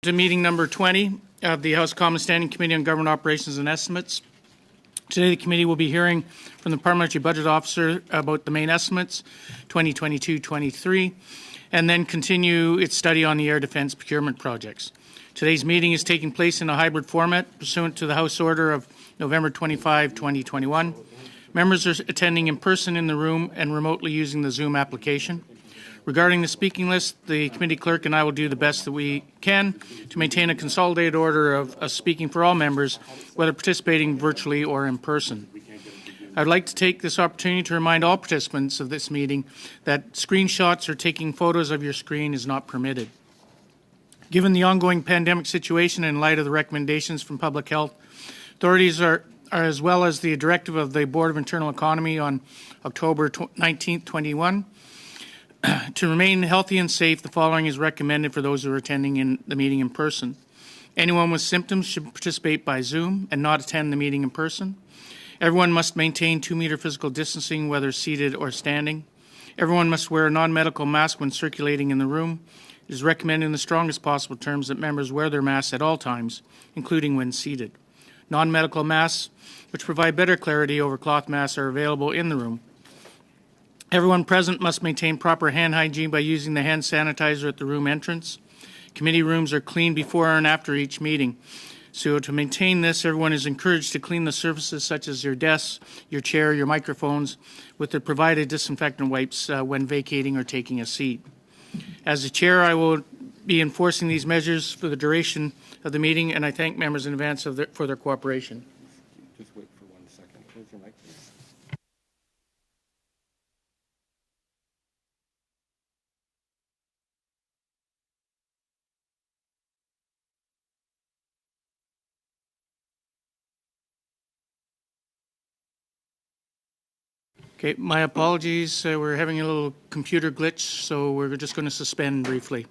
To meeting number 20 of the House Common Standing Committee on Government Operations and Estimates. Today the committee will be hearing from the Parliamentary Budget Officer about the main estimates 2022-23 and then continue its study on the air defence procurement projects. Today's meeting is taking place in a hybrid format pursuant to the House Order of November 25, 2021. Members are attending in person in the room and remotely using the Zoom application. Regarding the speaking list, the committee clerk and I will do the best that we can to maintain a consolidated order of speaking for all members, whether participating virtually or in person. I'd like to take this opportunity to remind all participants of this meeting that screenshots or taking photos of your screen is not permitted. Given the ongoing pandemic situation and in light of the recommendations from public health authorities are as well as the directive of the Board of Internal Economy on October 19, 21, to remain healthy and safe, the following is recommended for those who are attending in the meeting in person. Anyone with symptoms should participate by Zoom and not attend the meeting in person. Everyone must maintain 2-meter physical distancing, whether seated or standing. Everyone must wear a non-medical mask when circulating in the room. It is recommended in the strongest possible terms that members wear their masks at all times, including when seated. Non-medical masks, which provide better clarity over cloth masks, are available in the room. Everyone present must maintain proper hand hygiene by using the hand sanitizer at the room entrance. Committee rooms are cleaned before and after each meeting. So to maintain this, everyone is encouraged to clean the surfaces such as your desks, your chair, your microphones with the provided disinfectant wipes when vacating or taking a seat. As the chair, I will be enforcing these measures for the duration of the meeting, and I thank members in advance for their cooperation. Just wait for 1 second. Close your mic, please. Okay, my apologies. We're having a little computer glitch, so we're just going to suspend briefly.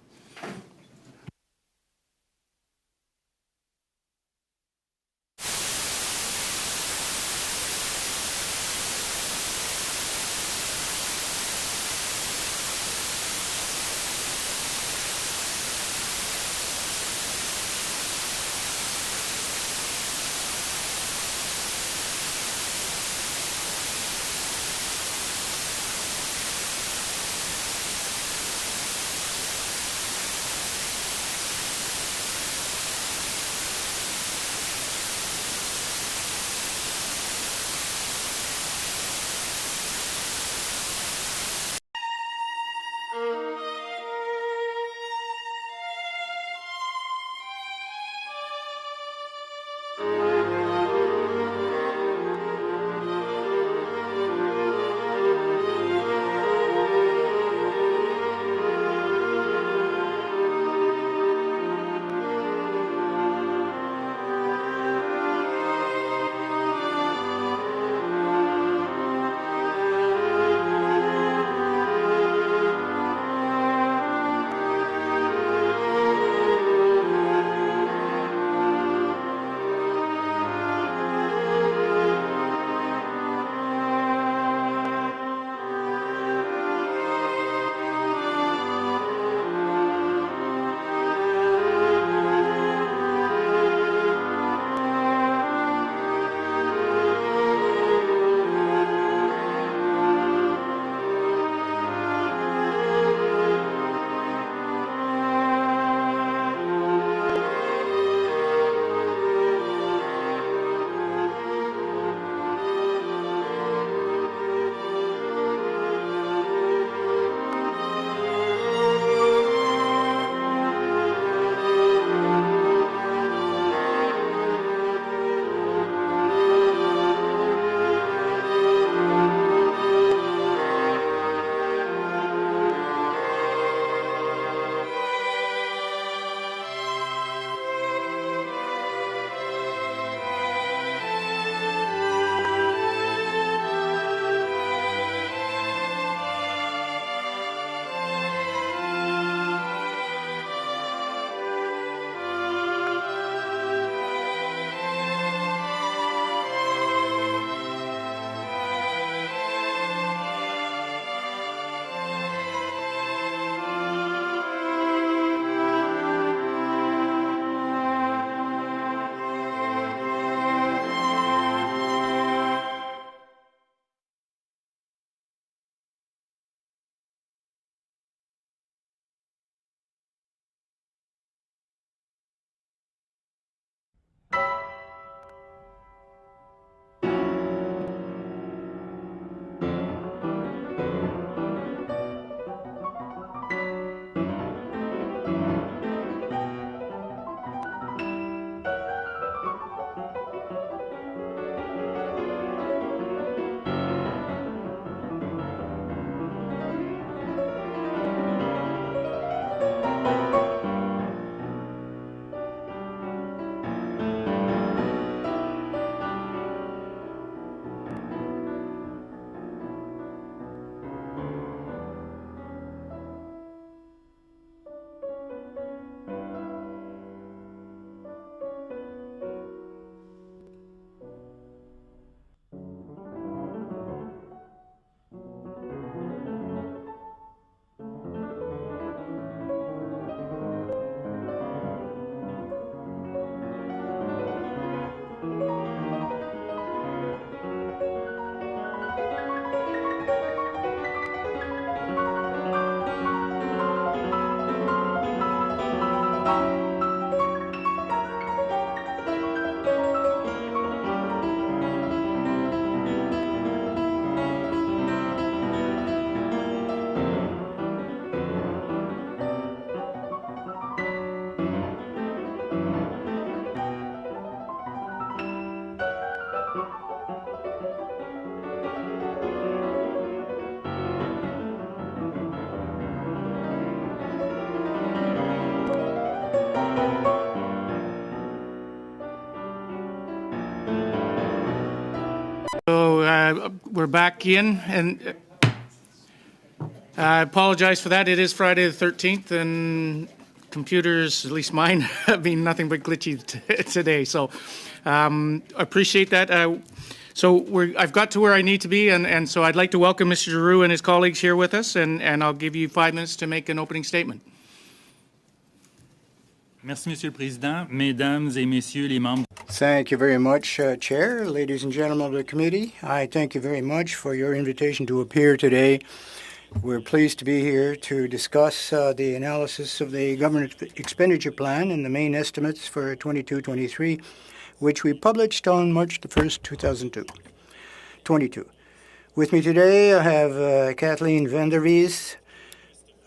So we're back in, and I apologize for that. It is Friday the 13th, and computers, at least mine, have been nothing but glitchy today. So appreciate that. I've got to where I need to be, and so I'd like to welcome Mr. Giroux and his colleagues here with us, and I'll give you 5 minutes to make an opening statement. Merci, Monsieur le Président. Mesdames et Messieurs les membres. Thank you very much, Chair, ladies and gentlemen of the committee. I thank you very much for your invitation to appear today. We're pleased to be here to discuss the analysis of the government expenditure plan and the main estimates for 22-23, which we published on March the 1st, 2022. With me today, I have Kathleen Vanderwees,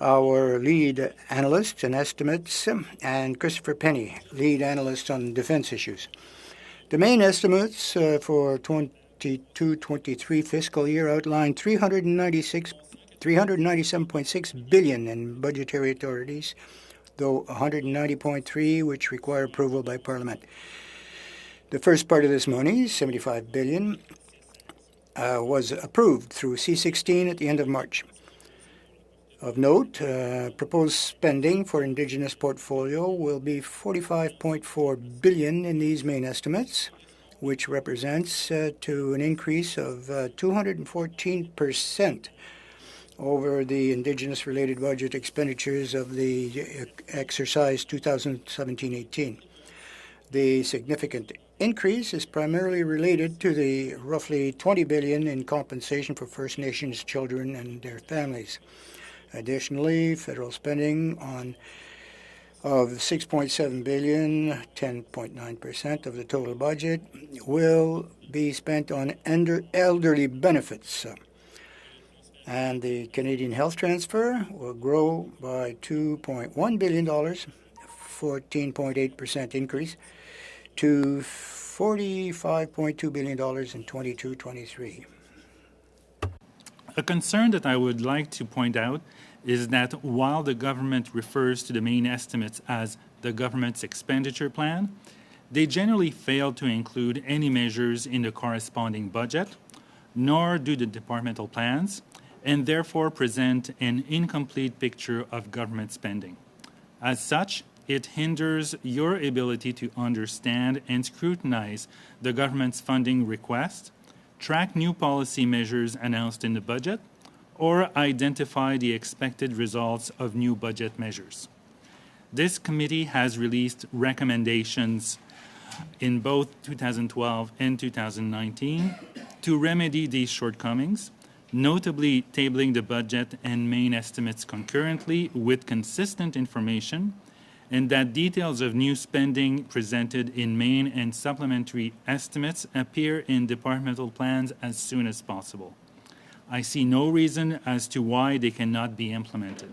our lead analyst in estimates, and Christopher Penny, lead analyst on defense issues. The main estimates for 22-23 fiscal year outline $397.6 billion in budgetary authorities, though $190.3 which require approval by Parliament. The first part of this money, $75 billion, was approved through C-16 at the end of March. Of note, proposed spending for Indigenous portfolio will be $45.4 billion in these main estimates, which represents to an increase of 214% over the Indigenous-related budget expenditures of the exercise 2017-18. The significant increase is primarily related to the roughly $20 billion in compensation for First Nations children and their families. Additionally, federal spending of $6.7 billion, 10.9% of the total budget, will be spent on elderly benefits. And the Canadian Health Transfer will grow by $2.1 billion, 14.8% increase, to $45.2 billion in 22-23. A concern that I would like to point out is that while the government refers to the main estimates as the government's expenditure plan, they generally fail to include any measures in the corresponding budget, nor do the departmental plans, and therefore present an incomplete picture of government spending. As such, it hinders your ability to understand and scrutinize the government's funding request, track new policy measures announced in the budget, or identify the expected results of new budget measures. This committee has released recommendations in both 2012 and 2019 to remedy these shortcomings, notably tabling the budget and main estimates concurrently with consistent information, and that details of new spending presented in main and supplementary estimates appear in departmental plans as soon as possible. I see no reason as to why they cannot be implemented.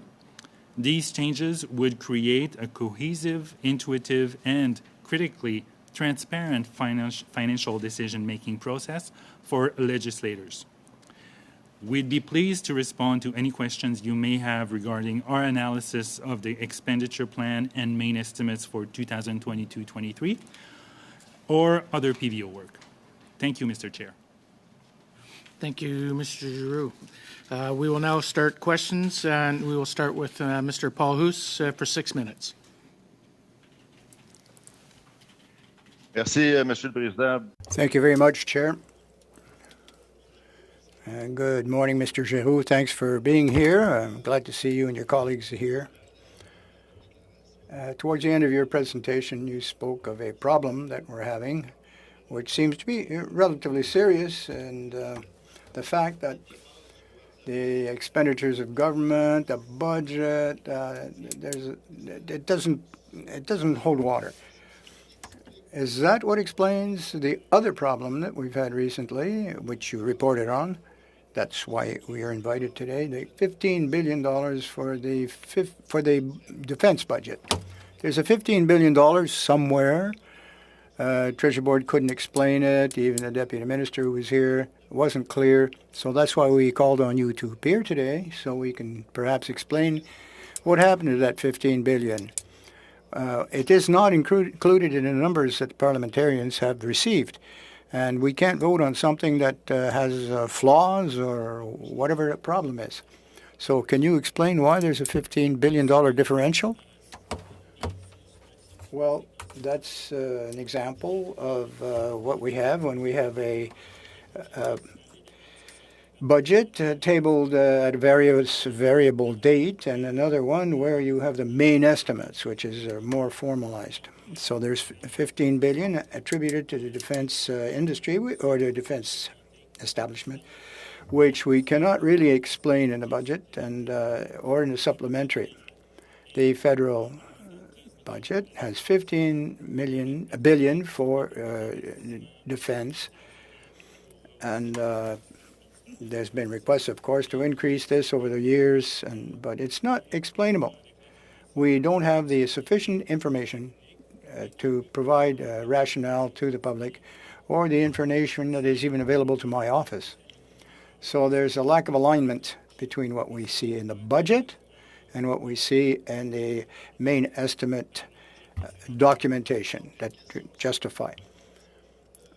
These changes would create a cohesive, intuitive, and critically transparent financial decision-making process for legislators. We'd be pleased to respond to any questions you may have regarding our analysis of the expenditure plan and main estimates for 2022-23 or other PVO work. Thank you, Mr. Chair. Thank you, Mr. Giroux. We will now start questions, and we will start with Mr. Paul Hoos for 6 minutes. Merci, Monsieur le Président. Thank you very much, Chair. Good morning, Mr. Giroux. Thanks for being here. I'm glad to see you and your colleagues here. Towards the end of your presentation, you spoke of a problem that we're having, which seems to be relatively serious, and the fact that the expenditures of government, the budget, it doesn't it doesn't hold water. Is that what explains the other problem that we've had recently, which you reported on? That's why we are invited today. The $15 billion for the defense budget. There's a $15 billion somewhere. Treasury Board couldn't explain it. Even the Deputy Minister who was here, it wasn't clear. So that's why we called on you to appear today, so we can perhaps explain what happened to that $15 billion. It is not included in the numbers that the parliamentarians have received. And we can't vote on something that has flaws or whatever the problem is. So can you explain why there's a $15 billion differential? Well, that's an example of what we have when we have a budget tabled at a variable date, and another one where you have the main estimates, which is more formalized. So there's $15 billion attributed to the defense industry or the defense establishment, which we cannot really explain in the budget and or in the supplementary. The federal budget has $15 billion for defense, and there's been requests, of course, to increase this over the years, but it's not explainable. We don't have the sufficient information to provide rationale to the public or the information that is even available to my office. So there's a lack of alignment between what we see in the budget and what we see in the main estimate documentation that justify.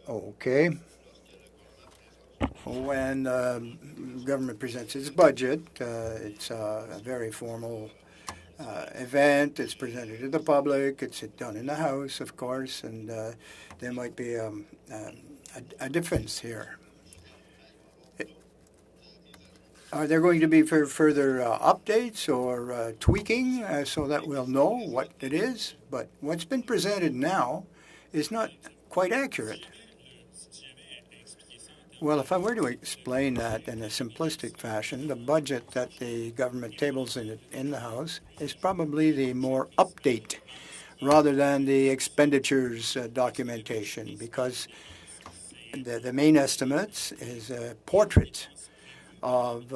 Okay. When government presents its budget, it's a very formal event. It's presented to the public. It's done in the House, of course, and there might be a difference here. Are there going to be further updates or tweaking so that we'll know what it is? But what's been presented now is not quite accurate. Well, if I were to explain that in a simplistic fashion, the budget that the government tables in the House is probably the more update rather than the expenditures documentation, because the main estimates is a portrait of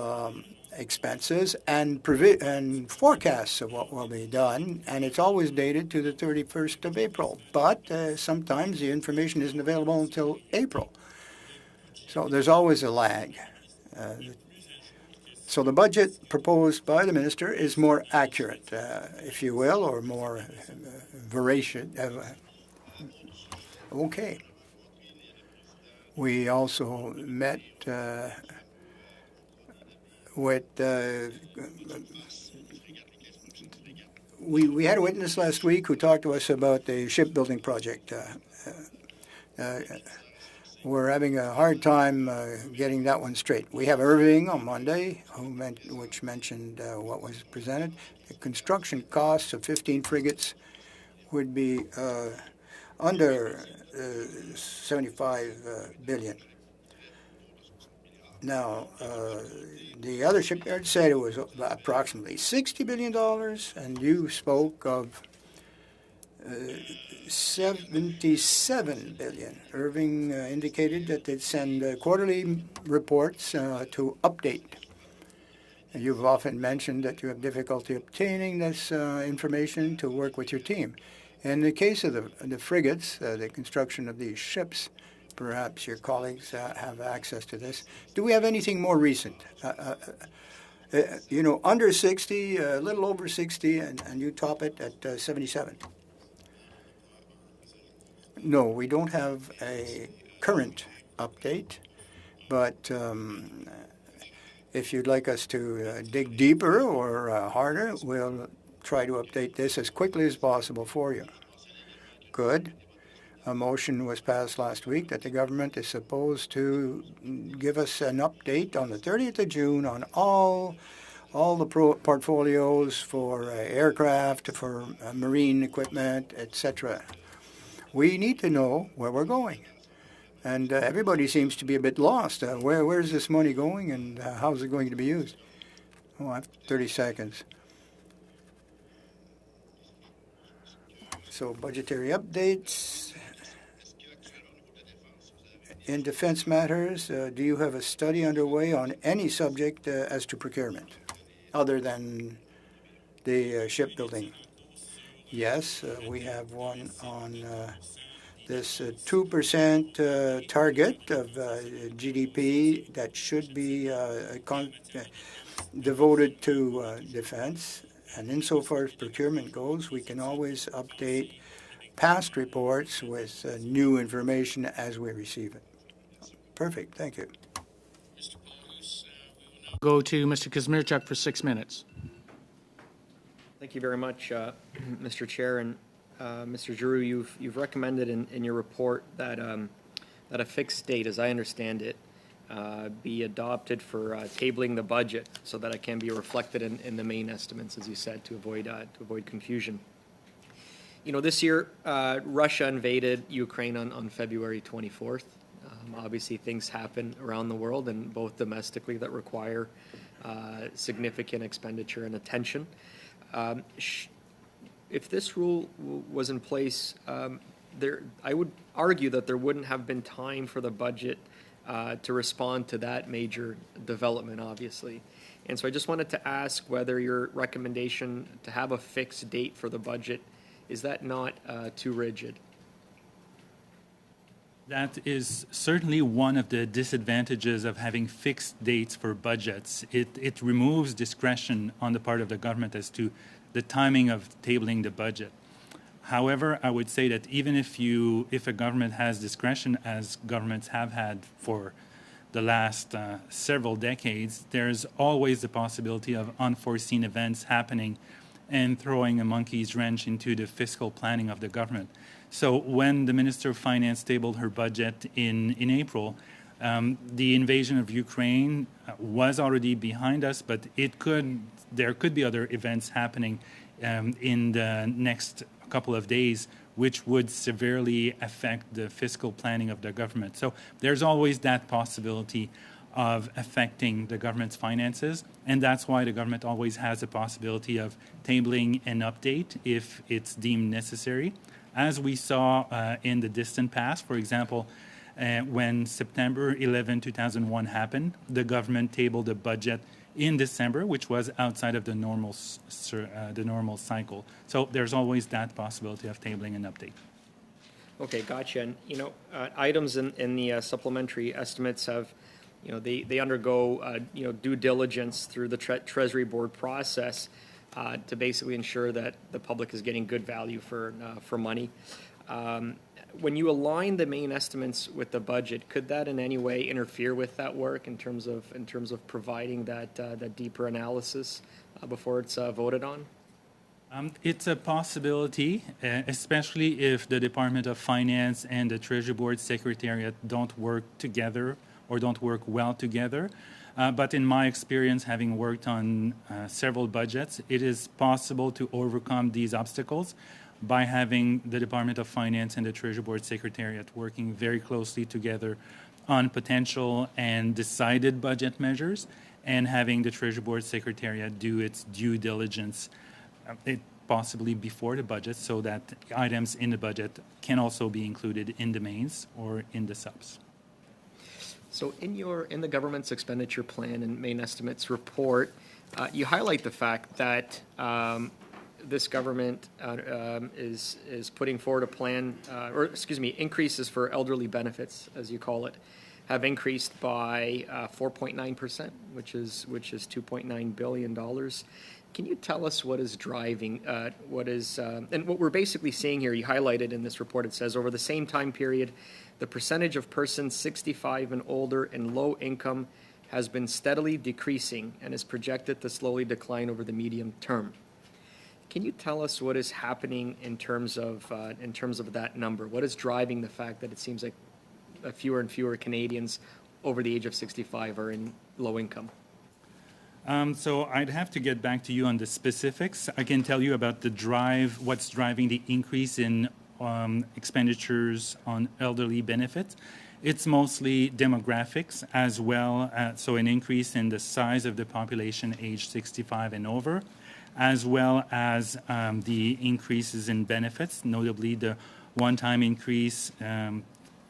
expenses and forecasts of what will be done, and it's always dated to the 31st of April. But sometimes the information isn't available until April. So there's always a lag. So the budget proposed by the minister is more accurate, if you will, or more veracious. Okay. We also met with we had a witness last week who talked to us about the shipbuilding project. We're having a hard time getting that one straight. We have Irving on Monday, which mentioned what was presented. The construction costs of 15 frigates would be under 75 billion. Now, the other shipyard said it was approximately $60 billion, and you spoke of 77 billion. Irving indicated that they'd send quarterly reports to update. And you've often mentioned that you have difficulty obtaining this information to work with your team. In the case of the frigates, the construction of these ships, perhaps your colleagues have access to this. Do we have anything more recent? Under 60, a little over 60, and you top it at 77. No, we don't have a current update, but if you'd like us to dig deeper or harder, we'll try to update this as quickly as possible for you. Good. A motion was passed last week that the government is supposed to give us an update on the 30th of June on all the portfolios for aircraft, for marine equipment, etc. We need to know where we're going. And everybody seems to be a bit lost. Where's this money going, and how's it going to be used? Oh, I have 30 seconds. So budgetary updates. In defense matters, do you have a study underway on any subject as to procurement, other than the shipbuilding? Yes, we have one on this 2% target of GDP that should be devoted to defense. And insofar as procurement goes, we can always update past reports with new information as we receive it. Perfect. Thank you. Go to Mr. Kazmierczak for 6 minutes. Thank you very much, Mr. Chair. And Mr. Giroux, you've recommended in your report that that a fixed date, as I understand it, be adopted for tabling the budget so that it can be reflected in the main estimates, as you said, to avoid confusion. You know, this year, Russia invaded Ukraine on February 24th. Obviously, things happen around the world, and both domestically that require significant expenditure and attention. If this rule was in place, I would argue that there wouldn't have been time for the budget to respond to that major development, obviously. And so I just wanted to ask whether your recommendation to have a fixed date for the budget, is that not too rigid? That is certainly one of the disadvantages of having fixed dates for budgets. It removes discretion on the part of the government as to the timing of tabling the budget. However, I would say that even if a government has discretion, as governments have had for the last several decades, there's always the possibility of unforeseen events happening and throwing a monkey's wrench into the fiscal planning of the government. So when the Minister of Finance tabled her budget in April, the invasion of Ukraine was already behind us, but there could be other events happening in the next couple of days which would severely affect the fiscal planning of the government. So there's always that possibility of affecting the government's finances, and that's why the government always has a possibility of tabling an update if it's deemed necessary. As we saw in the distant past, for example, when September 11, 2001 happened, the government tabled a budget in December, which was outside of the normal cycle. So there's always that possibility of tabling an update. Okay, gotcha. And, you know, items in the supplementary estimates have, you know, they undergo, you know, due diligence through the Treasury Board process to basically ensure that the public is getting good value for money. When you align the main estimates with the budget, could that in any way interfere with that work in terms of providing that deeper analysis before it's voted on? It's a possibility, especially if the Department of Finance and the Treasury Board Secretariat don't work together or don't work well together. But in my experience, having worked on several budgets, it is possible to overcome these obstacles by having the Department of Finance and the Treasury Board Secretariat working very closely together on potential and decided budget measures, and having the Treasury Board Secretariat do its due diligence possibly before the budget, so that items in the budget can also be included in the mains or in the subs. So in the government's expenditure plan and main estimates report, you highlight the fact that this government is putting forward a plan, increases for elderly benefits, as you call it, have increased by 4.9%, which is $2.9 billion. Can you tell us what is driving, and what we're basically seeing here, you highlighted in this report, it says over the same time period, the percentage of persons 65 and older and low income has been steadily decreasing and is projected to slowly decline over the medium term. Can you tell us what is happening in terms of that number? What is driving the fact that it seems like fewer and fewer Canadians over the age of 65 are in low income? So I'd have to get back to you on the specifics. I can tell you about what's driving the increase in expenditures on elderly benefits. It's mostly demographics as well, so an increase in the size of the population aged 65 and over, as well as the increases in benefits, notably the one-time increase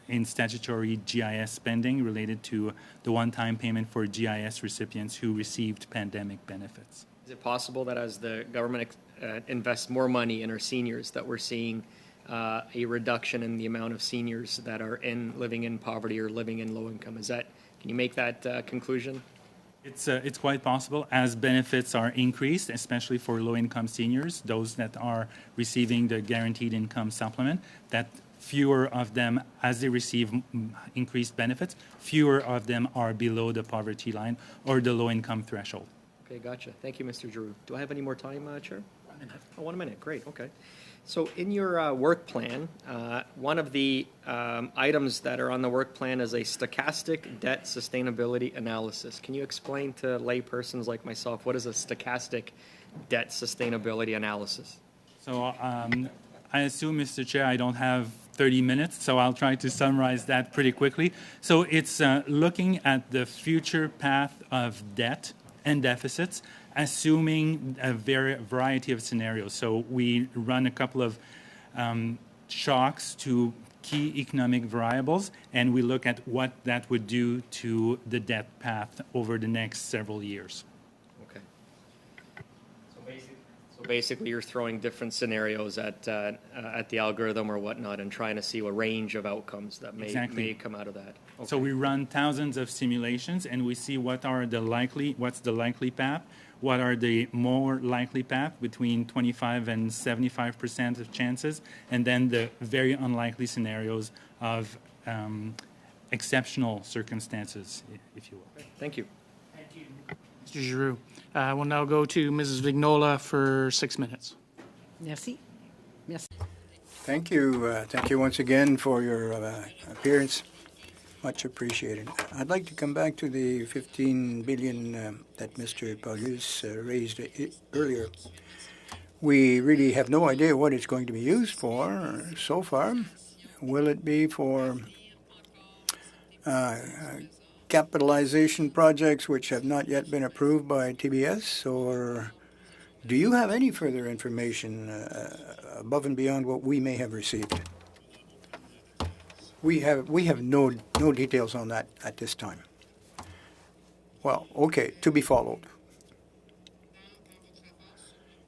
in statutory GIS spending related to the one-time payment for GIS recipients who received pandemic benefits. Is it possible that as the government invests more money in our seniors, that we're seeing a reduction in the amount of seniors that are living in poverty or living in low income? Can you make that conclusion? It's quite possible as benefits are increased, especially for low-income seniors, those that are receiving the guaranteed income supplement, that fewer of them, as they receive increased benefits, fewer of them are below the poverty line or the low-income threshold. Okay, gotcha. Thank you, Mr. Giroux. Do I have any more time, Chair? 1 minute. Oh, 1 minute. Great. Okay. So in your work plan, one of the items that are on the work plan is a stochastic debt sustainability analysis. Can you explain to laypersons like myself what is a stochastic debt sustainability analysis? So I assume, Mr. Chair, I don't have 30 minutes, so I'll try to summarize that pretty quickly. So it's looking at the future path of debt and deficits, assuming a variety of scenarios. So we run a couple of shocks to key economic variables, and we look at what that would do to the debt path over the next several years. Okay. So basically, you're throwing different scenarios at the algorithm or whatnot, and trying to see a range of outcomes that may come out of that. Okay. So we run thousands of simulations, and we see what's the likely path, what are the more likely path between 25 and 75% of chances, and then the very unlikely scenarios of exceptional circumstances, if you will. Thank you. Thank you, Mr. Giroux. We'll now go to Mrs. Vignola for 6 minutes. Merci. Merci. Thank you. Thank you once again for your appearance. Much appreciated. I'd like to come back to the $15 billion that Mr. Paulus raised earlier. We really have no idea what it's going to be used for so far. Will it be for capitalization projects which have not yet been approved by TBS, or do you have any further information above and beyond what we may have received? We have no details on that at this time. Well, okay, to be followed.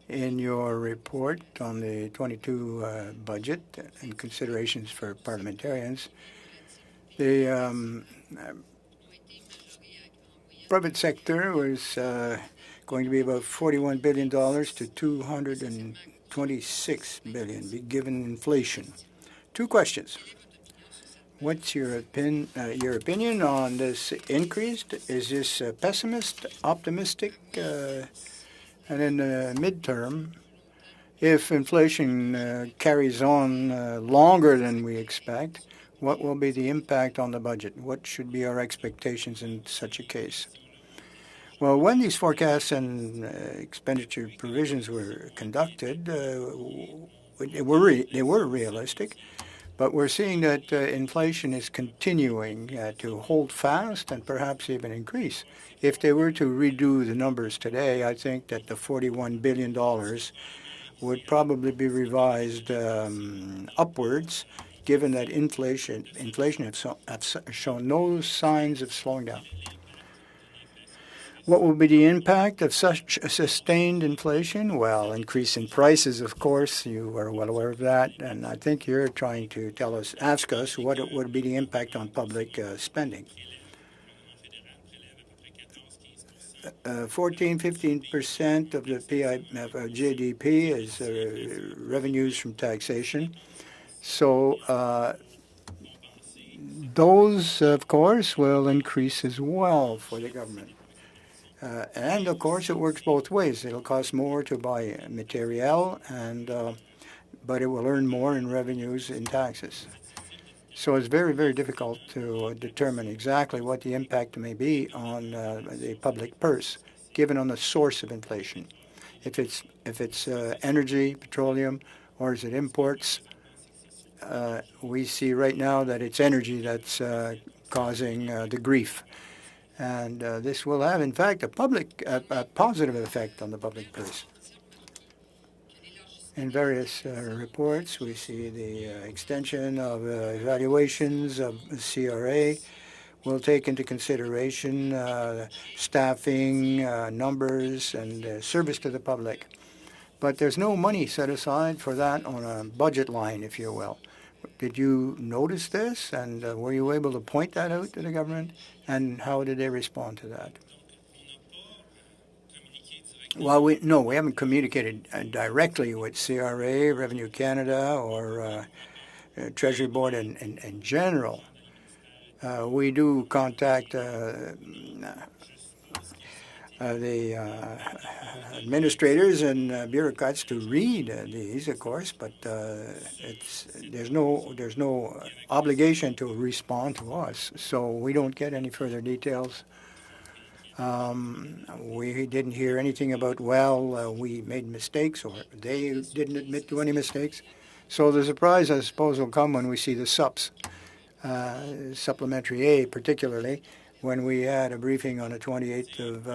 In your report on the 22 budget and considerations for parliamentarians, the private sector was going to be about $41 billion to $226 billion, given inflation. Two questions. What's your opinion on this increase? Is this pessimist, optimistic? And in the midterm, if inflation carries on longer than we expect, what will be the impact on the budget? What should be our expectations in such a case? Well, when these forecasts and expenditure provisions were conducted, they were realistic. But we're seeing that inflation is continuing to hold fast and perhaps even increase. If they were to redo the numbers today, I think that the $41 billion would probably be revised upwards, given that inflation has shown no signs of slowing down. What will be the impact of such sustained inflation? Well, increase in prices, of course. You are well aware of that. And I think you're trying to ask us what it would be the impact on public spending. 14-15% of the GDP is revenues from taxation. So those, of course, will increase as well for the government. And, of course, it works both ways. It'll cost more to buy material, but it will earn more in revenues in taxes. So it's very, very difficult to determine exactly what the impact may be on the public purse, given on the source of inflation. If it's energy, petroleum, or is it imports? We see right now that it's energy that's causing the grief. And this will have, in fact, a positive effect on the public purse. In various reports, we see the extension of evaluations of CRA will take into consideration staffing, numbers, and service to the public. But there's no money set aside for that on a budget line, if you will. Did you notice this, and were you able to point that out to the government, and how did they respond to that? Well, we haven't communicated directly with CRA, Revenue Canada, or Treasury Board in general. We do contact the administrators and bureaucrats to read these, of course, but there's no obligation to respond to us, so we don't get any further details. We didn't hear anything about, we made mistakes, or they didn't admit to any mistakes. So the surprise, I suppose, will come when we see the SUPs, Supplementary A particularly, when we had a briefing on the 28th of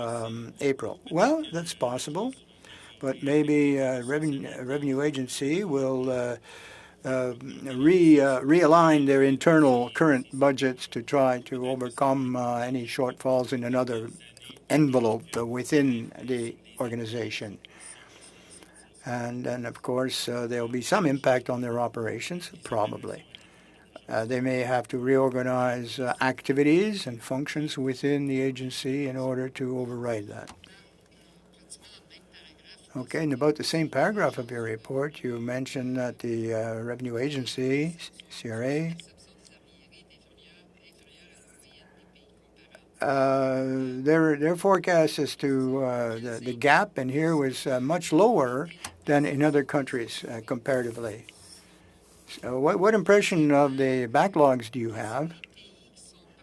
April. Well, that's possible, but maybe Revenue Agency will realign their internal current budgets to try to overcome any shortfalls in another envelope within the organization. And then, of course, there'll be some impact on their operations, probably. They may have to reorganize activities and functions within the agency in order to override that. Okay, in about the same paragraph of your report, you mentioned that the Revenue Agency, CRA, their forecast as to the gap in here was much lower than in other countries comparatively. So what impression of the backlogs do you have,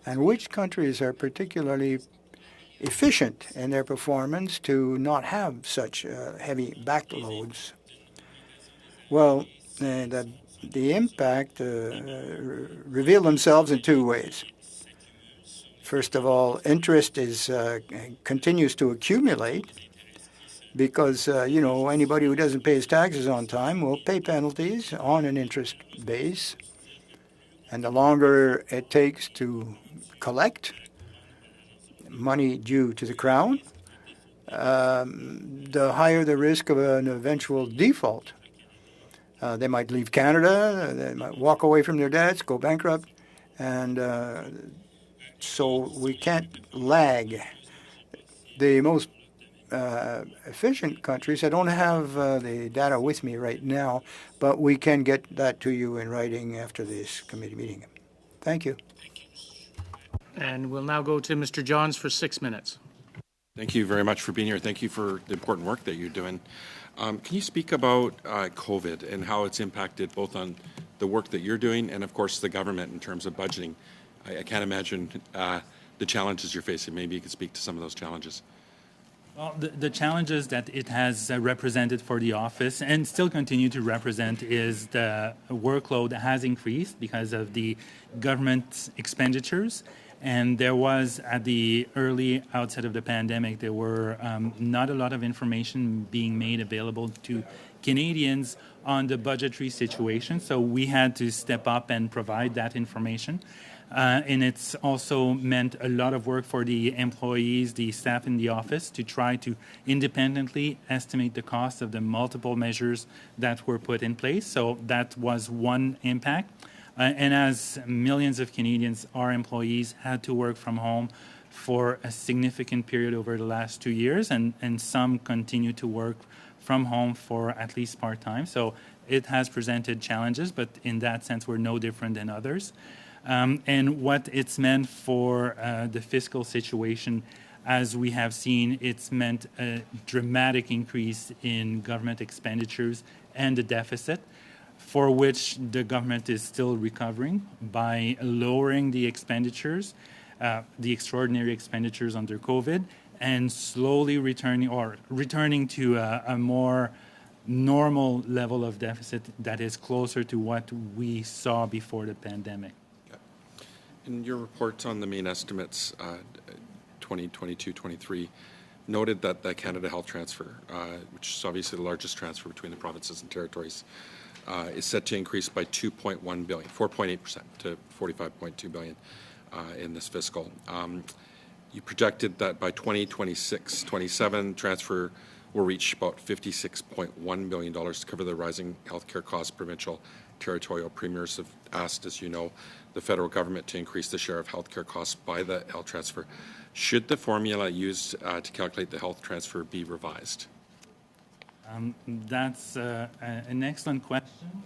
and which countries are particularly efficient in their performance to not have such heavy backloads? Well, the impact reveal themselves in two ways. First of all, interest continues to accumulate because, anybody who doesn't pay his taxes on time will pay penalties on an interest base. And the longer it takes to collect money due to the Crown, the higher the risk of an eventual default. They might leave Canada, they might walk away from their debts, go bankrupt, and so we can't lag. The most efficient countries, I don't have the data with me right now, but we can get that to you in writing after this committee meeting. Thank you. And we'll now go to Mr. Johns for 6 minutes. Thank you very much for being here. Thank you for the important work that you're doing. Can you speak about COVID and how it's impacted both on the work that you're doing and, of course, the government in terms of budgeting? I can't imagine the challenges you're facing. Maybe you could speak to some of those challenges. Well, the challenges that it has represented for the office and still continue to represent is the workload has increased because of the government expenditures. And there was, at the early outset of the pandemic, there were not a lot of information being made available to Canadians on the budgetary situation. So we had to step up and provide that information. And it's also meant a lot of work for the employees, the staff in the office, to try to independently estimate the cost of the multiple measures that were put in place. So that was one impact. And as millions of Canadians, our employees had to work from home for a significant period over the last 2 years, and some continue to work from home for at least part-time. So it has presented challenges, but in that sense, we're no different than others. And what it's meant for the fiscal situation, as we have seen, it's meant a dramatic increase in government expenditures and the deficit, for which the government is still recovering by lowering the expenditures, the extraordinary expenditures under COVID, and slowly returning to a more normal level of deficit that is closer to what we saw before the pandemic. In your reports on the main estimates, 2022-23, noted that the Canada Health Transfer, which is obviously the largest transfer between the provinces and territories, is set to increase by 2.1 billion, 4.8% to 45.2 billion in this fiscal. You projected that by 2026-27, transfer will reach about $56.1 billion to cover the rising healthcare costs. Provincial, territorial premiers have asked, as you know, the federal government to increase the share of healthcare costs by the health transfer. Should the formula used to calculate the health transfer be revised? That's an excellent question.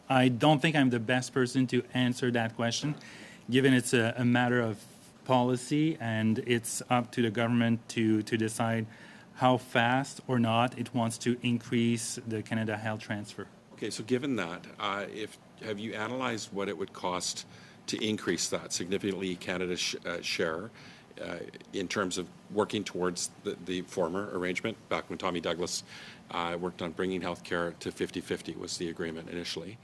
I don't think I'm the best person to answer that question, given it's a matter of policy and it's up to the government to decide how fast or not it wants to increase the Canada Health Transfer. Okay, so given that, have you analyzed what it would cost to increase that significantly, Canada's share, in terms of working towards the former arrangement back when Tommy Douglas worked on bringing healthcare to 50-50 was the agreement initially.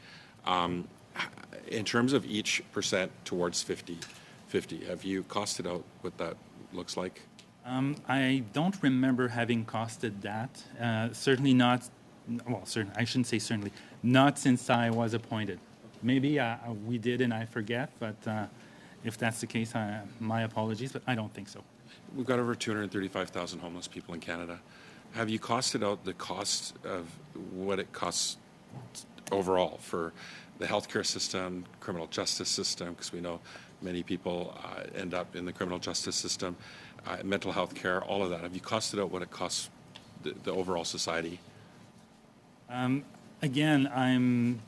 In terms of each percent towards 50-50, have you costed out what that looks like? I don't remember having costed that. Certainly not, well, I shouldn't say certainly, not since I was appointed. Maybe we did and I forget, but if that's the case, my apologies, but I don't think so. We've got over 235,000 homeless people in Canada. Have you costed out the cost of what it costs overall for the healthcare system, criminal justice system, because we know many people end up in the criminal justice system, mental health care, all of that? Have you costed out what it costs the overall society? Again, I'm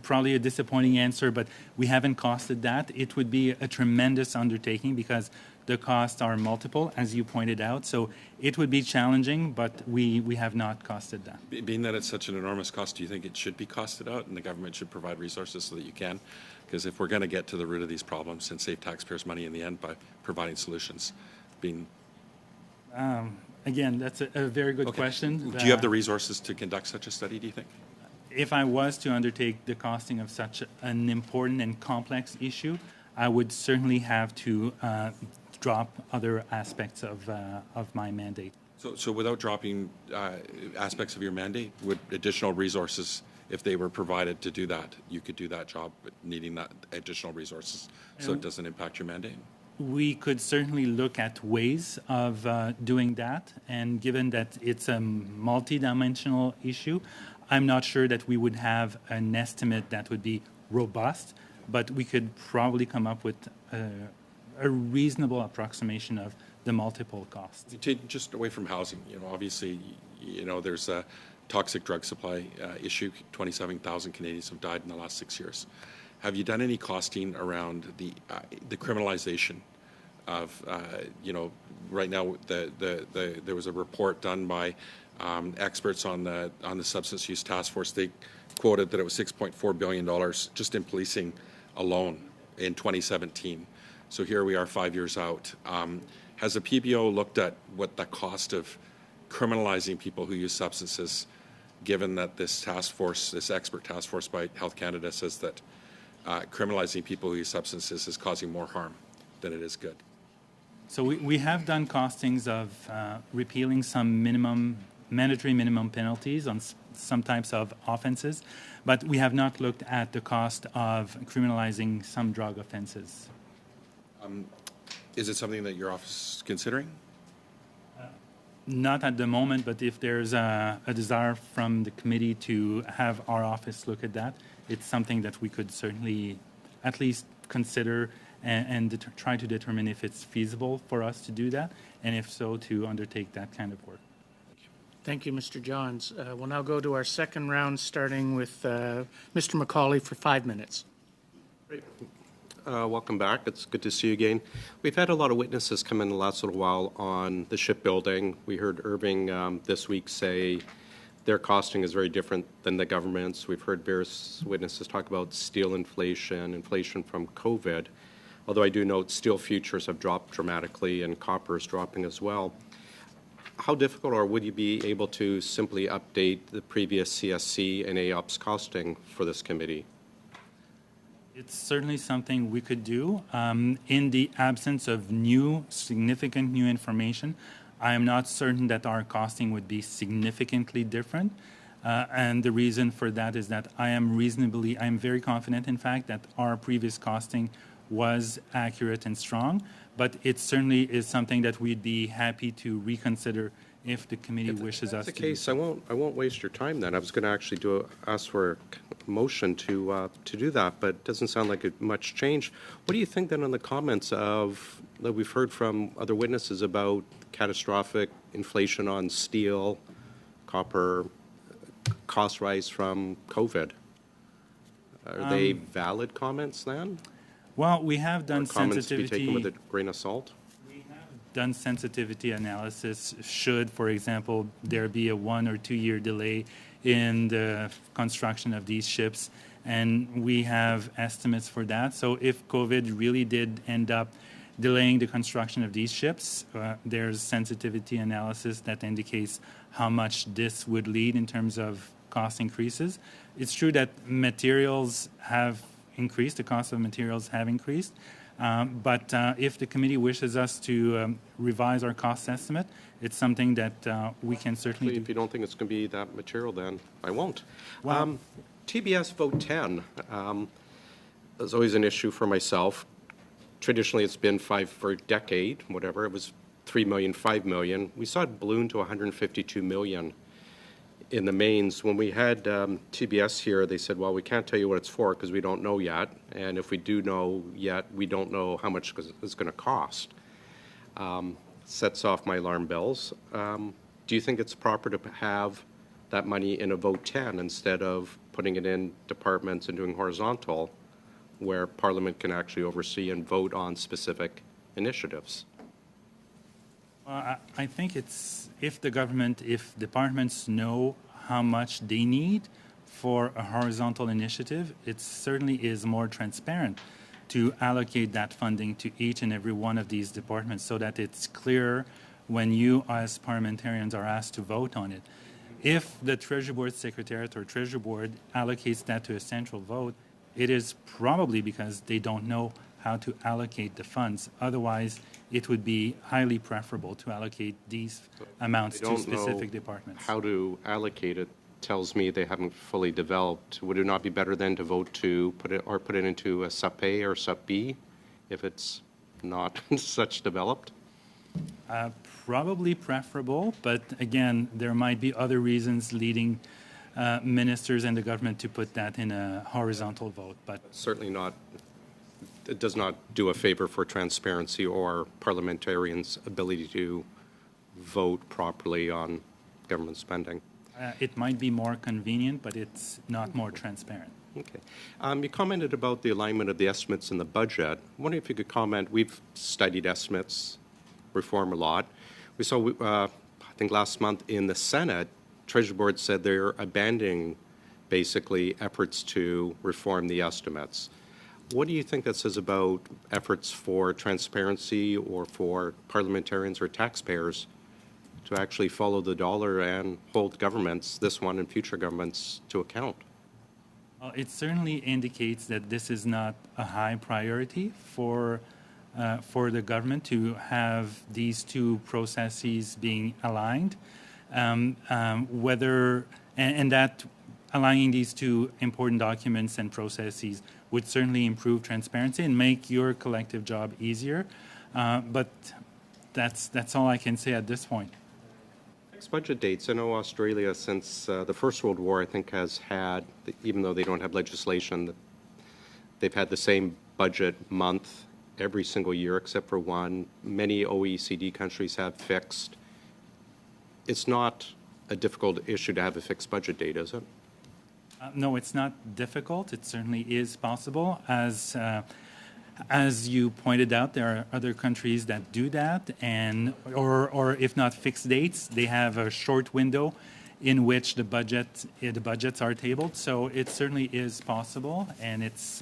probably a disappointing answer, but we haven't costed that. It would be a tremendous undertaking because the costs are multiple, as you pointed out. So it would be challenging, but we have not costed that. Being that it's such an enormous cost, do you think it should be costed out and the government should provide resources so that you can? Because if we're going to get to the root of these problems and save taxpayers money in the end by providing solutions, Again, that's a very good question. Do you have the resources to conduct such a study, do you think? If I was to undertake the costing of such an important and complex issue, I would certainly have to drop other aspects of my mandate. So without dropping aspects of your mandate, would additional resources, if they were provided to do that, you could do that job, but needing that additional resources so it doesn't impact your mandate? We could certainly look at ways of doing that, and given that it's a multidimensional issue, I'm not sure that we would have an estimate that would be robust, but we could probably come up with a reasonable approximation of the multiple costs. Just away from housing, obviously, there's a toxic drug supply issue. 27,000 Canadians have died in the last 6 years. Have you done any costing around the criminalization of, right now there was a report done by experts on the Substance Use Task Force. They quoted that it was $6.4 billion just in policing alone in 2017. So here we are 5 years out. Has the PBO looked at what the cost of criminalizing people who use substances, given that this task force, this expert task force by Health Canada says that criminalizing people who use substances is causing more harm than it is good? So we have done costings of repealing some mandatory minimum penalties on some types of offenses, but we have not looked at the cost of criminalizing some drug offenses. Is it something that your office is considering? Not at the moment, but if there's a desire from the committee to have our office look at that, it's something that we could certainly at least consider and try to determine if it's feasible for us to do that, and if so, to undertake that kind of work. Thank you, Mr. Johns. We'll now go to our second round, starting with Mr. McCauley for 5 minutes. Great. Welcome back. It's good to see you again. We've had a lot of witnesses come in the last little while on the shipbuilding. We heard Irving this week say their costing is very different than the government's. We've heard various witnesses talk about steel inflation from COVID, although I do note steel futures have dropped dramatically and copper is dropping as well. How difficult, or would you be able to simply update the previous CSC and AOPS costing for this committee? It's certainly something we could do. In the absence of significant new information, I am not certain that our costing would be significantly different. And the reason for that is that I am very confident, in fact, that our previous costing was accurate and strong, but it certainly is something that we'd be happy to reconsider if the committee wishes us to If that's the do case, so. I won't waste your time then. I was going to actually ask for a motion to do that, but it doesn't sound like much change. What do you think then on the comments that we've heard from other witnesses about catastrophic inflation on steel, copper, cost rise from COVID? Are they valid comments then? Well, we have done Or comments to be taken with sensitivity. a grain of salt? Done sensitivity analysis should, for example, there be a 1 or 2 year delay in the construction of these ships, and we have estimates for that. So if COVID really did end up delaying the construction of these ships, there's sensitivity analysis that indicates how much this would lead in terms of cost increases. It's true that materials have increased, the cost of materials have increased. But if the committee wishes us to revise our cost estimate, it's something that we can certainly If do. you don't think it's going to be that material, then I won't. Well- TBS Vote 10 is always an issue for myself. Traditionally, it's been for a decade, whatever. It was $3 million, $5 million. We saw it balloon to $152 million in the mains. When we had TBS here, they said, well, we can't tell you what it's for because we don't know yet. And if we do know yet, we don't know how much it's going to cost. Sets off my alarm bells. Do you think it's proper to have that money in a vote 10 instead of putting it in departments and doing horizontal, where Parliament can actually oversee and vote on specific initiatives? Well, I think it's if departments know how much they need for a horizontal initiative, it certainly is more transparent to allocate that funding to each and every one of these departments so that it's clear when you as parliamentarians are asked to vote on it. If the Treasury Board Secretariat or Treasury Board allocates that to a central vote, it is probably because they don't know how to allocate the funds. Otherwise, it would be highly preferable to allocate these amounts They to don't specific know departments. how to allocate it. Tells me they haven't fully developed. Would it not be better then to vote to put it into a sub A or sub B if it's not such developed? Probably preferable, but again, there might be other reasons leading ministers and the government to put that in a horizontal vote. But Certainly not. It does not do a favor for transparency or parliamentarians' ability to vote properly on government spending. it might be more convenient, but it's not more transparent. Okay. You commented about the alignment of the estimates in the budget. I wonder if you could comment. We've studied estimates reform a lot. We saw, I think last month in the Senate, Treasury Board said they're abandoning basically efforts to reform the estimates. What do you think that says about efforts for transparency or for parliamentarians or taxpayers to actually follow the dollar and hold governments, this one and future governments, to account? Well, it certainly indicates that this is not a high priority for the government to have these two processes being aligned. And that aligning these two important documents and processes would certainly improve transparency and make your collective job easier. But that's all I can say at this point. Next budget dates. I know Australia, since the First World War, I think has had, even though they don't have legislation, they've had the same budget month every single year except for one. Many OECD countries have fixed. It's not a difficult issue to have a fixed budget date, is it? No, it's not difficult. It certainly is possible. As you pointed out, there are other countries that do that, or if not fixed dates, they have a short window in which the budgets are tabled. So it certainly is possible, and it's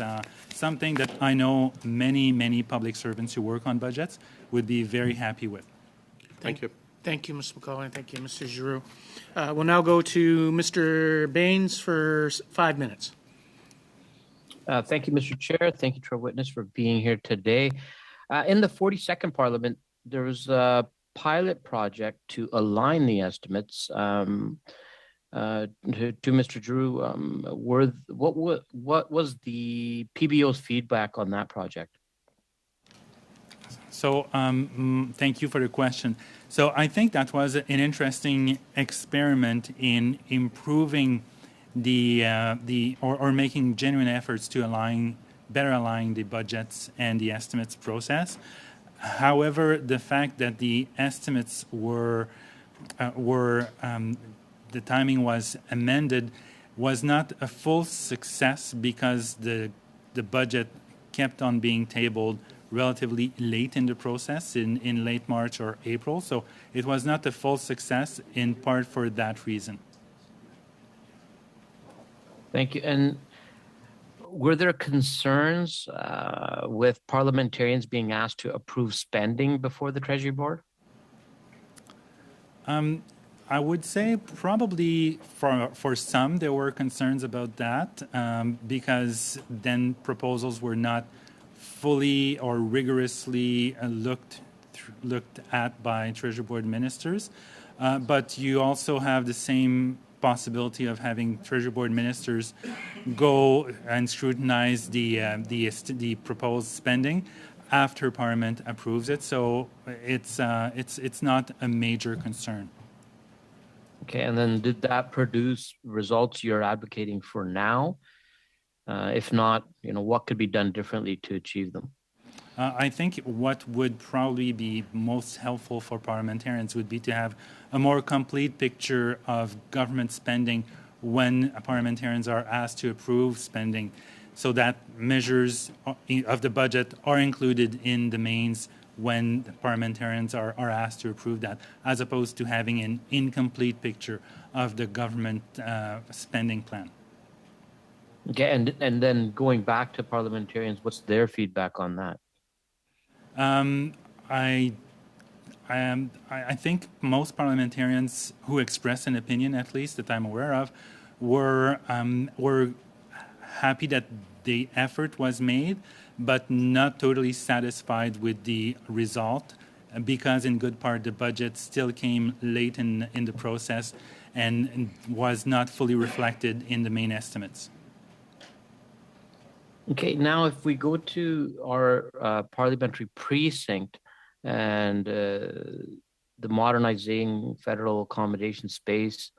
something that I know many public servants who work on budgets would be very happy with. Thank you. Thank you, Mr. McCauley, and thank you, Mr. Giroux. We'll now go to Mr. Baines for 5 minutes. Thank you, Mr. Chair. Thank you to our witness for being here today. In the 42nd Parliament, there was a pilot project to align the estimates. To Mr. Drew, what was the PBO's feedback on that project? So thank you for the question. So I think that was an interesting experiment in improving or making genuine efforts to better align the budgets and the estimates process. However, the fact that the estimates the timing was amended was not a full success because the budget kept on being tabled relatively late in the process, in late March or April. So it was not a full success, in part for that reason. Thank you. And were there concerns with parliamentarians being asked to approve spending before the Treasury Board? I would say probably for some there were concerns about that because then proposals were not fully or rigorously looked at by Treasury Board ministers. But you also have the same possibility of having Treasury Board ministers go and scrutinize the proposed spending after Parliament approves it. So it's not a major concern. Okay, and then did that produce results you're advocating for now? If not, what could be done differently to achieve them? I think what would probably be most helpful for parliamentarians would be to have a more complete picture of government spending when parliamentarians are asked to approve spending, so that measures of the budget are included in the mains when parliamentarians are asked to approve that, as opposed to having an incomplete picture of the government spending plan. Okay, and then going back to parliamentarians, what's their feedback on that? I think most parliamentarians who expressed an opinion, at least that I'm aware of, were happy that the effort was made, but not totally satisfied with the result, because in good part the budget still came late in the process and was not fully reflected in the main estimates. Okay, now if we go to our parliamentary precinct and the modernizing federal accommodation space,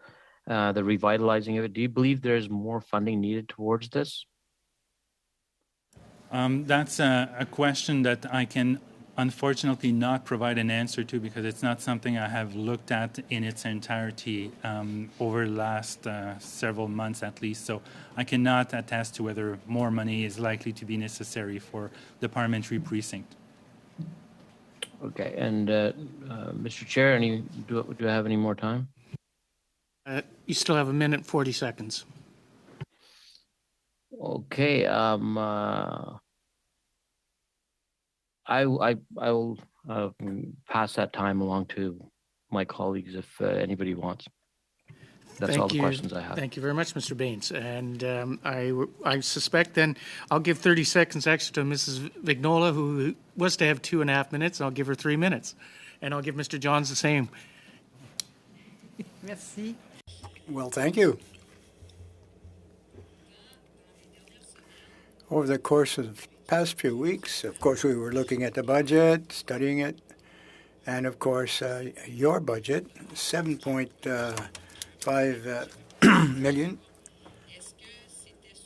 the revitalizing of it, do you believe there's more funding needed towards this? That's a question that I can unfortunately not provide an answer to, because it's not something I have looked at in its entirety over the last several months at least. So I cannot attest to whether more money is likely to be necessary for the precinct. Okay, and Mr. Chair, do I have any more time? You still have 1:40. Okay, I will pass that time along to my colleagues if anybody wants. That's all the questions I have. Thank you very much, Mr. Baines. And I suspect then I'll give 30 seconds extra to Mrs. Vignola, who was to have 2.5 minutes. I'll give her 3 minutes. And I'll give Mr. Johns the same. Merci. Well, thank you. Over the course of the past few weeks, of course, we were looking at the budget, studying it, and of course, your budget, 7.5 million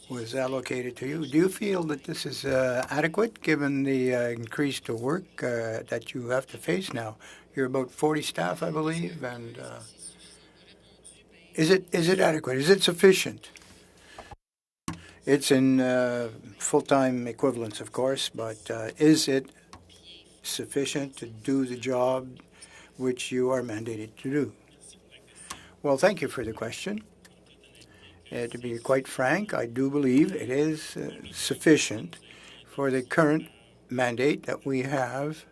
was allocated to you. Do you feel that this is adequate, given the increase to work that you have to face now? You're about 40 staff, I believe, and is it adequate? Is it sufficient? It's in full-time equivalents, of course, but is it sufficient to do the job which you are mandated to do? Well, thank you for the question. To be quite frank, I do believe it is sufficient for the current mandate that we have.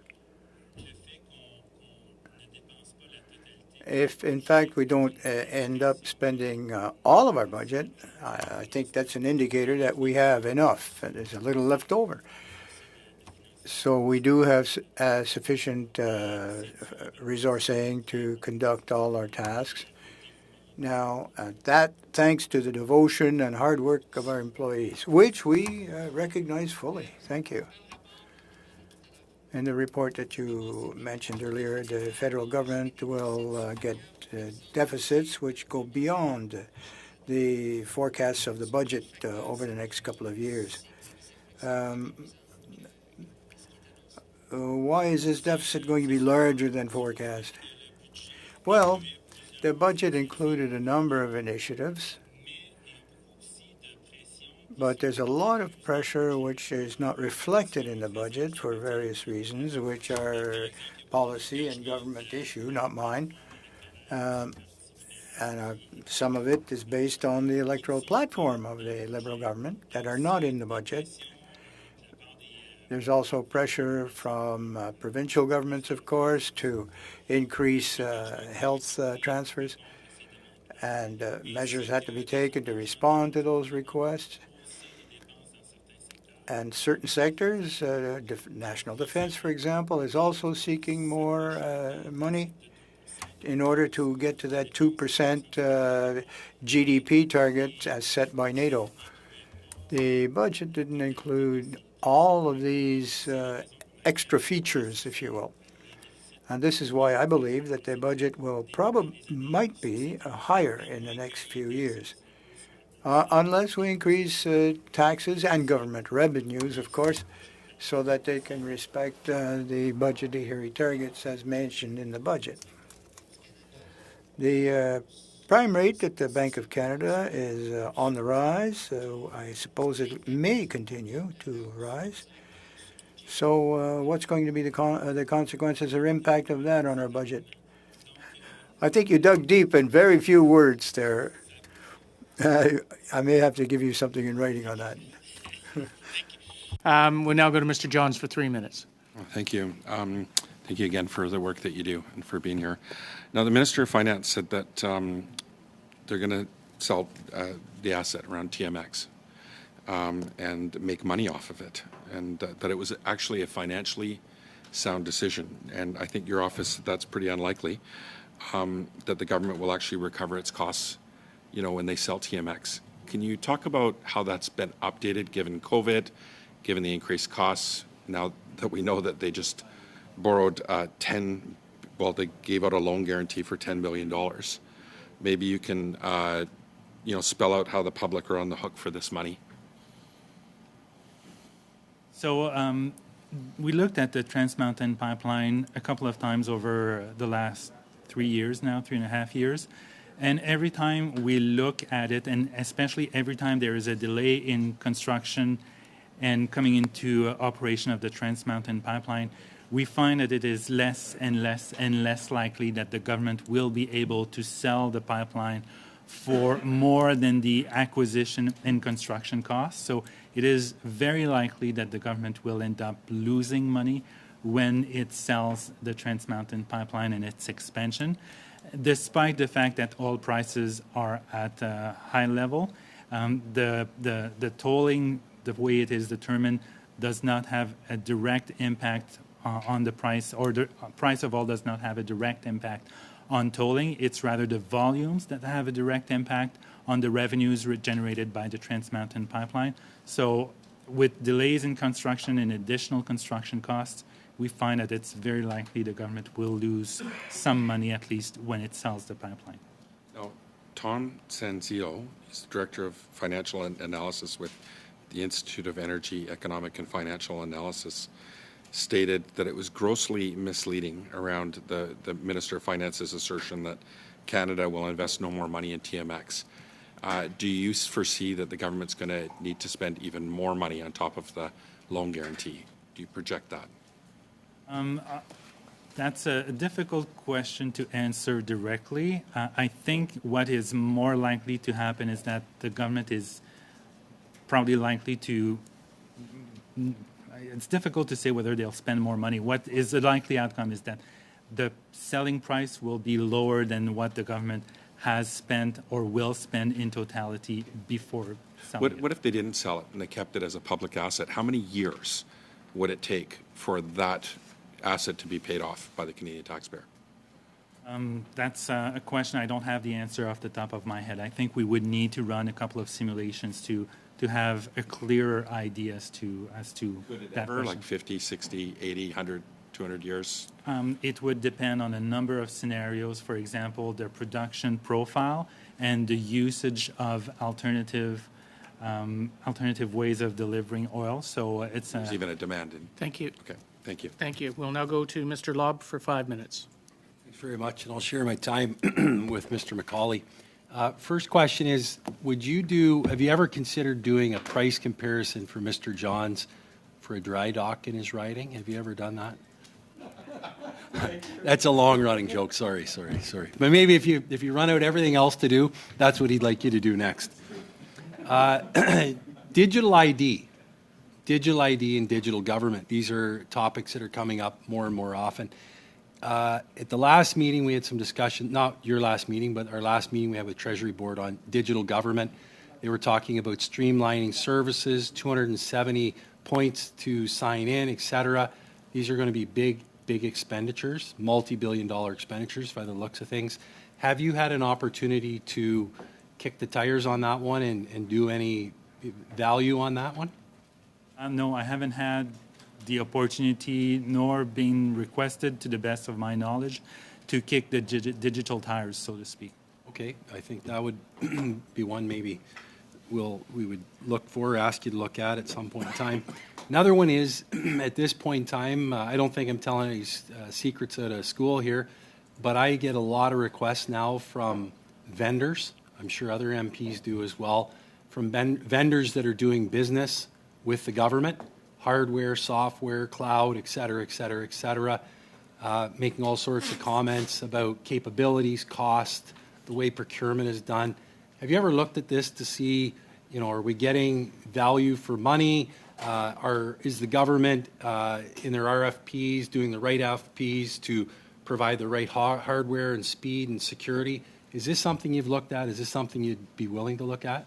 if in fact we don't end up spending all of our budget, I think that's an indicator that we have enough, and there's a little left over. So we do have sufficient resourcing to conduct all our tasks. Now, that thanks to the devotion and hard work of our employees, which we recognize fully. Thank you. In the report that you mentioned earlier, the federal government will get deficits which go beyond the forecasts of the budget over the next couple of years. Why is this deficit going to be larger than forecast? Well, the budget included a number of initiatives, but there's a lot of pressure which is not reflected in the budget for various reasons, which are policy and government issue, not mine. And some of it is based on the electoral platform of the Liberal government that are not in the budget. There's also pressure from provincial governments, of course, to increase health transfers, and measures had to be taken to respond to those requests. And certain sectors, national defense, for example, is also seeking more money in order to get to that 2% GDP target as set by NATO. The budget didn't include all of these extra features, if you will. And this is why I believe that the budget might be higher in the next few years. Unless we increase taxes and government revenues, of course, so that they can respect the budgetary targets as mentioned in the budget. The prime rate at the Bank of Canada is on the rise, so I suppose it may continue to rise. So what's going to be the consequences or impact of that on our budget? I think you dug deep in very few words there. I may have to give you something in writing on that. We'll now go to Mr. Johns for 3 minutes. Thank you. Thank you again for the work that you do and for being here. Now, the Minister of Finance said that they're going to sell the asset around TMX and make money off of it, and that it was actually a financially sound decision. And I think your office, that's pretty unlikely, that the government will actually recover its costs, you know, when they sell TMX. Can you talk about how that's been updated given COVID, given the increased costs, now that we know that they just borrowed they gave out a loan guarantee for $10 billion. Maybe you can, spell out how the public are on the hook for this money. So we looked at the Trans Mountain Pipeline a couple of times over the last 3 years now, 3.5 years. And every time we look at it, and especially every time there is a delay in construction and coming into operation of the Trans Mountain Pipeline, we find that it is less and less and less likely that the government will be able to sell the pipeline for more than the acquisition and construction costs. So it is very likely that the government will end up losing money when it sells the Trans Mountain Pipeline and its expansion, despite the fact that oil prices are at a high level. The tolling, the way it is determined, does not have a direct impact on the price, or the price of oil does not have a direct impact on tolling. It's rather the volumes that have a direct impact on the revenues generated by the Trans Mountain Pipeline. So with delays in construction and additional construction costs, we find that it's very likely the government will lose some money, at least when it sells the pipeline. Now, Tom Sanzio is the Director of Financial Analysis with the Institute of Energy, Economic and Financial Analysis, stated that it was grossly misleading around the Minister of Finance's assertion that Canada will invest no more money in TMX. Do you foresee that the government's going to need to spend even more money on top of the loan guarantee? Do you project that? That's a difficult question to answer directly. I think what is more likely to happen is that the government is probably likely to, it's difficult to say whether they'll spend more money. What is the likely outcome is that the selling price will be lower than what the government has spent or will spend in totality before selling What if they didn't sell it and they kept it as a public asset? How many years would it take for that asset to be paid off by the Canadian taxpayer? That's a question I don't have the answer off the top of my head. I think we would need to run a couple of simulations to have a clearer idea as to that Ever, question. like 50, 60, 80, 100, 200 years? It would depend on a number of scenarios. For example, the production profile and the usage of alternative ways of delivering oil. So it's There's even a demand in. Thank you. Okay, thank you. Thank you. We'll now go to Mr. Lobb for 5 minutes. Thanks very much, and I'll share my time with Mr. McCauley. First question is, have you ever considered doing a price comparison for Mr. Johns for a dry dock in his riding? Have you ever done that? That's a long-running joke. Sorry. But maybe if you run out everything else to do, that's what he'd like you to do next. Digital ID and digital government. These are topics that are coming up more and more often. At the last meeting, we had some discussion, not your last meeting, but our last meeting we had with Treasury Board on digital government. They were talking about streamlining services, 270 points to sign in, et cetera. These are going to be big expenditures, multi-billion-dollar expenditures by the looks of things. Have you had an opportunity to kick the tires on that one and do any value on that one? No, I haven't had the opportunity nor been requested, to the best of my knowledge, to kick the digital tires, so to speak. Okay, I think that would be one maybe we would ask you to look at some point in time. Another one is, at this point in time, I don't think I'm telling any secrets out of school here, but I get a lot of requests now from vendors. I'm sure other MPs do as well, from vendors that are doing business with the government, hardware, software, cloud, et cetera, making all sorts of comments about capabilities, cost, the way procurement is done. Have you ever looked at this to see, are we getting value for money? Is the government in their RFPs doing the right RFPs to provide the right hardware and speed and security? Is this something you've looked at? Is this something you'd be willing to look at?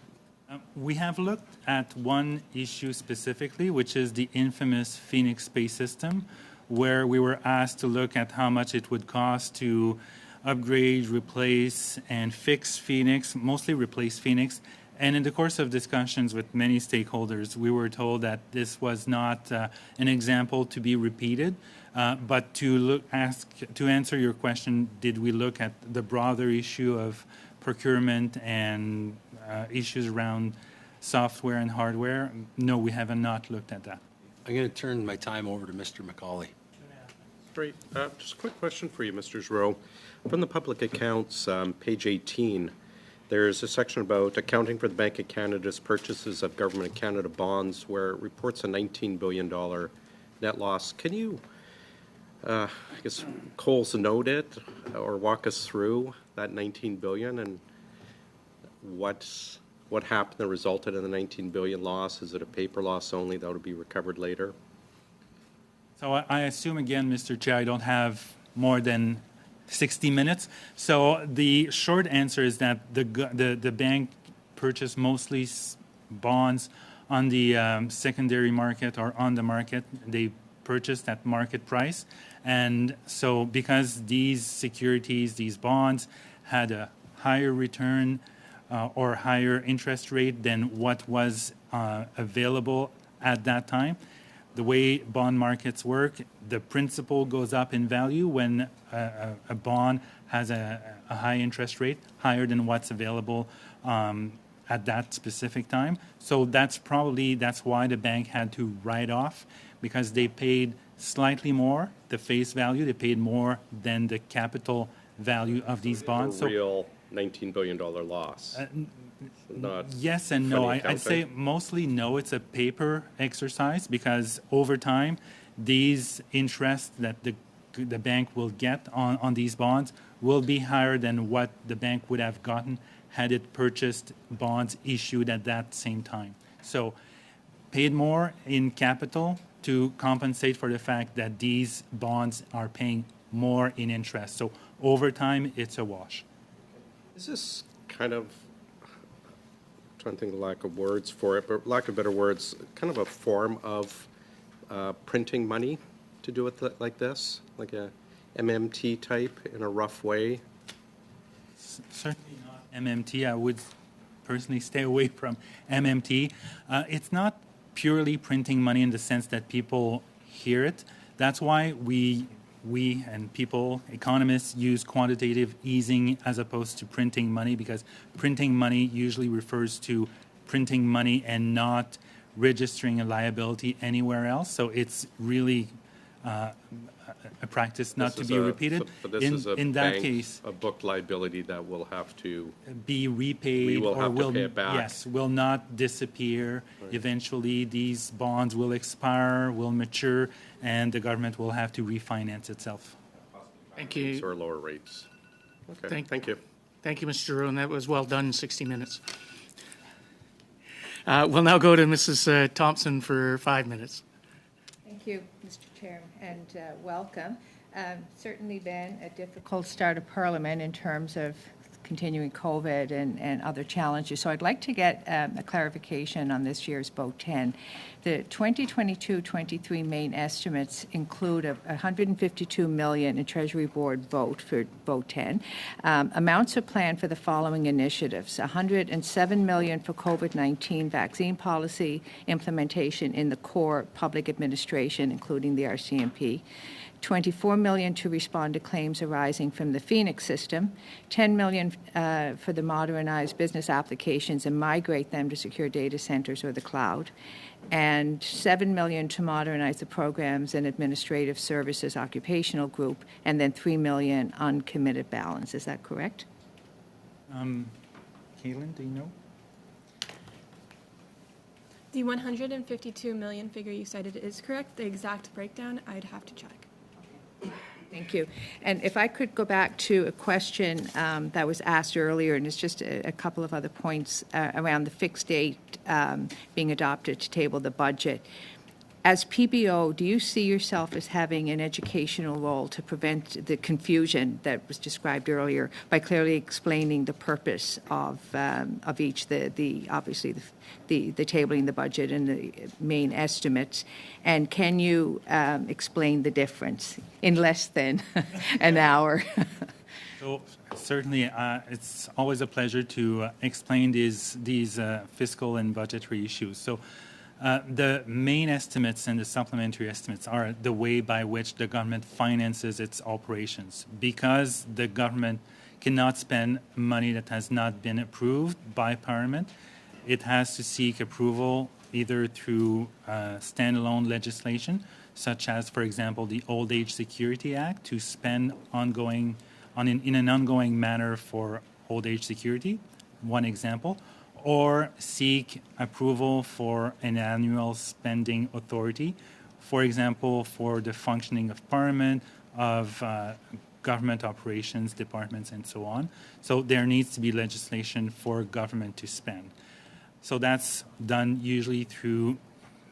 We have looked at one issue specifically, which is the infamous Phoenix space system, where we were asked to look at how much it would cost to upgrade, replace, and fix Phoenix, mostly replace Phoenix. And in the course of discussions with many stakeholders, we were told that this was not an example to be repeated. But to answer your question, did we look at the broader issue of procurement and issues around software and hardware? No, we have not looked at that. I'm going to turn my time over to Mr. McCauley. Great. Just a quick question for you, Mr. Giroux. From the public accounts, page 18, there's a section about accounting for the Bank of Canada's purchases of Government of Canada bonds, where it reports a $19 billion net loss. Can you, Coles note it or walk us through that $19 billion and what happened that resulted in the $19 billion loss? Is it a paper loss only that would be recovered later? So I assume, again, Mr. Chair, I don't have more than 60 minutes. So the short answer is that the bank purchased mostly bonds on the secondary market or on the market. They purchased at market price. And so because these securities, these bonds, had a higher return or higher interest rate than what was available at that time, the way bond markets work, the principal goes up in value when a bond has a high interest rate, higher than what's available at that specific time. So that's why the bank had to write off, because they paid slightly more, the face value, they paid more than the capital value of these bonds. A real $19 billion loss. Not yes and no. funny I'd say mostly no. It's a paper exercise, because over time, these interests that the bank will get on these bonds will be higher than what the bank would have gotten had it purchased bonds issued at that same time. So paid more in capital to compensate for the fact that these bonds are paying more in interest. So over time, it's a wash. Is this kind of, trying to think of lack of words for it, but lack of better words, kind of a form of printing money to do it like this, like a MMT type in a rough way? Certainly not MMT. I would personally stay away from MMT. It's not purely printing money in the sense that people hear it. That's why we and people, economists, use quantitative easing as opposed to printing money, because printing money usually refers to printing money and not registering a liability anywhere else. So it's really a practice not to be repeated. But this is in that case, a book liability that will have to be repaid, we will or have to will pay it back. Yes, will not disappear. Right. Eventually, these bonds will expire, will mature, and the government will have to refinance itself. Thank you. Or lower rates. Okay. Thank you. Thank you, Mr. Giroux, and that was well done in 60 minutes. We'll now go to Mrs. Thompson for 5 minutes. Thank you, Mr. Chair, and welcome. Certainly been a difficult start of Parliament in terms of continuing COVID and other challenges. So I'd like to get a clarification on this year's Vote 10. The 2022-23 main estimates include a $152 million in Treasury Board vote for Vote 10. Amounts are planned for the following initiatives: $107 million for COVID-19 vaccine policy implementation in the core public administration, including the RCMP. $24 million to respond to claims arising from the Phoenix system, $10 million for the modernized business applications and migrate them to secure data centers or the cloud, and $7 million to modernize the programs and administrative services occupational group, and then $3 million uncommitted balance. Is that correct? Caitlin, do you know? The 152 million figure you cited is correct. The exact breakdown, I'd have to check. Thank you. And if I could go back to a question that was asked earlier, and it's just a couple of other points around the fixed date being adopted to table the budget. As PBO, do you see yourself as having an educational role to prevent the confusion that was described earlier by clearly explaining the purpose of each, obviously the tabling the budget and the main estimates, and can you explain the difference in less than an hour? So certainly, it's always a pleasure to explain these fiscal and budgetary issues. So. The main estimates and the supplementary estimates are the way by which the government finances its operations. Because the government cannot spend money that has not been approved by Parliament, it has to seek approval either through standalone legislation, such as, for example, the Old Age Security Act, to spend in an ongoing manner for old age security, one example, or seek approval for an annual spending authority, for example, for the functioning of Parliament, of government operations, departments, and so on. So there needs to be legislation for government to spend. So that's done usually through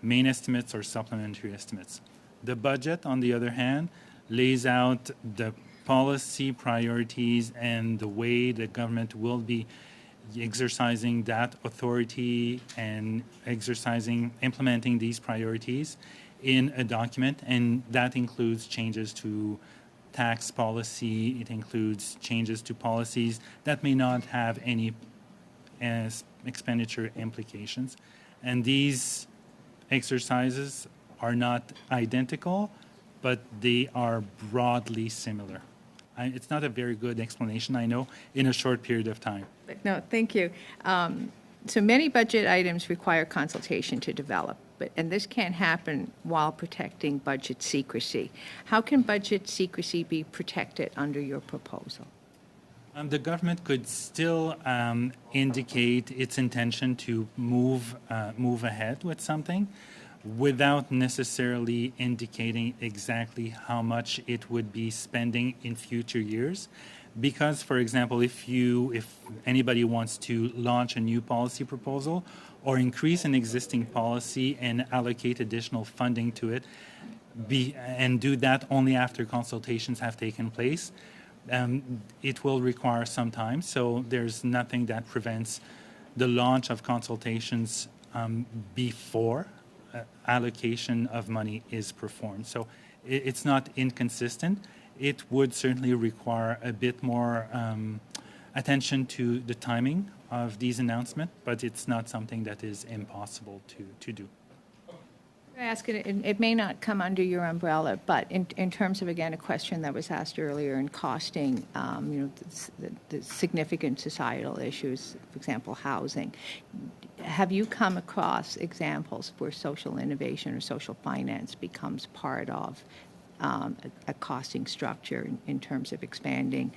main estimates or supplementary estimates. The budget, on the other hand, lays out the policy priorities and the way the government will be exercising that authority and implementing these priorities in a document, and that includes changes to tax policy. It includes changes to policies that may not have any expenditure implications. And these exercises are not identical, but they are broadly similar. It's not a very good explanation, I know, in a short period of time. No, thank you. So many budget items require consultation to develop, and this can't happen while protecting budget secrecy. How can budget secrecy be protected under your proposal? The government could still indicate its intention to move ahead with something without necessarily indicating exactly how much it would be spending in future years. Because, for example, if anybody wants to launch a new policy proposal or increase an existing policy and allocate additional funding to it, and do that only after consultations have taken place. It will require some time, so there's nothing that prevents the launch of consultations before allocation of money is performed. So it's not inconsistent. It would certainly require a bit more attention to the timing of these announcements, but it's not something that is impossible to do. I ask it may not come under your umbrella, but in terms of, again, a question that was asked earlier in costing, the significant societal issues, for example, housing, have you come across examples where social innovation or social finance becomes part of a costing structure in terms of expanding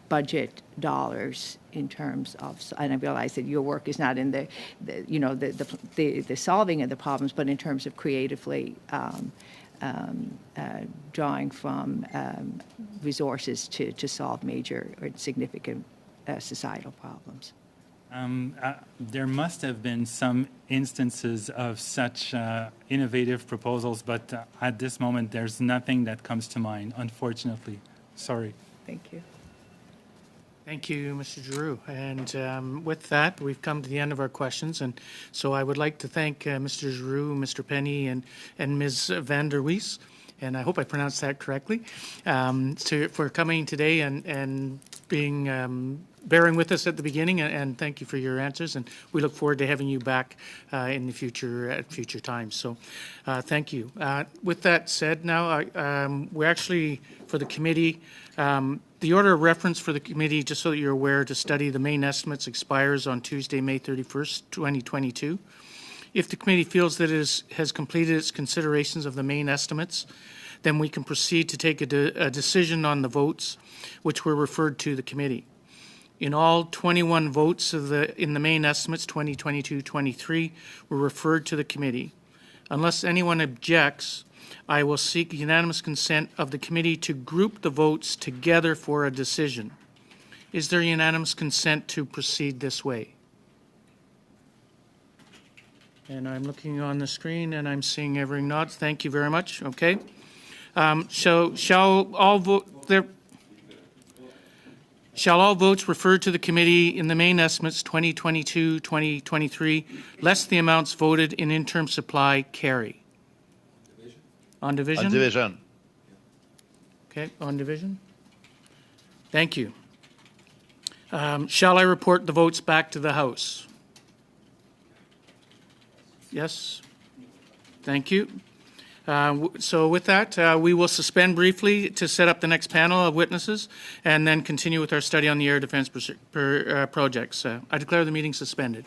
budget dollars in terms of, and I realize that your work is not in the solving of the problems, but in terms of creatively drawing from resources to solve major or significant societal problems. There must have been some instances of such innovative proposals, but at this moment, there's nothing that comes to mind, unfortunately. Sorry. Thank you. Thank you, Mr. Giroux. And with that, we've come to the end of our questions. And so I would like to thank Mr. Giroux, Mr. Penny, and Ms. Van der Wees, and I hope I pronounced that correctly, for coming today and being bearing with us at the beginning. And thank you for your answers. And we look forward to having you back in the future at future times. So thank you. With that said, now we're actually, for the committee, the order of reference for the committee, just so that you're aware, to study the main estimates expires on Tuesday, May 31st, 2022. If the committee feels that it has completed its considerations of the main estimates, then we can proceed to take a decision on the votes which were referred to the committee. In all, 21 votes in the main estimates 2022-23 were referred to the committee. Unless anyone objects, I will seek unanimous consent of the committee to group the votes together for a decision. Is there unanimous consent to proceed this way? And I'm looking on the screen and I'm seeing every nod. Thank you very much. Okay. Shall all votes referred to the committee in the main estimates 2022-2023, less the amounts voted in interim supply, carry? On division? On division. Okay, on division. Thank you. Shall I report the votes back to the House? Yes. Thank you. So with that, we will suspend briefly to set up the next panel of witnesses and then continue with our study on the air defense projects. I declare the meeting suspended.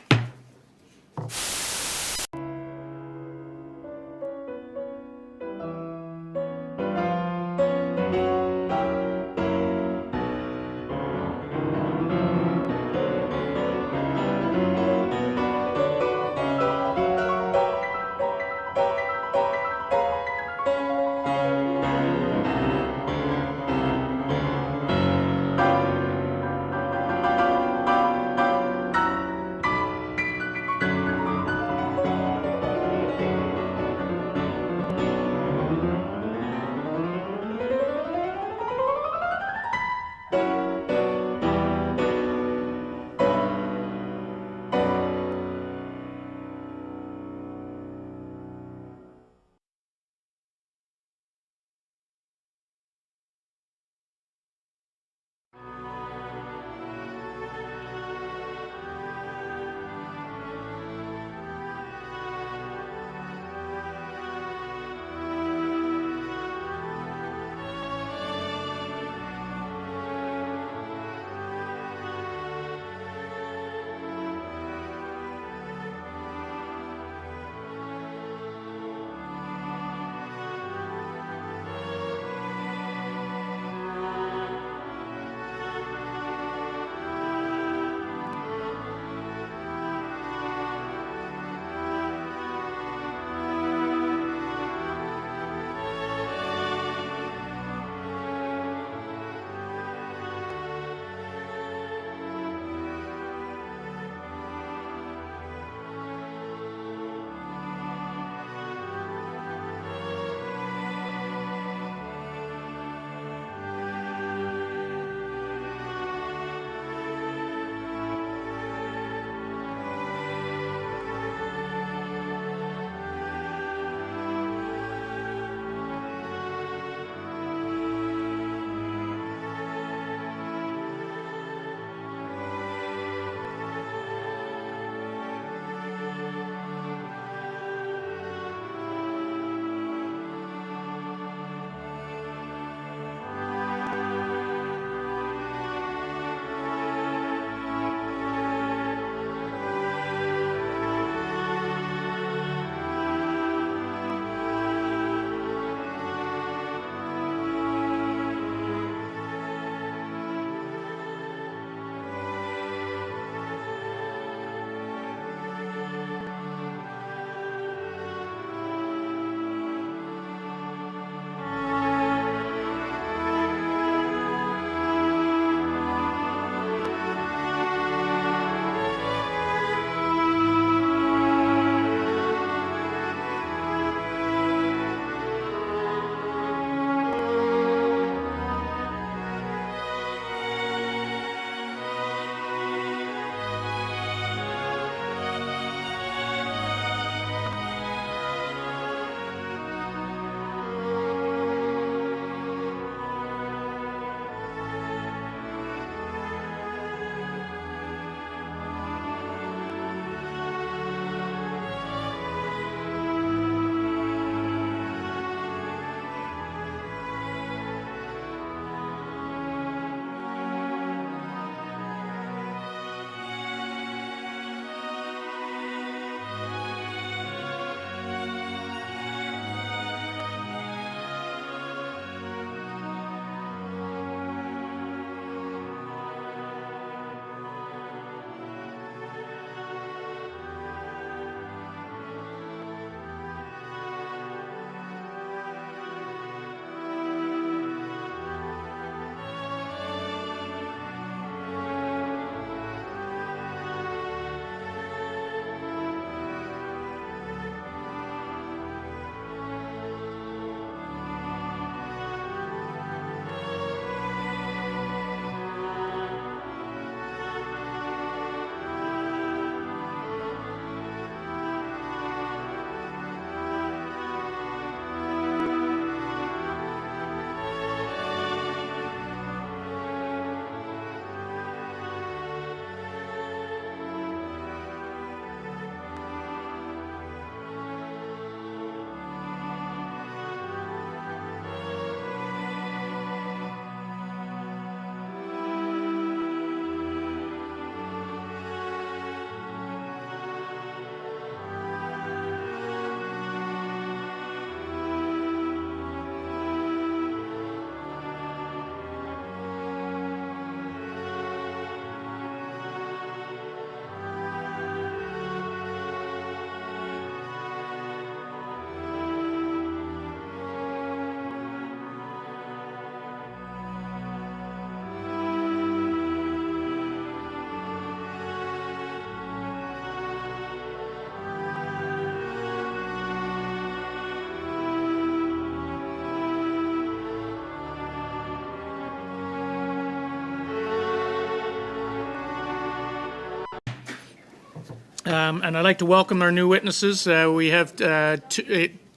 And I'd like to welcome our new witnesses. We have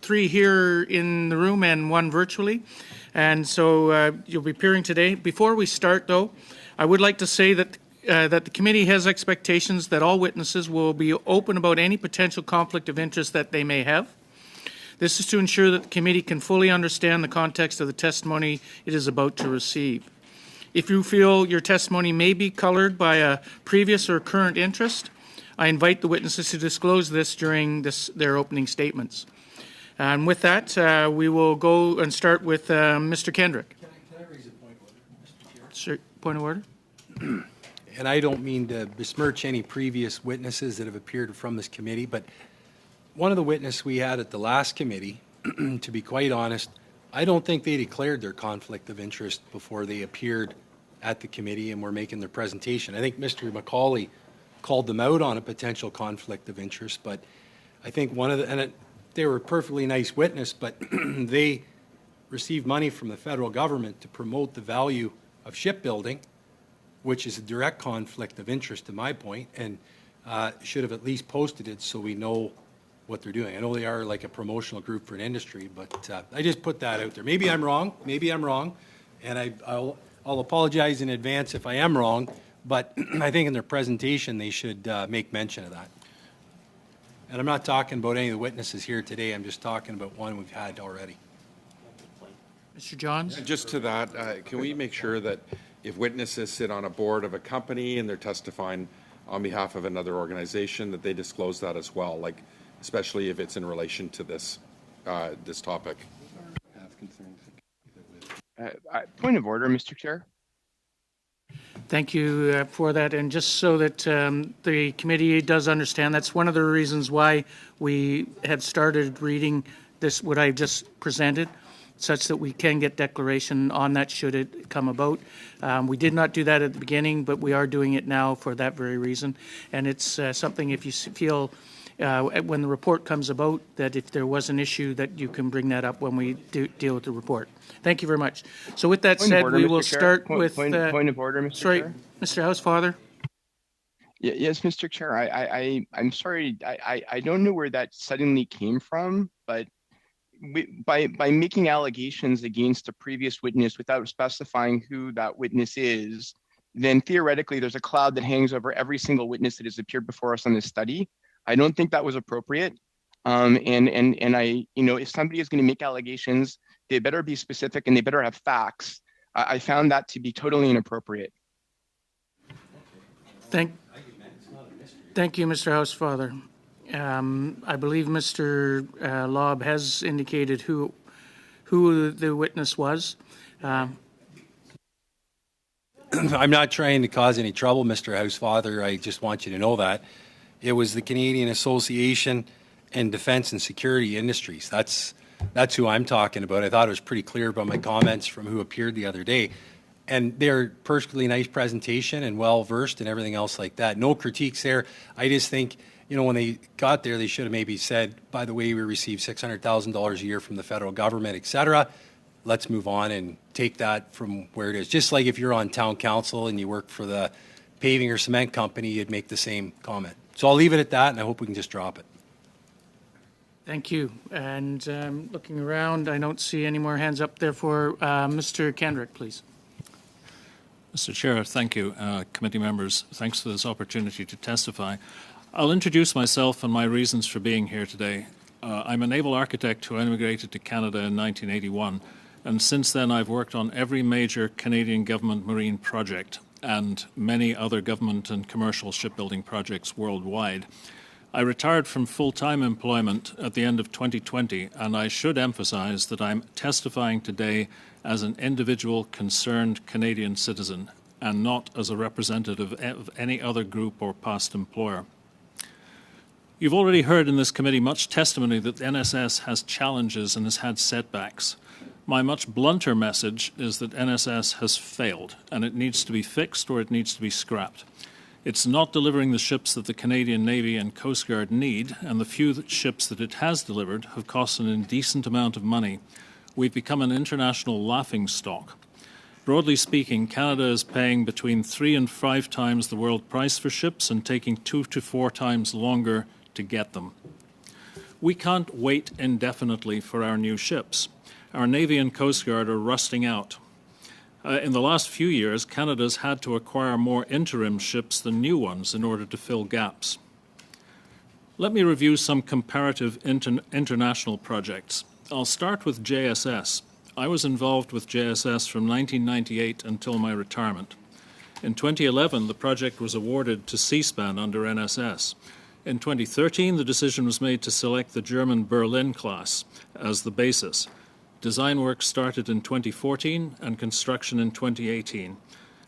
three here in the room and one virtually. And so you'll be appearing today. Before we start, though, I would like to say that that the committee has expectations that all witnesses will be open about any potential conflict of interest that they may have. This is to ensure that the committee can fully understand the context of the testimony it is about to receive. If you feel your testimony may be colored by a previous or current interest, I invite the witnesses to disclose this during their opening statements. And with that, we will go and start with Mr. Kendrick. Can I raise a point of order, Mr. Chair? Sure. Point of order. And I don't mean to besmirch any previous witnesses that have appeared from this committee, but one of the witnesses we had at the last committee, to be quite honest, I don't think they declared their conflict of interest before they appeared at the committee and were making their presentation. I think Mr. McCauley called them out on a potential conflict of interest, but I think they were a perfectly nice witness, but they received money from the federal government to promote the value of shipbuilding, which is a direct conflict of interest to my point, and should have at least posted it so we know what they're doing. I know they are like a promotional group for an industry, but I just put that out there. Maybe I'm wrong, and I'll apologize in advance if I am wrong, but I think in their presentation they should make mention of that. And I'm not talking about any of the witnesses here today, I'm just talking about one we've had already. Mr. Johns? Just to that, can we make sure that if witnesses sit on a board of a company and they're testifying on behalf of another organization, that they disclose that as well, like especially if it's in relation to this this topic? Point of order, Mr. Chair. Thank you for that. And just so that the committee does understand, that's one of the reasons why we have started reading this, what I just presented, such that we can get declaration on that should it come about. We did not do that at the beginning, but we are doing it now for that very reason. And it's something, if you feel when the report comes about, that if there was an issue, that you can bring that up when we deal with the report. Thank you very much. So with that said, we will start with... Point of order, Mr. Sorry, Chair. Mr. Housefather. Yes, Mr. Chair. I'm sorry. I don't know where that suddenly came from, but by making allegations against a previous witness without specifying who that witness is, then theoretically there's a cloud that hangs over every single witness that has appeared before us on this study. I don't think that was appropriate. And I, if somebody is going to make allegations, they better be specific and they better have facts. I found that to be totally inappropriate. Thank you, Mr. Housefather. I believe Mr. Lobb has indicated who the witness was. I'm not trying to cause any trouble, Mr. Housefather. I just want you to know that. It was the Canadian Association in Defence and Security Industries. That's who I'm talking about. I thought it was pretty clear about my comments from who appeared the other day. And they're perfectly nice presentation and well-versed and everything else like that. No critiques there. I just think, when they got there, they should have maybe said, by the way, we receive $600,000 a year from the federal government, et cetera. Let's move on and take that from where it is. Just like if you're on town council and you work for the paving or cement company, you'd make the same comment. So I'll leave it at that, and I hope we can just drop it. Thank you. And looking around, I don't see any more hands up. Therefore, Mr. Kendrick, please. Mr. Chair, thank you. Committee members, thanks for this opportunity to testify. I'll introduce myself and my reasons for being here today. I'm a naval architect who emigrated to Canada in 1981, and since then I've worked on every major Canadian government marine project and many other government and commercial shipbuilding projects worldwide. I retired from full-time employment at the end of 2020, and I should emphasize that I'm testifying today as an individual concerned Canadian citizen and not as a representative of any other group or past employer. You've already heard in this committee much testimony that the NSS has challenges and has had setbacks. My much blunter message is that NSS has failed, and it needs to be fixed or it needs to be scrapped. It's not delivering the ships that the Canadian Navy and Coast Guard need, and the few ships that it has delivered have cost an indecent amount of money. We've become an international laughingstock. Broadly speaking, Canada is paying between 3 and 5 times the world price for ships and taking 2 to 4 times longer to get them. We can't wait indefinitely for our new ships. Our Navy and Coast Guard are rusting out. In the last few years, Canada's had to acquire more interim ships than new ones in order to fill gaps. Let me review some comparative international projects. I'll start with JSS. I was involved with JSS from 1998 until my retirement. In 2011, the project was awarded to Seaspan under NSS. In 2013, the decision was made to select the German Berlin class as the basis. Design work started in 2014 and construction in 2018.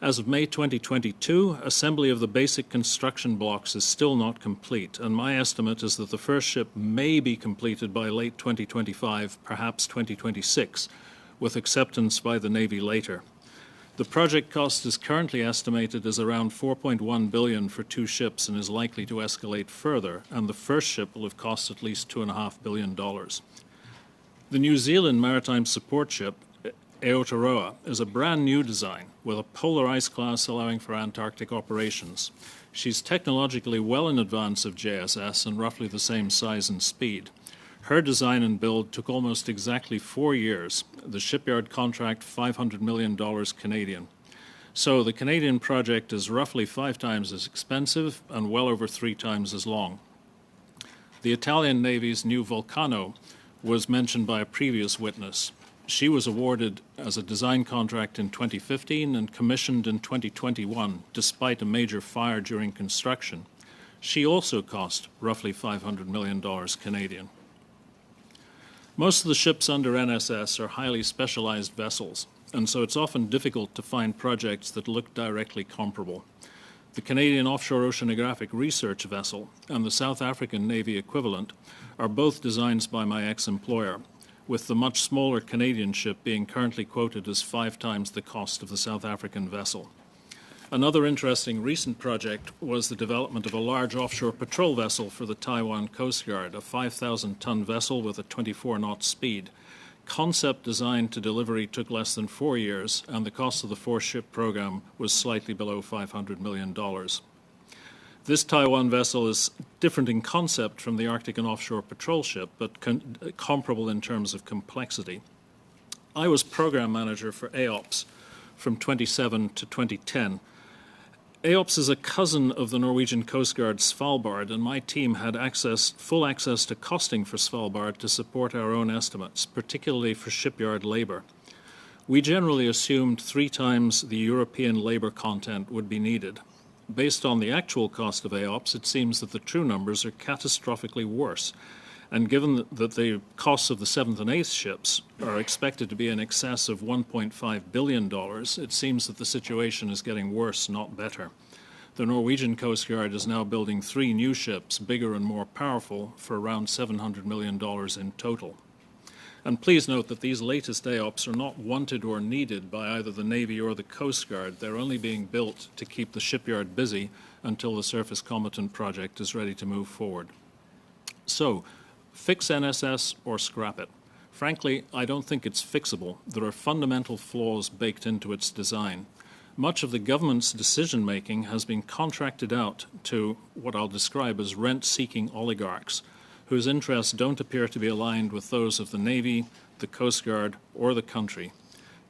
As of May 2022, assembly of the basic construction blocks is still not complete, and my estimate is that the first ship may be completed by late 2025, perhaps 2026, with acceptance by the Navy later. The project cost is currently estimated as around $4.1 billion for 2 ships and is likely to escalate further, and the first ship will have cost at least $2.5 billion. The New Zealand maritime support ship, Aotearoa, is a brand new design with a polar ice class allowing for Antarctic operations. She's technologically well in advance of JSS and roughly the same size and speed. Her design and build took almost exactly 4 years. The shipyard contract $500 million Canadian. So the Canadian project is roughly 5 times as expensive and well over 3 times as long. The Italian Navy's new Vulcano was mentioned by a previous witness. She was awarded as a design contract in 2015 and commissioned in 2021, despite a major fire during construction. She also cost roughly $500 million Canadian. Most of the ships under NSS are highly specialized vessels, and so it's often difficult to find projects that look directly comparable. The Canadian Offshore Oceanographic Research Vessel and the South African Navy equivalent are both designs by my ex-employer, with the much smaller Canadian ship being currently quoted as 5 times the cost of the South African vessel. Another interesting recent project was the development of a large offshore patrol vessel for the Taiwan Coast Guard, a 5,000-ton vessel with a 24-knot speed. Concept design to delivery took less than 4 years, and the cost of the 4-ship program was slightly below $500 million. This Taiwan vessel is different in concept from the Arctic and Offshore Patrol ship, but comparable in terms of complexity. I was program manager for AOPS from 2007 to 2010. AOPS is a cousin of the Norwegian Coast Guard Svalbard, and my team had full access to costing for Svalbard to support our own estimates, particularly for shipyard labor. We generally assumed 3 times the European labor content would be needed. Based on the actual cost of AOPS, it seems that the true numbers are catastrophically worse. And given that the costs of the 7th and 8th ships are expected to be in excess of $1.5 billion, it seems that the situation is getting worse, not better. The Norwegian Coast Guard is now building 3 new ships, bigger and more powerful, for around $700 million in total. And please note that these latest AOPS are not wanted or needed by either the Navy or the Coast Guard. They're only being built to keep the shipyard busy until the Surface Combatant project is ready to move forward. So, fix NSS or scrap it. Frankly, I don't think it's fixable. There are fundamental flaws baked into its design. Much of the government's decision-making has been contracted out to what I'll describe as rent-seeking oligarchs, whose interests don't appear to be aligned with those of the Navy, the Coast Guard, or the country.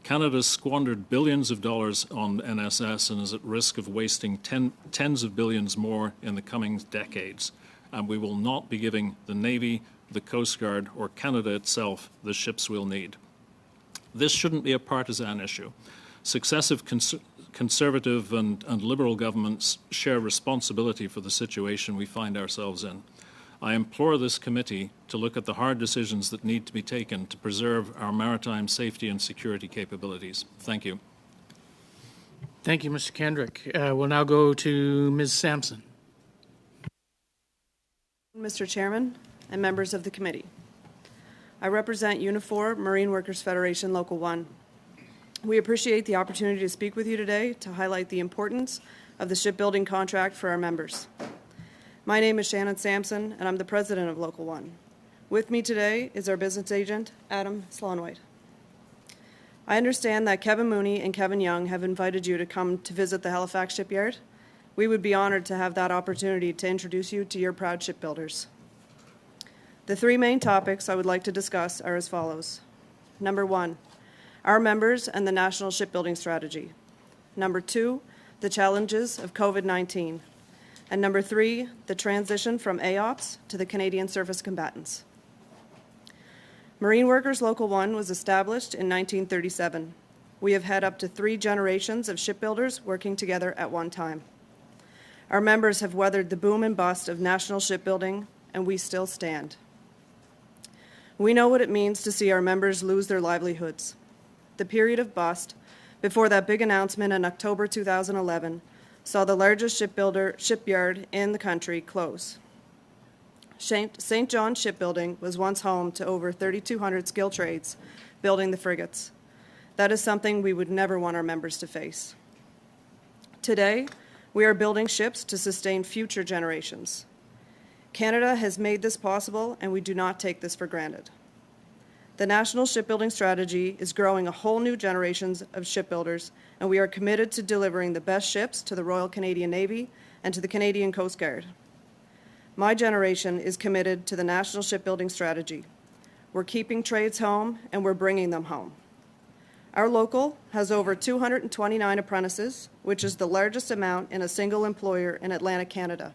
Canada's squandered billions of dollars on NSS and is at risk of wasting tens of billions more in the coming decades. And we will not be giving the Navy, the Coast Guard, or Canada itself the ships we'll need. This shouldn't be a partisan issue. Successive conservative and liberal governments share responsibility for the situation we find ourselves in. I implore this committee to look at the hard decisions that need to be taken to preserve our maritime safety and security capabilities. Thank you. Thank you, Mr. Kendrick. We'll now go to Ms. Sampson. Mr. Chairman and members of the committee, I represent Unifor Marine Workers Federation Local 1. We appreciate the opportunity to speak with you today to highlight the importance of the shipbuilding contract for our members. My name is Shannon Sampson, and I'm the president of Local 1. With me today is our business agent, Adam Sloanwhite. I understand that Kevin Mooney and Kevin Young have invited you to come to visit the Halifax shipyard. We would be honored to have that opportunity to introduce you to your proud shipbuilders. The three main topics I would like to discuss are as follows. Number one, our members and the National Shipbuilding Strategy. Number two, the challenges of COVID-19. And number three, the transition from AOPS to the Canadian Surface Combatants. Marine Workers Local 1 was established in 1937. We have had up to 3 generations of shipbuilders working together at one time. Our members have weathered the boom and bust of national shipbuilding, and we still stand. We know what it means to see our members lose their livelihoods. The period of bust, before that big announcement in October 2011, saw the largest shipyard in the country close. St. John Shipbuilding was once home to over 3,200 skilled trades building the frigates. That is something we would never want our members to face. Today, we are building ships to sustain future generations. Canada has made this possible, and we do not take this for granted. The National Shipbuilding Strategy is growing a whole new generation of shipbuilders, and we are committed to delivering the best ships to the Royal Canadian Navy and to the Canadian Coast Guard. My generation is committed to the National Shipbuilding Strategy. We're keeping trades home, and we're bringing them home. Our local has over 229 apprentices, which is the largest amount in a single employer in Atlantic Canada.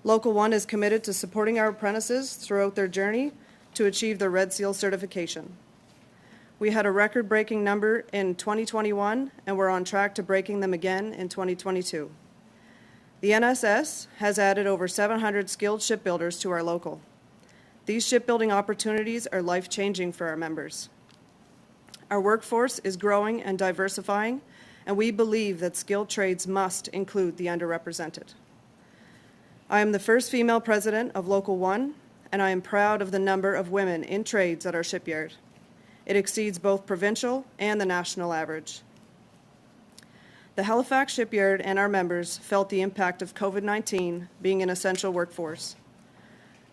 Local 1 is committed to supporting our apprentices throughout their journey to achieve their Red Seal certification. We had a record-breaking number in 2021, and we're on track to breaking them again in 2022. The NSS has added over 700 skilled shipbuilders to our local. These shipbuilding opportunities are life-changing for our members. Our workforce is growing and diversifying, and we believe that skilled trades must include the underrepresented. I am the first female president of Local 1, and I am proud of the number of women in trades at our shipyard. It exceeds both provincial and the national average. The Halifax shipyard and our members felt the impact of COVID-19 being an essential workforce.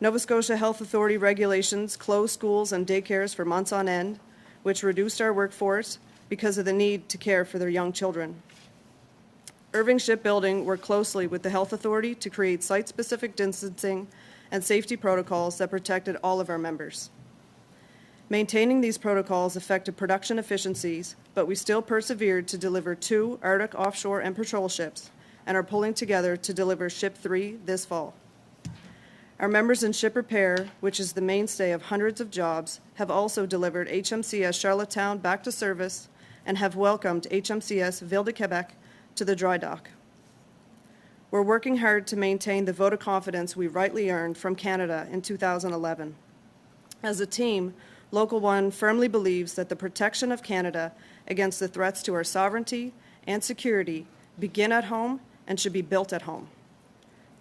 Nova Scotia Health Authority regulations closed schools and daycares for months on end, which reduced our workforce because of the need to care for their young children. Irving Shipbuilding worked closely with the Health Authority to create site-specific distancing and safety protocols that protected all of our members. Maintaining these protocols affected production efficiencies, but we still persevered to deliver 2 Arctic offshore and patrol ships and are pulling together to deliver Ship 3 this fall. Our members in ship repair, which is the mainstay of hundreds of jobs, have also delivered HMCS Charlottetown back to service and have welcomed HMCS Ville de Quebec to the dry dock. We're working hard to maintain the vote of confidence we rightly earned from Canada in 2011. As a team, Local 1 firmly believes that the protection of Canada against the threats to our sovereignty and security begin at home and should be built at home.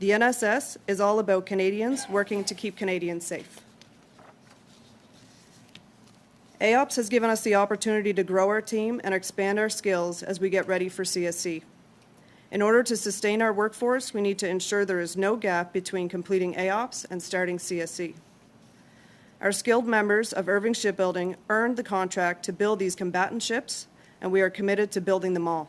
The NSS is all about Canadians working to keep Canadians safe. AOPS has given us the opportunity to grow our team and expand our skills as we get ready for CSC. In order to sustain our workforce, we need to ensure there is no gap between completing AOPS and starting CSC. Our skilled members of Irving Shipbuilding earned the contract to build these combatant ships, and we are committed to building them all.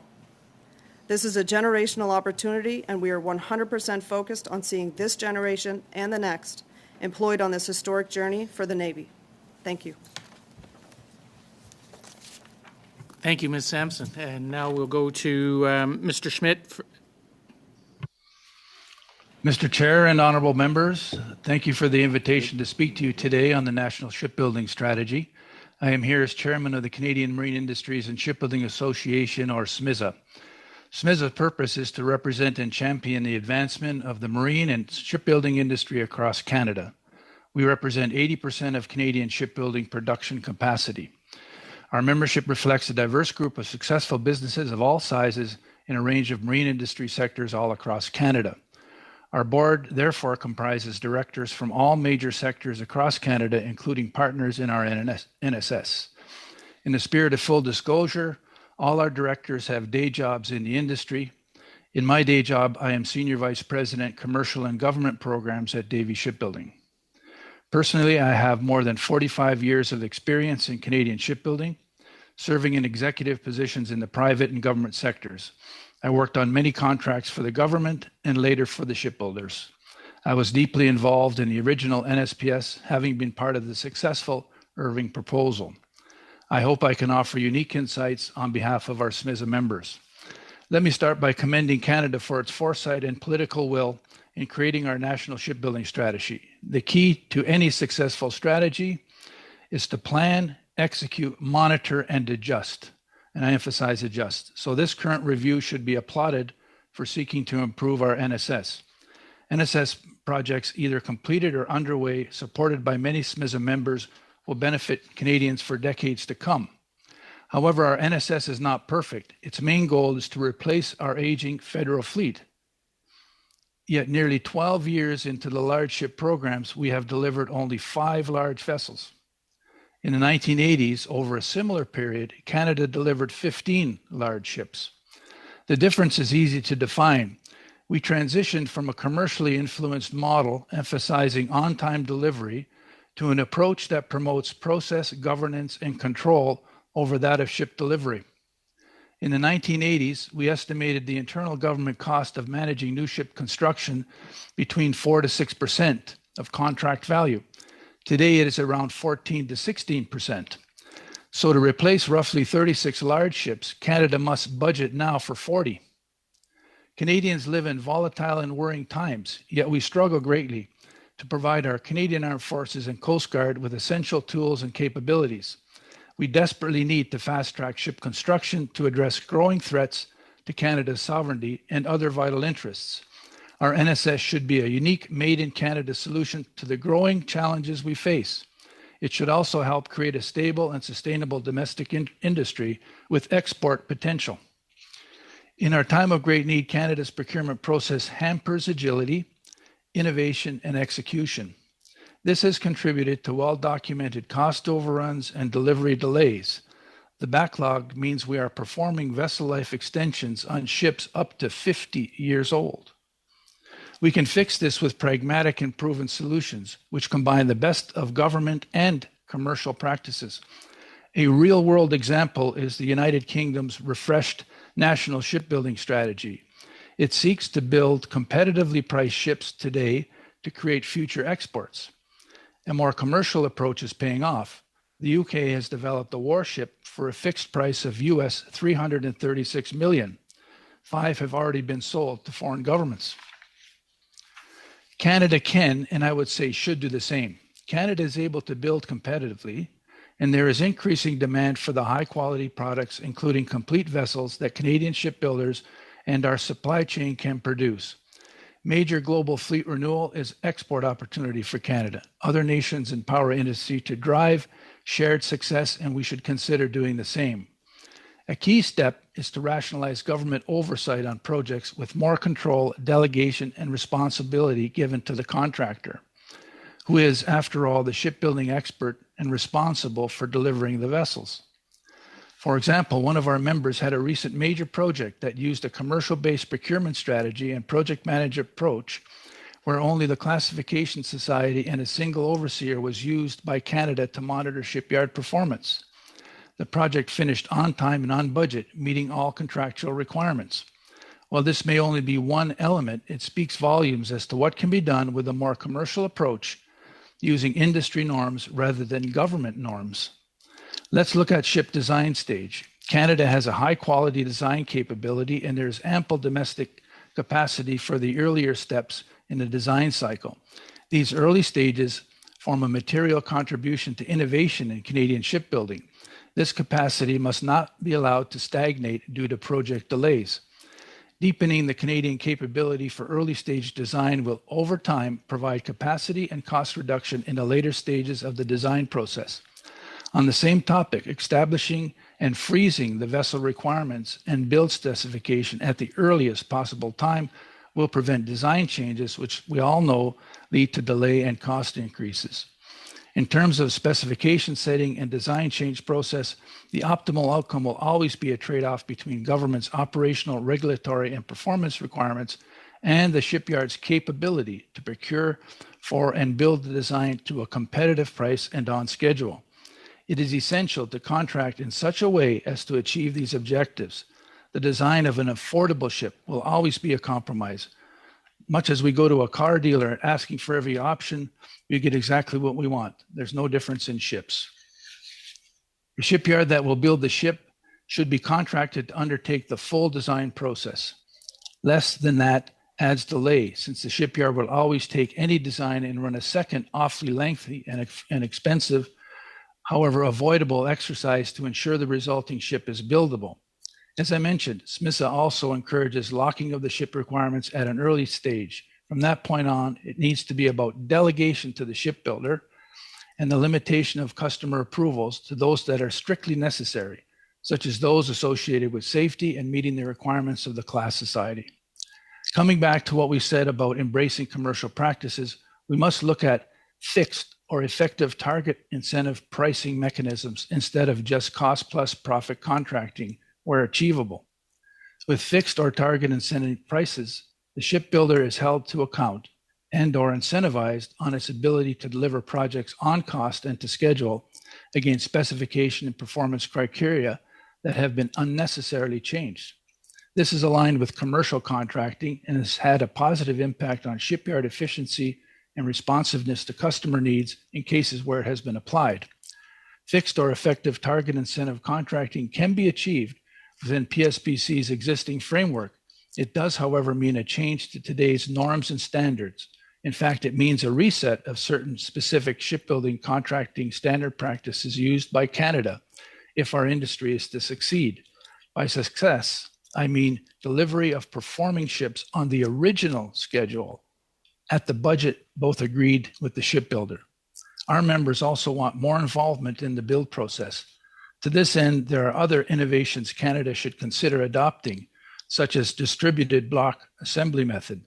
This is a generational opportunity, and we are 100% focused on seeing this generation and the next employed on this historic journey for the Navy. Thank you. Thank you, Ms. Sampson. And now we'll go to Mr. Schmidt. Mr. Chair and honorable members, thank you for the invitation to speak to you today on the National Shipbuilding Strategy. I am here as chairman of the Canadian Marine Industries and Shipbuilding Association, or SMISA. SMISA's purpose is to represent and champion the advancement of the marine and shipbuilding industry across Canada. We represent 80% of Canadian shipbuilding production capacity. Our membership reflects a diverse group of successful businesses of all sizes in a range of marine industry sectors all across Canada. Our board, therefore, comprises directors from all major sectors across Canada, including partners in our NSS. In the spirit of full disclosure, all our directors have day jobs in the industry. In my day job, I am Senior Vice President, Commercial and Government Programs at Davie Shipbuilding. Personally, I have more than 45 years of experience in Canadian shipbuilding, serving in executive positions in the private and government sectors. I worked on many contracts for the government and later for the shipbuilders. I was deeply involved in the original NSPS, having been part of the successful Irving proposal. I hope I can offer unique insights on behalf of our SMISA members. Let me start by commending Canada for its foresight and political will in creating our national shipbuilding strategy. The key to any successful strategy is to plan, execute, monitor, and adjust. And I emphasize adjust. So this current review should be applauded for seeking to improve our NSS. NSS projects either completed or underway, supported by many SMISA members, will benefit Canadians for decades to come. However, our NSS is not perfect. Its main goal is to replace our aging federal fleet. Yet nearly 12 years into the large ship programs, we have delivered only 5 large vessels. In the 1980s, over a similar period, Canada delivered 15 large ships. The difference is easy to define. We transitioned from a commercially influenced model emphasizing on-time delivery to an approach that promotes process, governance, and control over that of ship delivery. In the 1980s, we estimated the internal government cost of managing new ship construction between 4 to 6% of contract value. Today, it is around 14 to 16%. So to replace roughly 36 large ships, Canada must budget now for 40. Canadians live in volatile and worrying times, yet we struggle greatly to provide our Canadian Armed Forces and Coast Guard with essential tools and capabilities. We desperately need to fast-track ship construction to address growing threats to Canada's sovereignty and other vital interests. Our NSS should be a unique made-in-Canada solution to the growing challenges we face. It should also help create a stable and sustainable domestic industry with export potential. In our time of great need, Canada's procurement process hampers agility, innovation, and execution. This has contributed to well-documented cost overruns and delivery delays. The backlog means we are performing vessel life extensions on ships up to 50 years old. We can fix this with pragmatic and proven solutions, which combine the best of government and commercial practices. A real-world example is the United Kingdom's refreshed national shipbuilding strategy. It seeks to build competitively priced ships today to create future exports. A more commercial approach is paying off. The UK has developed a warship for a fixed price of US $336 million. 5 have already been sold to foreign governments. Canada can, and I would say should, do the same. Canada is able to build competitively, and there is increasing demand for the high-quality products, including complete vessels that Canadian shipbuilders and our supply chain can produce. Major global fleet renewal is export opportunity for Canada. Other nations empower industry to drive shared success, and we should consider doing the same. A key step is to rationalize government oversight on projects with more control, delegation, and responsibility given to the contractor, who is, after all, the shipbuilding expert and responsible for delivering the vessels. For example, one of our members had a recent major project that used a commercial-based procurement strategy and project manager approach where only the classification society and a single overseer was used by Canada to monitor shipyard performance. The project finished on time and on budget, meeting all contractual requirements. While this may only be one element, it speaks volumes as to what can be done with a more commercial approach using industry norms rather than government norms. Let's look at ship design stage. Canada has a high-quality design capability, and there's ample domestic capacity for the earlier steps in the design cycle. These early stages form a material contribution to innovation in Canadian shipbuilding. This capacity must not be allowed to stagnate due to project delays. Deepening the Canadian capability for early-stage design will, over time, provide capacity and cost reduction in the later stages of the design process. On the same topic, establishing and freezing the vessel requirements and build specification at the earliest possible time will prevent design changes, which we all know lead to delay and cost increases. In terms of specification setting and design change process, the optimal outcome will always be a trade-off between government's operational, regulatory, and performance requirements and the shipyard's capability to procure for and build the design to a competitive price and on schedule. It is essential to contract in such a way as to achieve these objectives. The design of an affordable ship will always be a compromise. Much as we go to a car dealer asking for every option, we get exactly what we want. There's no difference in ships. The shipyard that will build the ship should be contracted to undertake the full design process. Less than that adds delay, since the shipyard will always take any design and run a second awfully lengthy and expensive, however avoidable exercise to ensure the resulting ship is buildable. As I mentioned, SMISA also encourages locking of the ship requirements at an early stage. From that point on, it needs to be about delegation to the shipbuilder and the limitation of customer approvals to those that are strictly necessary, such as those associated with safety and meeting the requirements of the class society. Coming back to what we said about embracing commercial practices, we must look at fixed or effective target incentive pricing mechanisms instead of just cost plus profit contracting where achievable. With fixed or target incentive prices, the shipbuilder is held to account and or incentivized on its ability to deliver projects on cost and to schedule against specification and performance criteria that have been unnecessarily changed. This is aligned with commercial contracting and has had a positive impact on shipyard efficiency and responsiveness to customer needs in cases where it has been applied. Fixed or effective target incentive contracting can be achieved within PSPC's existing framework. It does, however, mean a change to today's norms and standards. In fact, it means a reset of certain specific shipbuilding contracting standard practices used by Canada if our industry is to succeed. By success, I mean delivery of performing ships on the original schedule at the budget both agreed with the shipbuilder. Our members also want more involvement in the build process. To this end, there are other innovations Canada should consider adopting, such as distributed block assembly method.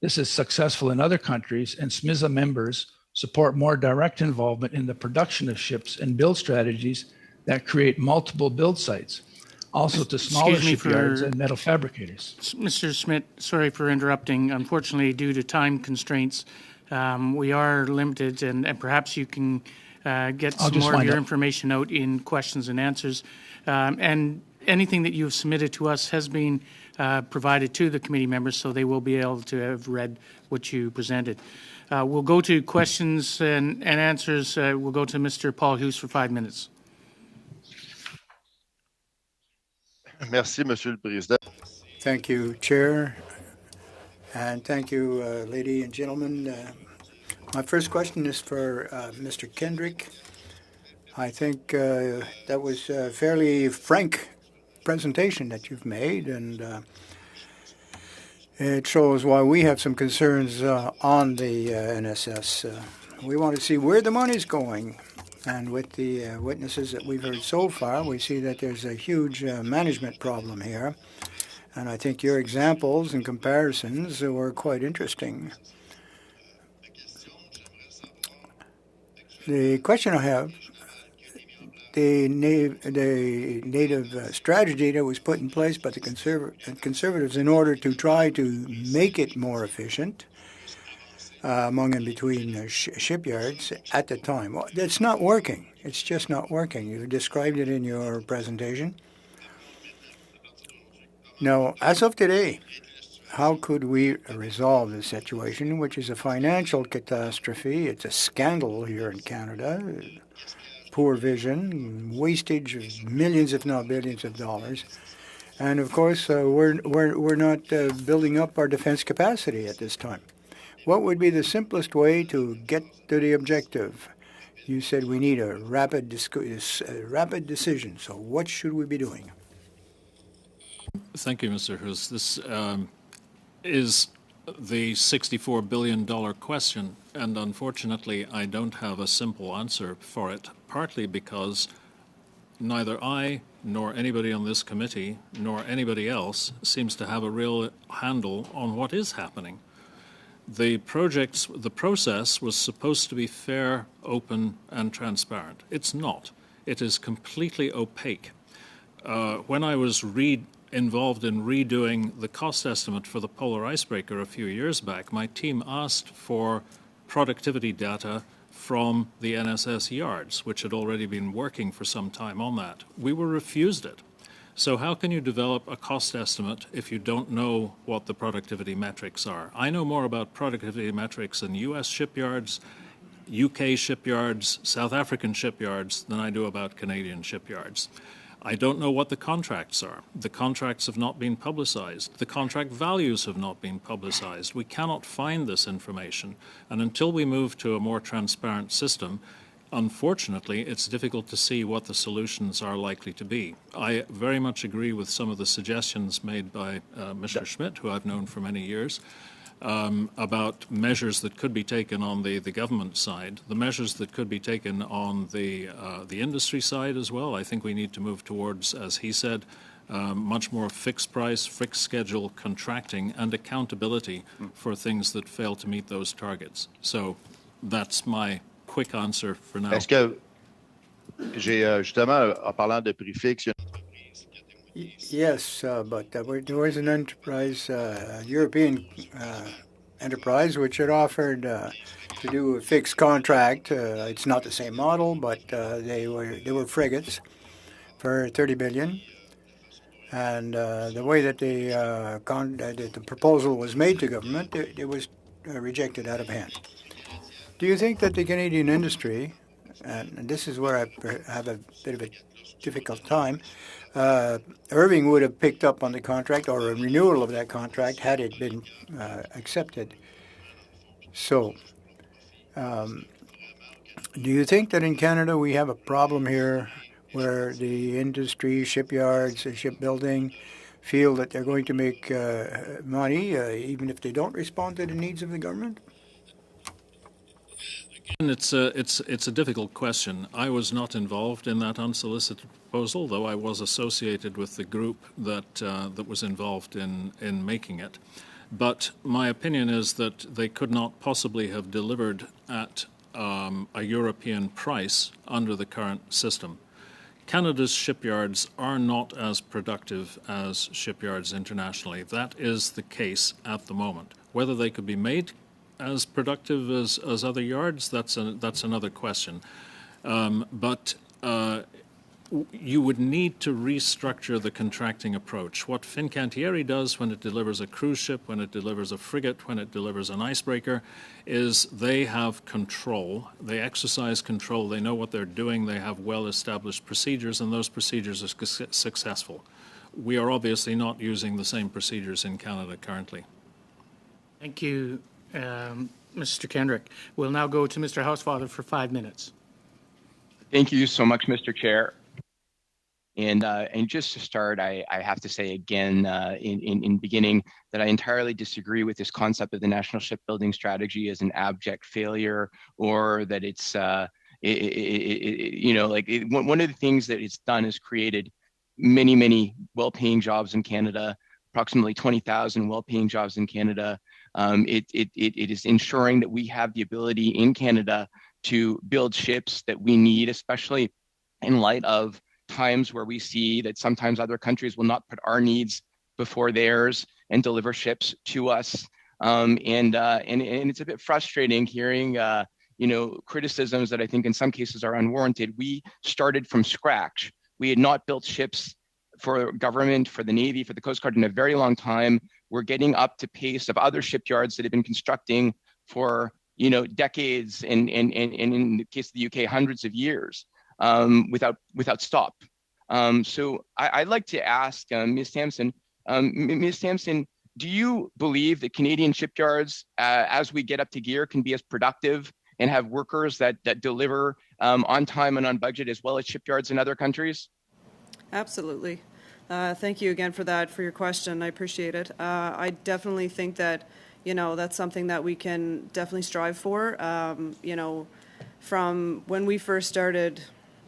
This is successful in other countries, and SMISA members support more direct involvement in the production of ships and build strategies that create multiple build sites, also to smaller shipyards and metal fabricators. Mr. Schmidt, sorry for interrupting. Unfortunately, due to time constraints, we are limited, and perhaps you can get some more of your information out in questions and answers. And anything that you've submitted to us has been provided to the committee members, so they will be able to have read what you presented. We'll go to questions and answers. We'll go to Mr. Paul Hughes for 5 minutes. Merci, Monsieur le Président. Thank you, Chair, and thank you, ladies and gentlemen. My first question is for Mr. Kendrick. I think that was a fairly frank presentation that you've made, and it shows why we have some concerns on the NSS. We want to see where the money's going. And with the witnesses that we've heard so far, we see that there's a huge management problem here. And I think your examples and comparisons were quite interesting. The question I have, the native strategy that was put in place by the Conservatives in order to try to make it more efficient, among and between shipyards at the time. Well, it's not working. It's just not working. You described it in your presentation. Now, as of today, how could we resolve this situation, which is a financial catastrophe? It's a scandal here in Canada. Poor vision, wastage of millions, if not billions of dollars. And of course, we're not building up our defense capacity at this time. What would be the simplest way to get to the objective? You said we need a rapid decision. So what should we be doing? Thank you, Mr. Hughes. This is the $64 billion question, and unfortunately, I don't have a simple answer for it, partly because neither I nor anybody on this committee nor anybody else seems to have a real handle on what is happening. The process was supposed to be fair, open, and transparent. It's not. It is completely opaque. When I was involved in redoing the cost estimate for the polar icebreaker a few years back, my team asked for productivity data from the NSS yards, which had already been working for some time on that. We were refused it. So how can you develop a cost estimate if you don't know what the productivity metrics are? I know more about productivity metrics in U.S. shipyards, UK shipyards, South African shipyards than I do about Canadian shipyards. I don't know what the contracts are. The contracts have not been publicized. The contract values have not been publicized. We cannot find this information. And until we move to a more transparent system, unfortunately, it's difficult to see what the solutions are likely to be. I very much agree with some of the suggestions made by Mr. Schmidt, who I've known for many years, about measures that could be taken on the government side, the measures that could be taken on the industry side as well. I think we need to move towards, as he said, much more fixed price, fixed schedule contracting and accountability for things that fail to meet those targets. So that's my quick answer for now. Est-ce que j'ai justement, en parlant de prix fixe, Yes, but there was an enterprise, European enterprise, which had offered to do a fixed contract. It's not the same model, but they were frigates for 30 billion. And the way that the proposal was made to government, it was rejected out of hand. Do you think that the Canadian industry, and this is where I have a bit of a difficult time, Irving would have picked up on the contract or a renewal of that contract had it been accepted? So, do you think that in Canada we have a problem here where the industry, shipyards, shipbuilding feel that they're going to make money even if they don't respond to the needs of the government? And it's a difficult question. I was not involved in that unsolicited proposal, though I was associated with the group that was involved in making it. But my opinion is that they could not possibly have delivered at a European price under the current system. Canada's shipyards are not as productive as shipyards internationally. That is the case at the moment. Whether they could be made as productive as other yards, that's another question. But you would need to restructure the contracting approach. What Fincantieri does when it delivers a cruise ship, when it delivers a frigate, when it delivers an icebreaker, is they have control. They exercise control. They know what they're doing. They have well-established procedures, and those procedures are successful. We are obviously not using the same procedures in Canada currently. Thank you, Mr. Kendrick. We'll now go to Mr. Housefather for 5 minutes. Thank you so much, Mr. Chair. And just to start, I have to say again in beginning that I entirely disagree with this concept of the national shipbuilding strategy as an abject failure, or that it's one of the things that it's done is created many well-paying jobs in Canada, approximately 20,000 well-paying jobs in Canada. It is ensuring that we have the ability in Canada to build ships that we need, especially in light of times where we see that sometimes other countries will not put our needs before theirs and deliver ships to us. And it's a bit frustrating hearing criticisms that I think in some cases are unwarranted. We started from scratch. We had not built ships for government, for the Navy, for the Coast Guard in a very long time. We're getting up to pace of other shipyards that have been constructing for decades, and in the case of the UK, hundreds of years. Without stop. So I'd like to ask Ms. Sampson, do you believe that Canadian shipyards, as we get up to gear, can be as productive and have workers that deliver on time and on budget as well as shipyards in other countries? Absolutely. Thank you again for your question. I appreciate it. I definitely think that, that's something that we can definitely strive for. From when we first started,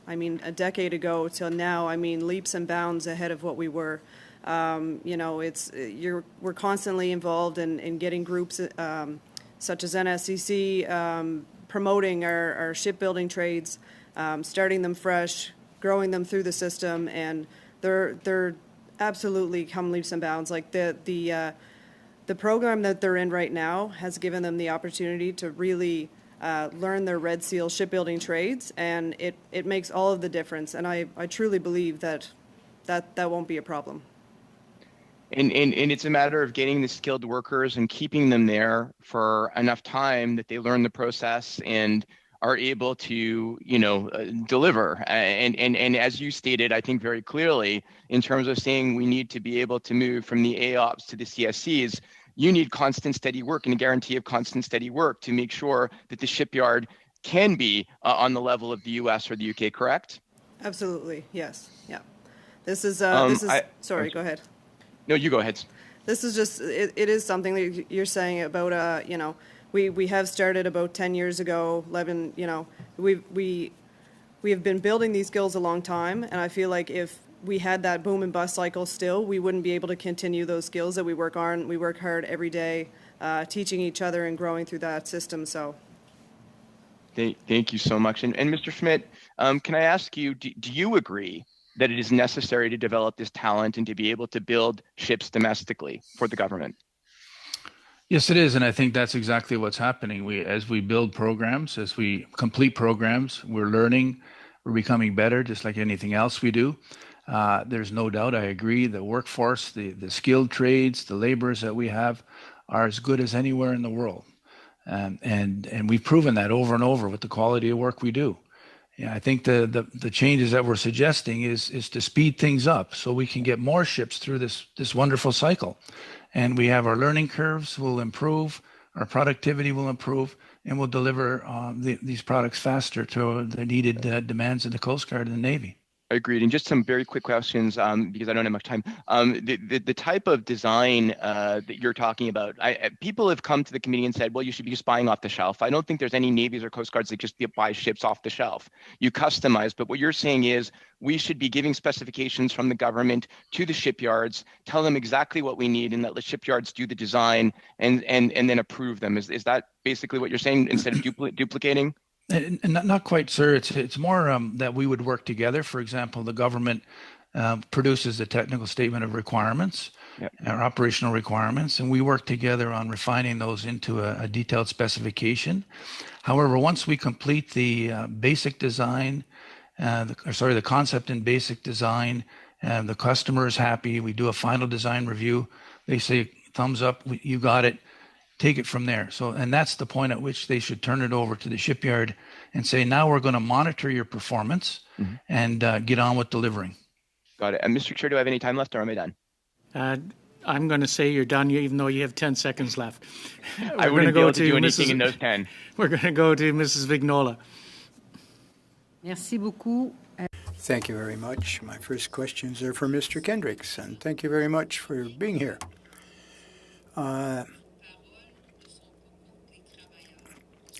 a decade ago till now, leaps and bounds ahead of what we were. We're constantly involved in getting groups such as NSCC promoting our shipbuilding trades, starting them fresh, growing them through the system, and they're absolutely come leaps and bounds. Like the program that they're in right now has given them the opportunity to really learn their Red Seal shipbuilding trades, and it makes all of the difference. And I truly believe that won't be a problem. And it's a matter of getting the skilled workers and keeping them there for enough time that they learn the process and are able to, deliver. And as you stated, I think very clearly, in terms of saying we need to be able to move from the AOPS to the CSCs, you need constant, steady work and a guarantee of constant, steady work to make sure that the shipyard can be on the level of the US or the UK, correct? Absolutely, yes, yeah. This is sorry, go ahead. No, you go ahead. This is just, it is something that you're saying about, we have started about 10 years ago, 11, we have been building these skills a long time, and I feel like if we had that boom and bust cycle still, we wouldn't be able to continue those skills that we work on. We work hard every day, teaching each other and growing through that system, so. Thank you so much. And Mr. Schmidt, can I ask you, do you agree that it is necessary to develop this talent and to be able to build ships domestically for the government? Yes, it is, and I think that's exactly what's happening. As we build programs, as we complete programs, we're learning, we're becoming better, just like anything else we do. There's no doubt, I agree, the workforce, the skilled trades, the laborers that we have are as good as anywhere in the world. And we've proven that over and over with the quality of work we do. Yeah, I think the changes that we're suggesting is to speed things up so we can get more ships through this wonderful cycle. And we have our learning curves will improve, our productivity will improve, and we'll deliver these products faster to the needed demands of the Coast Guard and the Navy. Agreed. And just some very quick questions because I don't have much time. The type of design that you're talking about, people have come to the committee and said, well, you should be just buying off the shelf. I don't think there's any navies or coast guards that just buy ships off the shelf. You customize, but what you're saying is we should be giving specifications from the government to the shipyards, tell them exactly what we need, and let the shipyards do the design and then approve them. Is that basically what you're saying instead of duplicating? And not quite, sir. It's more that we would work together. For example, the government produces the technical statement of requirements, our operational requirements, and we work together on refining those into a detailed specification. However, once we complete the basic design, the concept and basic design, and the customer is happy, we do a final design review. They say, thumbs up, you got it. Take it from there. So, and that's the point at which they should turn it over to the shipyard and say, now we're going to monitor your performance and get on with delivering. Got it. And Mr. Chair, do I have any time left or am I done? I'm going to say you're done, even though you have 10 seconds left. I wouldn't be able to do anything in those 10. We're going to go to Mrs. Vignola. Merci beaucoup. Thank you very much. My first questions are for Mr. Kendricks, and thank you very much for being here.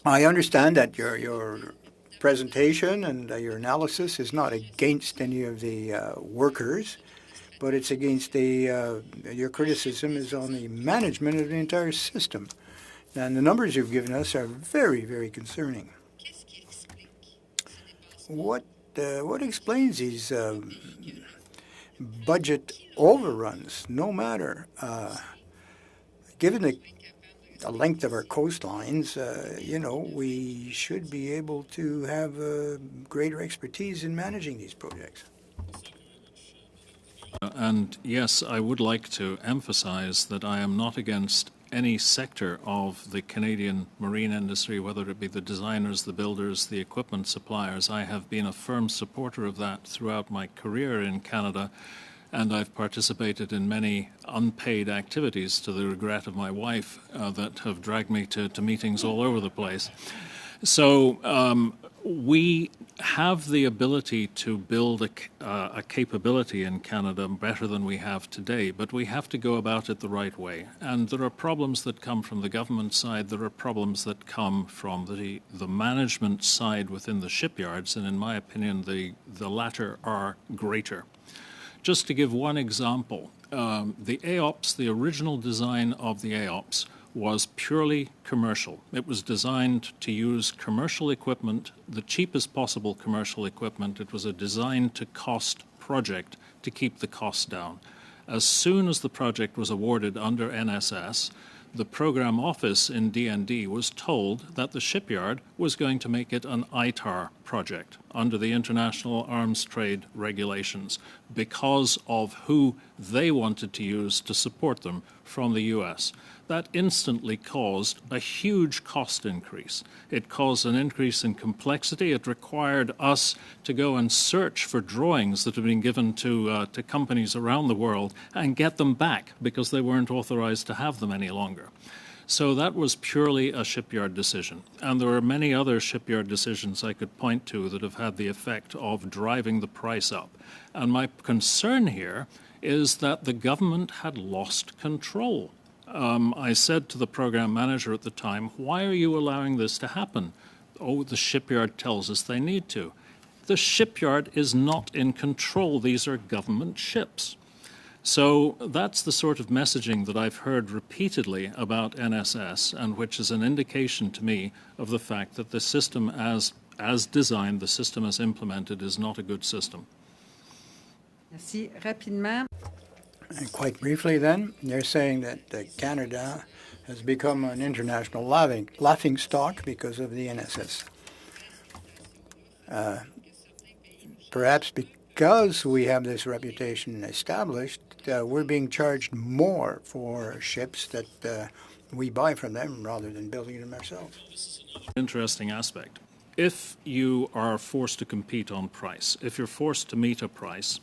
I understand that your presentation and your analysis is not against any of the workers, but it's against your criticism is on the management of the entire system. And the numbers you've given us are very, very concerning. What explains these budget overruns? No matter, given the length of our coastlines, we should be able to have greater expertise in managing these projects. And yes, I would like to emphasize that I am not against any sector of the Canadian marine industry, whether it be the designers, the builders, the equipment suppliers. I have been a firm supporter of that throughout my career in Canada, and I've participated in many unpaid activities to the regret of my wife that have dragged me to meetings all over the place. So we have the ability to build a capability in Canada better than we have today, but we have to go about it the right way. And there are problems that come from the government side. There are problems that come from the management side within the shipyards, and in my opinion, the latter are greater. Just to give one example, the AOPS, the original design of the AOPS, was purely commercial. It was designed to use commercial equipment, the cheapest possible commercial equipment. It was a design-to-cost project to keep the costs down. As soon as the project was awarded under NSS, the program office in DND was told that the shipyard was going to make it an ITAR project under the International Arms Trade Regulations because of who they wanted to use to support them from the U.S. That instantly caused a huge cost increase. It caused an increase in complexity. It required us to go and search for drawings that had been given to companies around the world and get them back because they weren't authorized to have them any longer. So that was purely a shipyard decision. And there are many other shipyard decisions I could point to that have had the effect of driving the price up. And my concern here is that the government had lost control. I said to the program manager at the time, why are you allowing this to happen? Oh, the shipyard tells us they need to. The shipyard is not in control. These are government ships. So that's the sort of messaging that I've heard repeatedly about NSS, and which is an indication to me of the fact that the system as designed, the system as implemented, is not a good system. Merci. Rapidement. And quite briefly then, they're saying that Canada has become an international laughing stock because of the NSS. Perhaps because we have this reputation established, we're being charged more for ships that we buy from them rather than building them ourselves. Interesting aspect. If you are forced to compete on price, if you're forced to meet a price,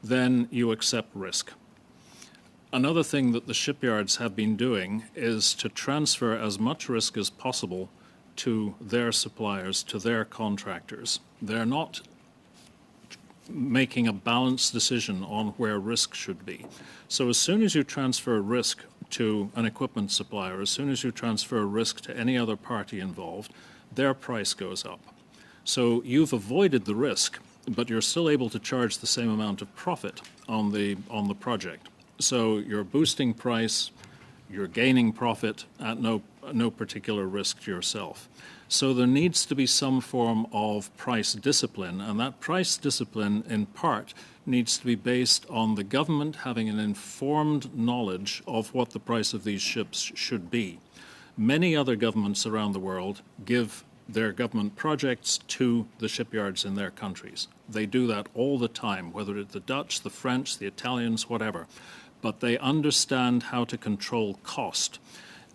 then you accept risk. Another thing that the shipyards have been doing is to transfer as much risk as possible to their suppliers, to their contractors. They're not making a balanced decision on where risk should be. So as soon as you transfer risk to an equipment supplier, as soon as you transfer risk to any other party involved, their price goes up. So you've avoided the risk, but you're still able to charge the same amount of profit on the project. So you're boosting price, you're gaining profit at no particular risk to yourself. So there needs to be some form of price discipline, and that price discipline in part needs to be based on the government having an informed knowledge of what the price of these ships should be. Many other governments around the world give their government projects to the shipyards in their countries. They do that all the time, whether it's the Dutch, the French, the Italians, whatever. But they understand how to control cost.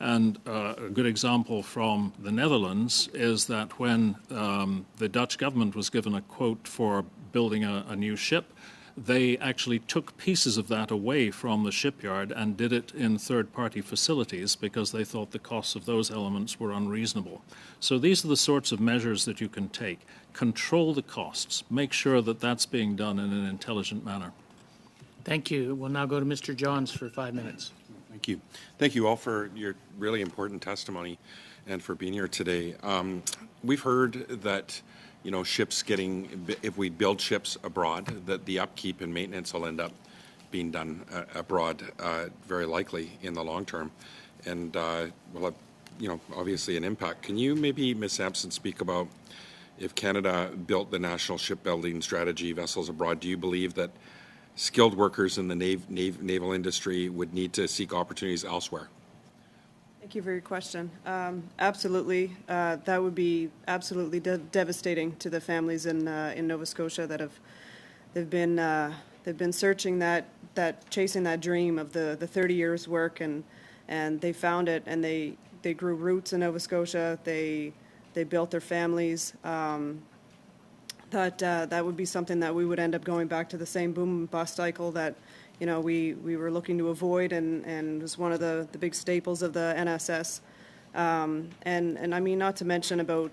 And a good example from the Netherlands is that when the Dutch government was given a quote for building a new ship, they actually took pieces of that away from the shipyard and did it in third-party facilities because they thought the costs of those elements were unreasonable. So these are the sorts of measures that you can take. Control the costs. Make sure that that's being done in an intelligent manner. Thank you. We'll now go to Mr. Johns for 5 minutes. Thank you. Thank you all for your really important testimony and for being here today. We've heard that, ships if we build ships abroad, that the upkeep and maintenance will end up being done abroad, very likely in the long term, and will have, obviously an impact. Can you maybe, Ms. Sampson, speak about if Canada built the national shipbuilding strategy, vessels abroad, do you believe that skilled workers in the naval industry would need to seek opportunities elsewhere? Thank you for your question. Absolutely. That would be absolutely devastating to the families in Nova Scotia that they've been searching chasing that dream of the 30 years work, and they found it, and they grew roots in Nova Scotia. They built their families. That would be something that we would end up going back to the same boom and bust cycle that we were looking to avoid, and was one of the big staples of the NSS. And I mean, not to mention about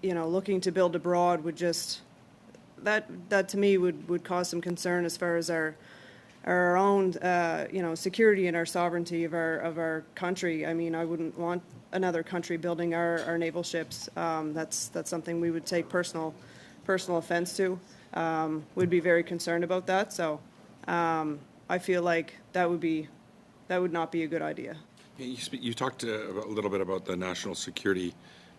looking to build abroad would just that to me would cause some concern as far as our own security and our sovereignty of our country. I mean, I wouldn't want another country building our naval ships. That's something we would take personal offense to. We'd be very concerned about that. So I feel like that would not be a good idea. You talked a little bit about the national security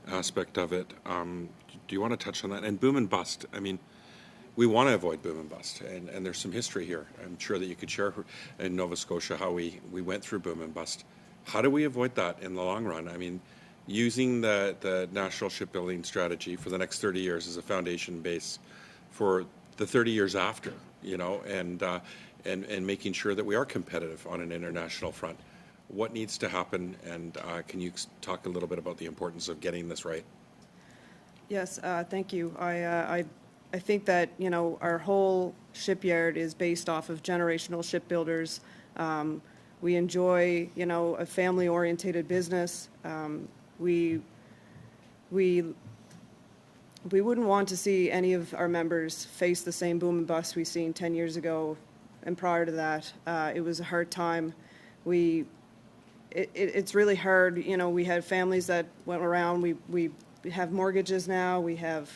aspect of it. Do you want to touch on that? And boom and bust. I mean, we want to avoid boom and bust, and there's some history here. I'm sure that you could share in Nova Scotia how we went through boom and bust How do we avoid that in the long run? I mean, using the national shipbuilding strategy for the next 30 years as a foundation base for the 30 years after, and making sure that we are competitive on an international front. What needs to happen, and can you talk a little bit about the importance of getting this right? Yes, thank you. I think that, our whole shipyard is based off of generational shipbuilders. We enjoy, a family-orientated business. We wouldn't want to see any of our members face the same boom and bust we've seen 10 years ago and prior to that. It was a hard time. It's really hard. We had families that went around. We have mortgages now. We have,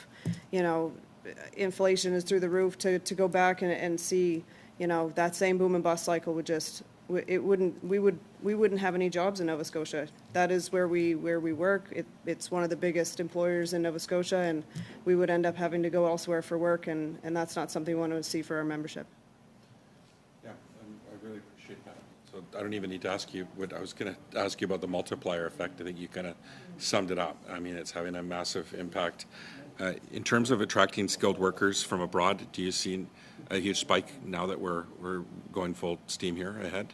inflation is through the roof. To go back and see, that same boom and bust cycle would just, we wouldn't have any jobs in Nova Scotia. That is where we work. It's one of the biggest employers in Nova Scotia, and we would end up having to go elsewhere for work, and that's not something we want to see for our membership. Yeah, I really appreciate that. So I don't even need to ask you what I was going to ask you about the multiplier effect. I think you kind of summed it up. I mean, it's having a massive impact. In terms of attracting skilled workers from abroad, do you see a huge spike now that we're going full steam here ahead?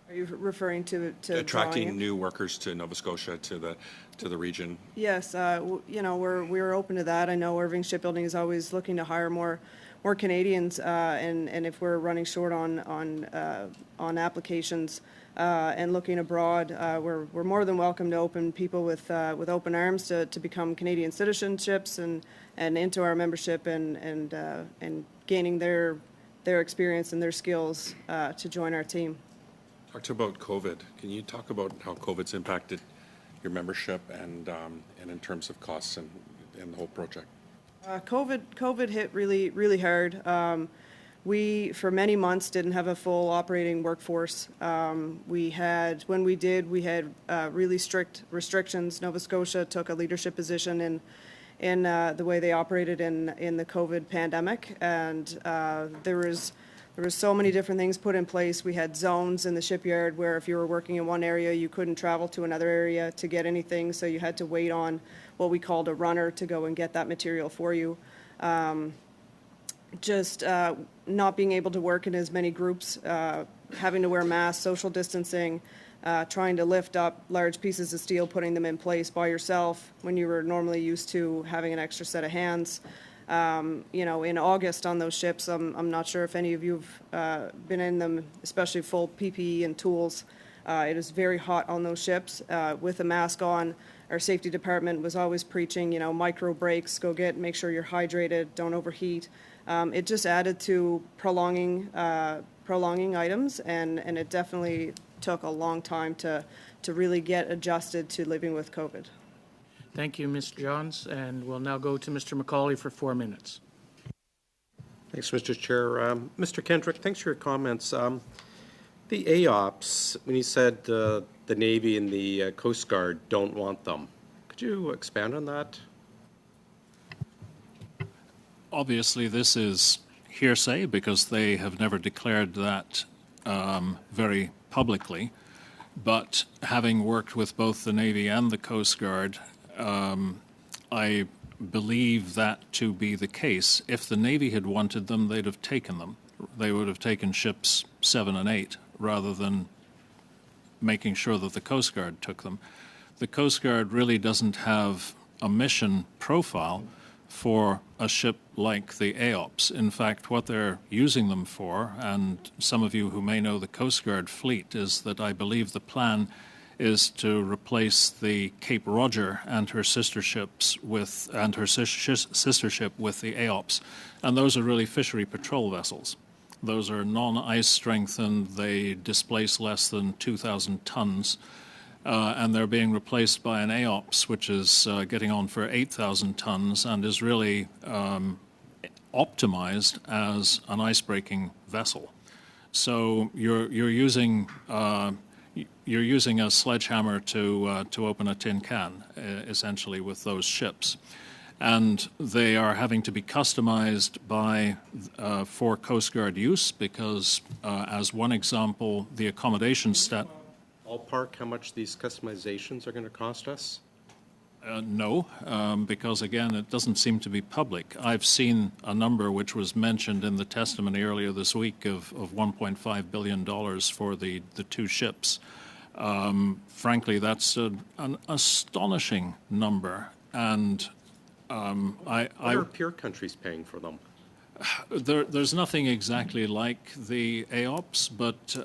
Are you referring to attracting new workers to Nova Scotia, to the region? Yes, we're open to that. I know Irving Shipbuilding is always looking to hire more Canadians, and if we're running short on applications and looking abroad, we're more than welcome to open people with open arms to become Canadian citizenships and into our membership and gaining their experience and their skills to join our team. Talked about COVID. Can you talk about how COVID's impacted your membership and in terms of costs and the whole project? COVID hit really, really hard. We, for many months, didn't have a full operating workforce. When we had really strict restrictions. Nova Scotia took a leadership position in the way they operated in the COVID pandemic, and there was so many different things put in place. We had zones in the shipyard where if you were working in one area, you couldn't travel to another area to get anything, so you had to wait on what we called a runner to go and get that material for you. Not being able to work in as many groups, having to wear masks, social distancing, trying to lift up large pieces of steel, putting them in place by yourself when you were normally used to having an extra set of hands. In August on those ships, I'm not sure if any of you have been in them, especially full PPE and tools. It is very hot on those ships. With a mask on, our safety department was always preaching, micro breaks, make sure you're hydrated, don't overheat. It just added to prolonging items, and it definitely took a long time to really get adjusted to living with COVID. Thank you, Ms. Johns, and we'll now go to Mr. McCauley for 4 minutes. Thanks, Mr. Chair. Mr. Kendrick, thanks for your comments. The AOPS, when you said the Navy and the Coast Guard don't want them, could you expand on that? Obviously, this is hearsay because they have never declared that very publicly. But having worked with both the Navy and the Coast Guard, I believe that to be the case. If the Navy had wanted them, they'd have taken them. They would have taken ships 7 and 8 rather than making sure that the Coast Guard took them. The Coast Guard really doesn't have a mission profile for a ship like the AOPS. In fact, what they're using them for, and some of you who may know the Coast Guard fleet, is that I believe the plan is to replace the Cape Roger and her sister ship with the AOPS. And those are really fishery patrol vessels. Those are non-ice strengthened. They displace less than 2,000 tons. And they're being replaced by an AOPS, which is getting on for 8,000 tons and is really optimized as an ice-breaking vessel. So you're using a sledgehammer to open a tin can, essentially, with those ships. And they are having to be customized for Coast Guard use because, as one example, the accommodation ballpark how much these customizations are going to cost us? No, because again, it doesn't seem to be public. I've seen a number which was mentioned in the testimony earlier this week of $1.5 billion for the two ships. Frankly, that's an astonishing number. And What are peer countries paying for them? There's nothing exactly like the AOPS, but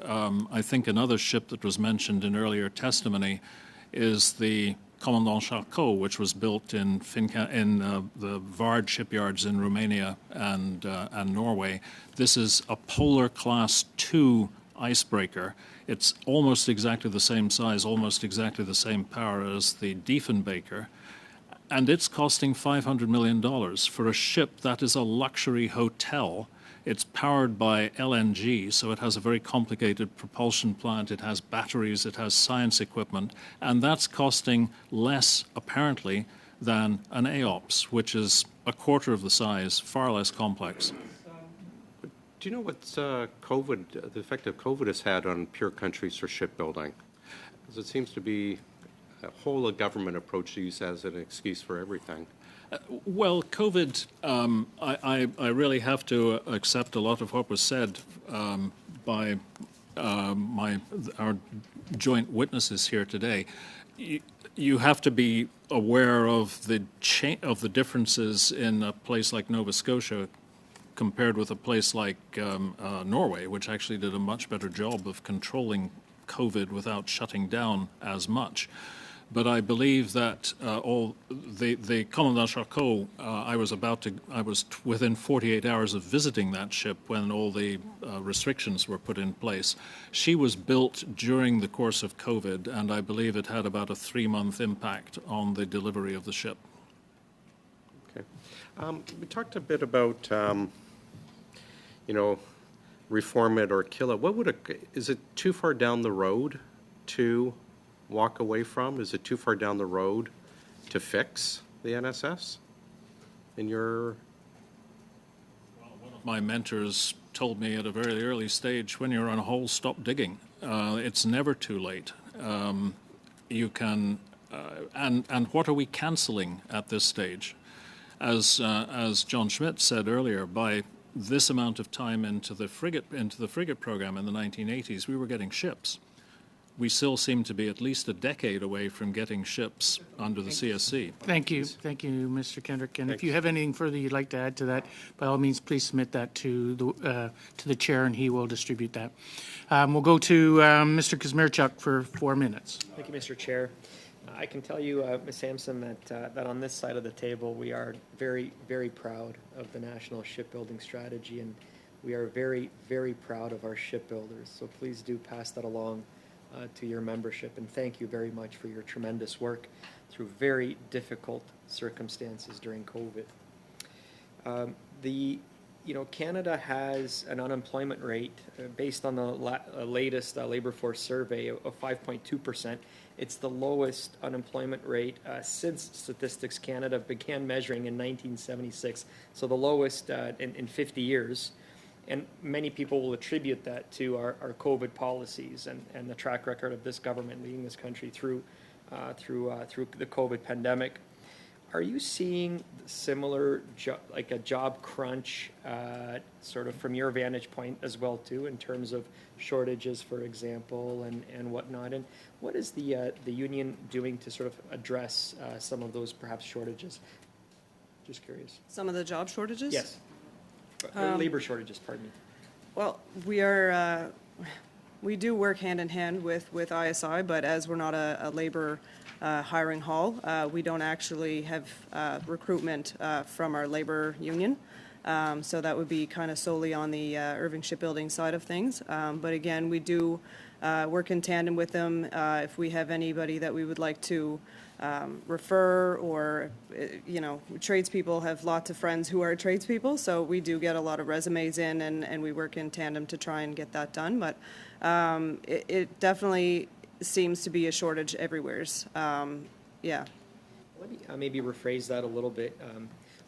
I think another ship that was mentioned in earlier testimony is the Commandant Charcot, which was built in the Vard shipyards in Romania and Norway. This is a Polar Class 2 icebreaker. It's almost exactly the same size, almost exactly the same power as the Diefenbaker. And it's costing $500 million for a ship that is a luxury hotel. It's powered by LNG, so it has a very complicated propulsion plant. It has batteries, it has science equipment, and that's costing less, apparently, than an AOPS, which is a quarter of the size, far less complex. Do you know what the effect of COVID has had on peer countries for shipbuilding? Because it seems to be a whole government approach to use as an excuse for everything. Well, COVID, I really have to accept a lot of what was said by our joint witnesses here today. You have to be aware of the differences in a place like Nova Scotia compared with a place like Norway, which actually did a much better job of controlling COVID without shutting down as much. But I believe that the Commandant Charcot, I was within 48 hours of visiting that ship when all the restrictions were put in place. She was built during the course of COVID, and I believe it had about a 3-month impact on the delivery of the ship. Okay. We talked a bit about, reform it or kill it. Is it too far down the road to walk away from? Is it too far down the road to fix the NSS? In your... Well, one of my mentors told me at a very early stage, when you're on a hole, stop digging. It's never too late. You can, and what are we cancelling at this stage? As John Schmidt said earlier, by this amount of time into the frigate program in the 1980s, we were getting ships. We still seem to be at least a decade away from getting ships under the CSC. Thank you, Mr. Kendrick. And if you have anything further you'd like to add to that, by all means, please submit that to the chair, and he will distribute that. We'll go to Mr. Kazmierczuk for 4 minutes. Thank you, Mr. Chair. I can tell you, Ms. Sampson, that on this side of the table, we are very, very proud of the National Shipbuilding Strategy, and we are very, very proud of our shipbuilders. So please do pass that along to your membership, and thank you very much for your tremendous work through very difficult circumstances during COVID. Canada has an unemployment rate based on the latest labor force survey of 5.2%. It's the lowest unemployment rate since Statistics Canada began measuring in 1976, so the lowest in 50 years. And many people will attribute that to our COVID policies and the track record of this government leading this country through the COVID pandemic. Are you seeing similar, like a job crunch, sort of from your vantage point as well too, in terms of shortages, for example, and whatnot? And what is the union doing to sort of address some of those perhaps shortages? Just curious. Some of the job shortages? Yes. Labor shortages, pardon me. Well, we do work hand in hand with ISI, but as we're not a labor hiring hall, we don't actually have recruitment from our labor union. So that would be kind of solely on the Irving Shipbuilding side of things. But again, we do work in tandem with them. If we have anybody that we would like to refer, or tradespeople have lots of friends who are tradespeople, so we do get a lot of resumes in, and we work in tandem to try and get that done. But it definitely seems to be a shortage everywheres. Yeah. Let me maybe rephrase that a little bit.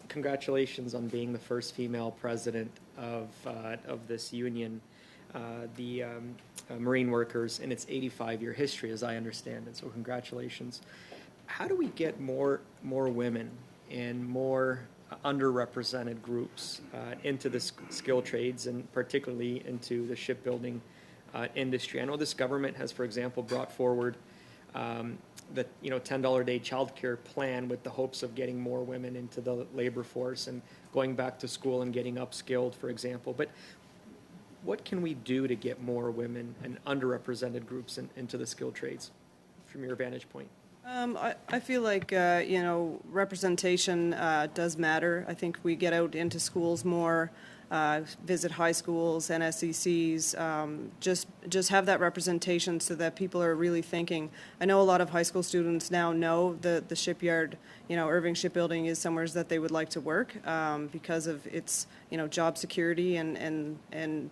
Congratulations on being the first female president of this union. the marine workers in its 85-year history, as I understand it. So congratulations. How do we get more women and more underrepresented groups into the skill trades, and particularly into the shipbuilding industry? I know this government has, for example, brought forward the $10 a day childcare plan with the hopes of getting more women into the labor force and going back to school and getting upskilled, for example. But what can we do to get more women and underrepresented groups into the skilled trades from your vantage point? I feel like, representation does matter. I think we get out into schools more, visit high schools, NSECs, just have that representation so that people are really thinking. I know a lot of high school students now know the shipyard, Irving Shipbuilding is somewhere that they would like to work because of its, job security and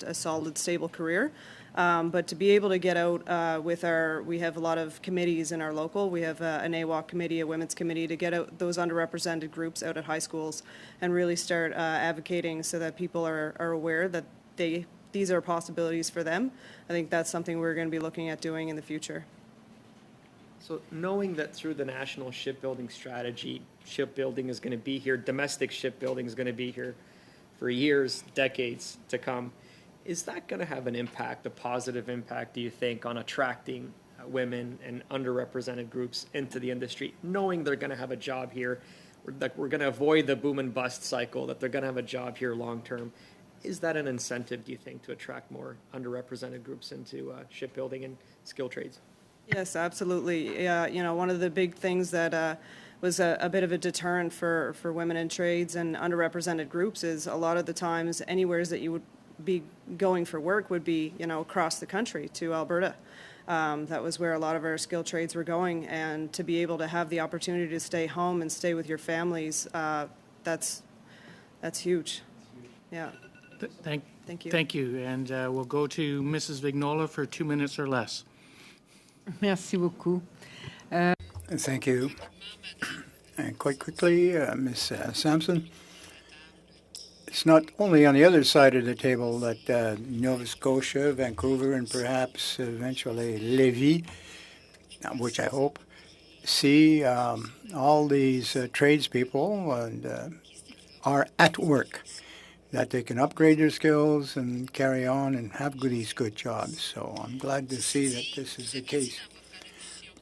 a solid, stable career. But to be able to get out we have a lot of committees in our local. We have an AWOC committee, a women's committee, to get out those underrepresented groups out at high schools and really start advocating so that people are aware that these are possibilities for them. I think that's something we're going to be looking at doing in the future. So knowing that through the national shipbuilding strategy, shipbuilding is going to be here, domestic shipbuilding is going to be here for years, decades to come, is that going to have an impact, a positive impact, do you think, on attracting women and underrepresented groups into the industry, knowing they're going to have a job here, that we're going to avoid the boom and bust cycle, that they're going to have a job here long term? Is that an incentive, do you think, to attract more underrepresented groups into shipbuilding and skill trades? Yes, absolutely. One of the big things that was a bit of a deterrent for women in trades and underrepresented groups is a lot of the times anywhere that you would be going for work would be, across the country to Alberta. That was where a lot of our skilled trades were going, and to be able to have the opportunity to stay home and stay with your families, that's huge. Yeah. Thank you. Thank you. And we'll go to Mrs. Vignola for 2 minutes or less. Merci beaucoup. Thank you. And quite quickly, Ms. Sampson, it's not only on the other side of the table that Nova Scotia, Vancouver, and perhaps eventually Lévis, which I hope, see all these tradespeople and are at work, that they can upgrade their skills and carry on and have these good jobs. So I'm glad to see that this is the case.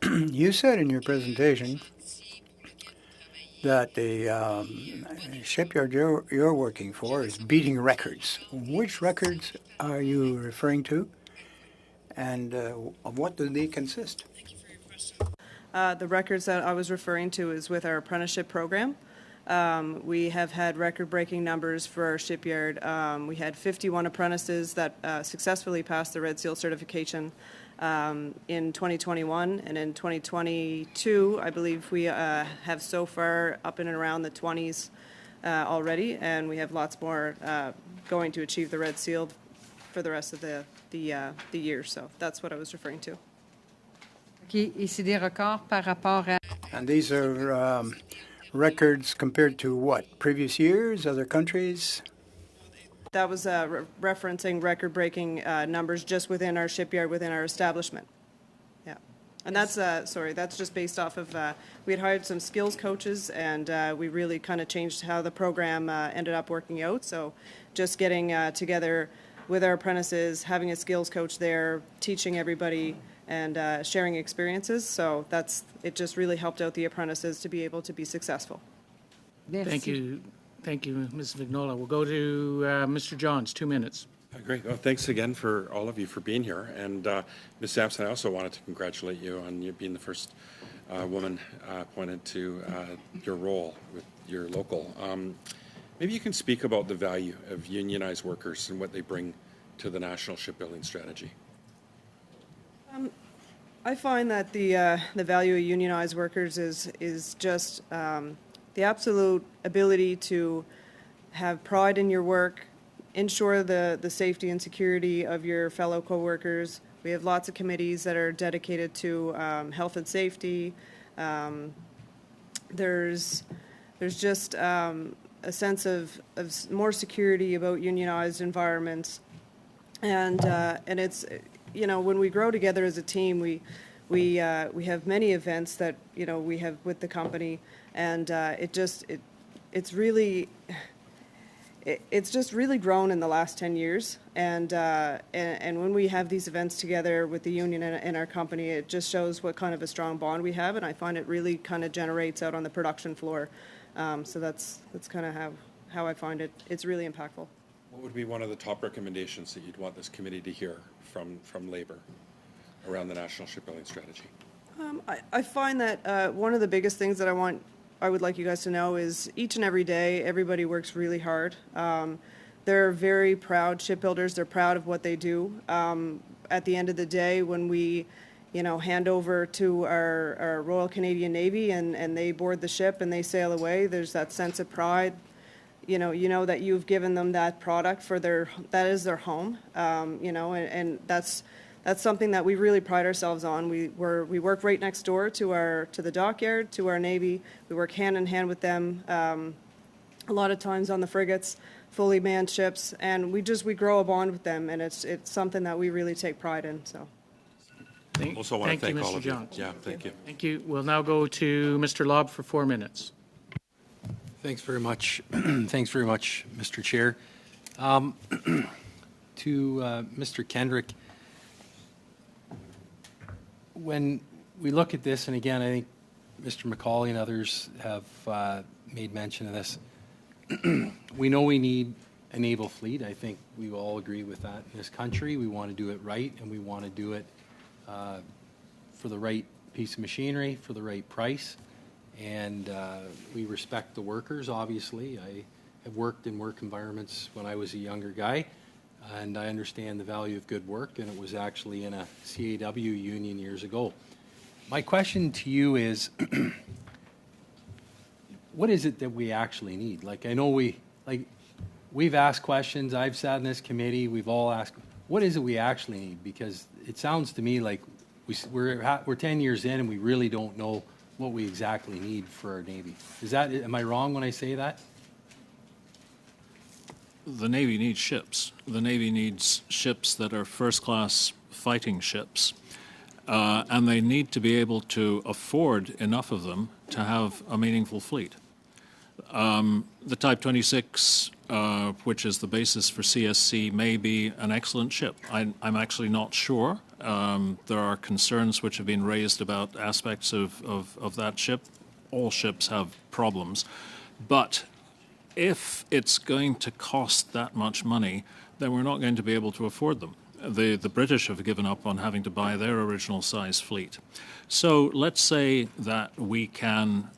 You said in your presentation that the shipyard you're working for is beating records. Which records are you referring to, and of what do they consist? The records that I was referring to is with our apprenticeship program. We have had record-breaking numbers for our shipyard. We had 51 apprentices that successfully passed the Red Seal certification in 2021, and in 2022, I believe we have so far up in and around the 20s already, and we have lots more going to achieve the Red Seal for the rest of the year. So that's what I was referring to. OK. Et c'est des records par rapport à... And these are records compared to what? Previous years, other countries? That was referencing record-breaking numbers just within our shipyard, within our establishment. Yeah. And that's, that's just based off of, we had hired some skills coaches, and we really kind of changed how the program ended up working out. So just getting together with our apprentices, having a skills coach there, teaching everybody, and sharing experiences. So it just really helped out the apprentices to be able to be successful. Merci. Thank you. Thank you, Ms. Vignola. We'll go to Mr. Johns, 2 minutes. Great. Well, thanks again for all of you for being here. And Ms. Sampson, I also wanted to congratulate you on you being the first woman appointed to your role with your local. Maybe you can speak about the value of unionized workers and what they bring to the national shipbuilding strategy. I find that the value of unionized workers is just the absolute ability to have pride in your work, ensure the safety and security of your fellow coworkers. We have lots of committees that are dedicated to health and safety. There's just a sense of more security about unionized environments. and it's, when we grow together as a team, we have many events that we have with the company, and it's really. It's just really grown in the last 10 years, and when we have these events together with the union and our company, it just shows what kind of a strong bond we have, and I find it really kind of generates out on the production floor. So that's kind of how I find it. It's really impactful. What would be one of the top recommendations that you'd want this committee to hear from Labour around the National Shipbuilding Strategy? I find that one of the biggest things that I would like you guys to know is each and every day, everybody works really hard. They're very proud shipbuilders. They're proud of what they do. At the end of the day, when we, hand over to our Royal Canadian Navy and they board the ship and they sail away, there's that sense of pride. You know that you've given them that product that is their home. And that's something that we really pride ourselves on. We work right next door to the dockyard, to our Navy. We work hand in hand with them. A lot of times on the frigates, fully manned ships, and we grow a bond with them, and it's something that we really take pride in. So. Also want to thank you, all Mr. of you. Jones. Yeah, thank you. Thank you. We'll now go to Mr. Lobb for 4 minutes. Thanks very much. Thanks very much, Mr. Chair. To Mr. Kendrick, when we look at this, and again, I think Mr. McCauley and others have made mention of this, we know we need a naval fleet. I think we all agree with that in this country. We want to do it right, and we want to do it for the right piece of machinery, for the right price. And we respect the workers, obviously. I have worked in work environments when I was a younger guy, and I understand the value of good work, and it was actually in a CAW union years ago. My question to you is, what is it that we actually need? Like, I know we've asked questions, I've sat in this committee, we've all asked, what is it we actually need? Because it sounds to me like we're 10 years in and we really don't know what we exactly need for our Navy. Am I wrong when I say that? The Navy needs ships. The Navy needs ships that are first-class fighting ships, and they need to be able to afford enough of them to have a meaningful fleet. The Type 26, which is the basis for CSC, may be an excellent ship. I'm actually not sure. There are concerns which have been raised about aspects of that ship. All ships have problems. But if it's going to cost that much money, then we're not going to be able to afford them. The British have given up on having to buy their original size fleet. So let's say that we can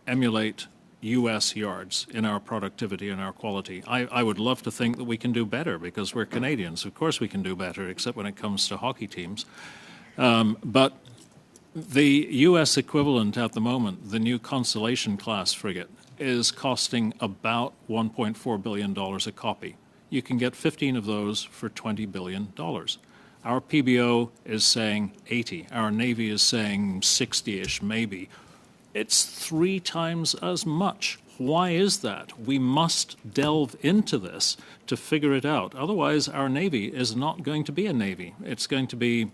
emulate U.S. yards in our productivity and our quality. I would love to think that we can do better because we're Canadians. Of course we can do better, except when it comes to hockey teams. But the U.S. equivalent at the moment, the new Constellation-class frigate, is costing about $1.4 billion a copy. You can get 15 of those for $20 billion. Our PBO is saying 80. Our Navy is saying 60-ish, maybe. It's 3 times as much. Why is that? We must delve into this to figure it out. Otherwise, our Navy is not going to be a Navy. It's going to be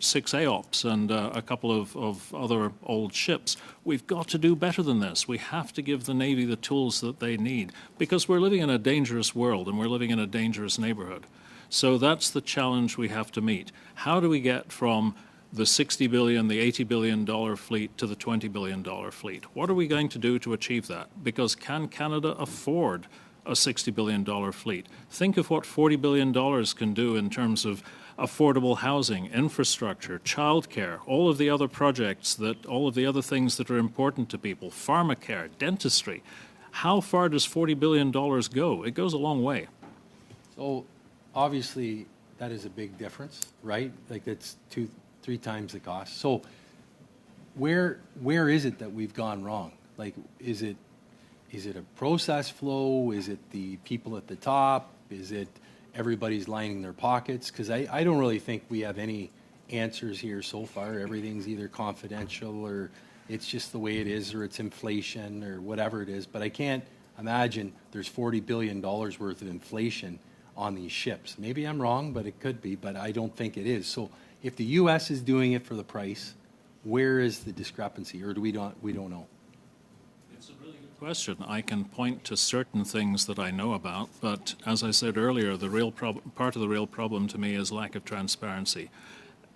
6 AOPs and a couple of other old ships. We've got to do better than this. We have to give the Navy the tools that they need because we're living in a dangerous world and we're living in a dangerous neighborhood. So that's the challenge we have to meet. How do we get from the $60 billion, the $80 billion fleet to the $20 billion fleet? What are we going to do to achieve that? Because can Canada afford a $60 billion fleet? Think of what $40 billion can do in terms of affordable housing, infrastructure, childcare, all of the other projects all of the other things that are important to people, pharmacare, dentistry. How far does $40 billion go? It goes a long way. So obviously that is a big difference, right? Like it's 2-3 times the cost. So where is it that we've gone wrong? Like, is it a process flow? Is it the people at the top? Is it everybody's lining their pockets? Because I don't really think we have any answers here so far. Everything's either confidential or it's just the way it is or it's inflation or whatever it is. But I can't imagine there's $40 billion worth of inflation on these ships. Maybe I'm wrong, but it could be, but I don't think it is. So if the U.S. is doing it for the price, where is the discrepancy, or we don't know? It's a really good question. I can point to certain things that I know about, but as I said earlier, the real part of the real problem to me is lack of transparency.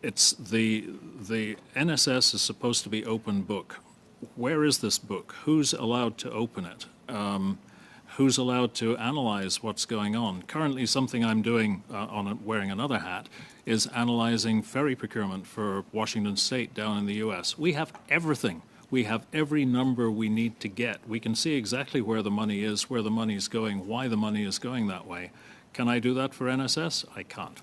It's the NSS is supposed to be open book. Where is this book? Who's allowed to open it? Who's allowed to analyze what's going on? Currently, something I'm doing wearing another hat is analyzing ferry procurement for Washington State down in the U.S. We have everything. We have every number we need to get. We can see exactly where the money is, where the money is going, why the money is going that way. Can I do that for NSS? I can't.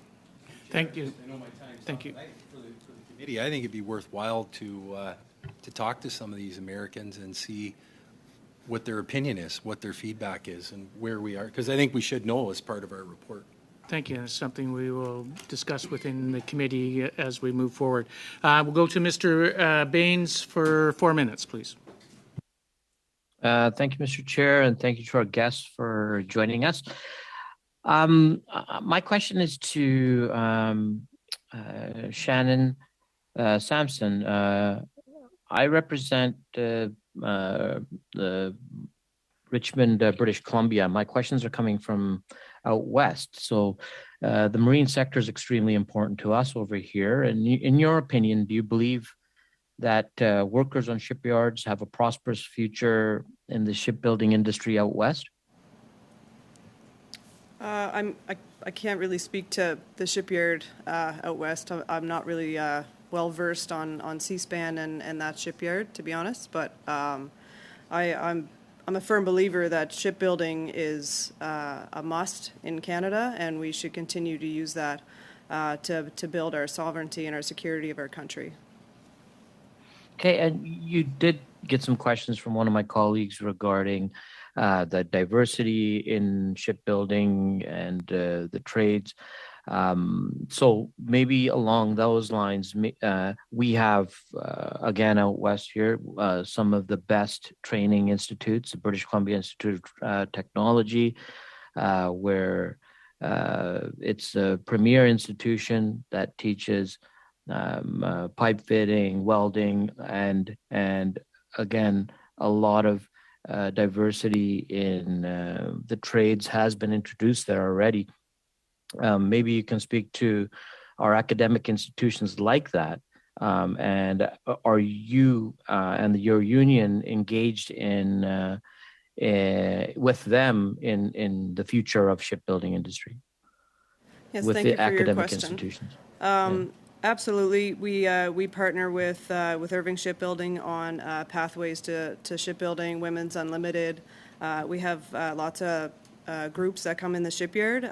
Thank you. I know my time's Thank up. you. For the committee, I think it'd be worthwhile to talk to some of these Americans and see what their opinion is, what their feedback is, and where we are, because I think we should know as part of our report. Thank you. It's something we will discuss within the committee as we move forward. We'll go to Mr. Baines for 4 minutes, please. Thank you, Mr. Chair, and thank you to our guests for joining us. My question is to Shannon Sampson. I represent the Richmond, British Columbia. My questions are coming from out west. So the marine sector is extremely important to us over here. And in your opinion, do you believe that workers on shipyards have a prosperous future in the shipbuilding industry out west? I can't really speak to the shipyard out west. I'm not really well versed on C-SPAN and that shipyard, to be honest. But I'm a firm believer that shipbuilding is a must in Canada, and we should continue to use that to build our sovereignty and our security of our country. Okay, and you did get some questions from one of my colleagues regarding the diversity in shipbuilding and the trades. So maybe along those lines, we have, again, out west here, some of the best training institutes, the British Columbia Institute of Technology, where it's a premier institution that teaches pipe fitting, welding, and again, a lot of diversity in the trades has been introduced there already. Maybe you can speak to our academic institutions like that, and are you and your union engaged in with them in the future of shipbuilding industry? Yes, with thank the you for your academic question. institutions. Absolutely, we partner with Irving Shipbuilding on pathways to shipbuilding, Women's Unlimited. We have lots of groups that come in the shipyard.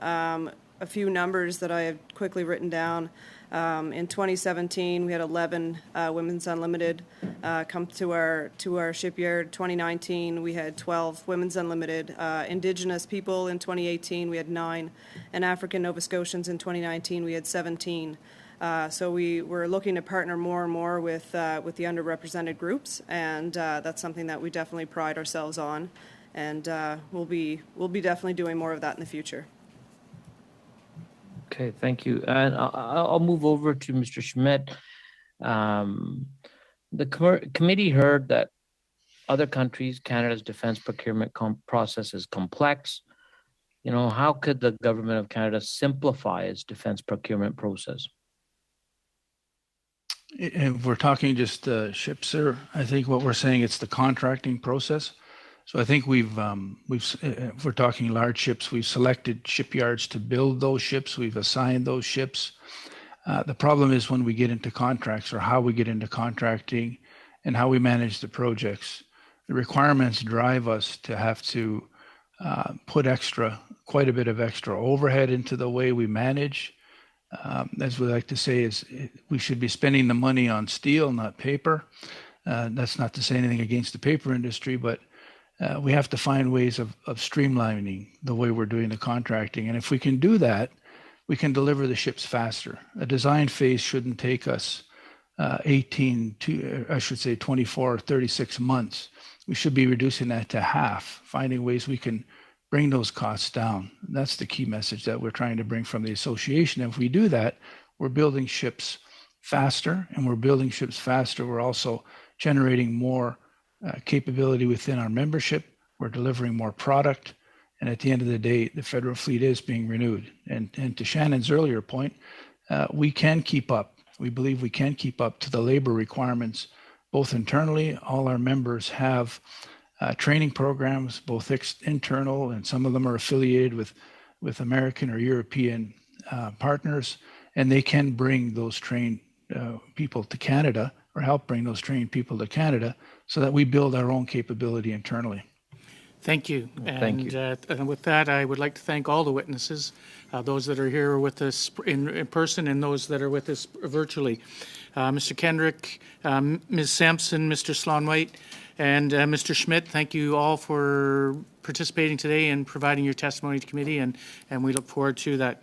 A few numbers that I have quickly written down. In 2017, we had 11 Women's Unlimited come to our shipyard. 2019, we had 12 Women's Unlimited. Indigenous people in 2018, we had 9, and African Nova Scotians in 2019, we had 17. So we're looking to partner more and more with the underrepresented groups, and that's something that we definitely pride ourselves on, and we'll be definitely doing more of that in the future. Okay, thank you. And I'll move over to Mr. Schmidt. The committee heard that other countries, Canada's defense procurement process is complex. You know, how could the government of Canada simplify its defense procurement process? If we're talking just ships, sir, I think what we're saying, it's the contracting process. So I think if we're talking large ships, we've selected shipyards to build those ships. We've assigned those ships. The problem is when we get into contracts, or how we get into contracting and how we manage the projects. The requirements drive us to have to put quite a bit of extra overhead into the way we manage. As we like to say, we should be spending the money on steel, not paper. That's not to say anything against the paper industry, but we have to find ways of streamlining the way we're doing the contracting. And if we can do that, we can deliver the ships faster. A design phase shouldn't take us 24 or 36 months. We should be reducing that to half, finding ways we can bring those costs down. That's the key message that we're trying to bring from the association. If we do that, we're building ships faster, and we're also generating more capability within our membership. We're delivering more product, and at the end of the day, the federal fleet is being renewed. And to Shannon's earlier point, we can keep up. We believe we can keep up to the labor requirements, both internally. All our members have training programs, both internal, and some of them are affiliated with American or European partners, and they can bring those trained people to Canada, or help bring those trained people to Canada, so that we build our own capability internally. Thank you. Thank you. And with that, I would like to thank all the witnesses, those that are here with us in person and those that are with us virtually. Mr. Kendrick, Ms. Sampson, Mr. Sloan-White, and Mr. Schmidt, thank you all for participating today and providing your testimony to committee, and we look forward to that.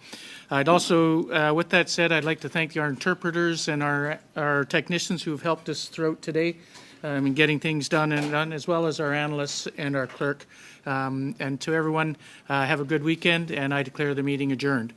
I'd also, with that said, I'd like to thank our interpreters and our technicians who have helped us throughout today in getting things done, as well as our analysts and our clerk. And to everyone, have a good weekend, and I declare the meeting adjourned.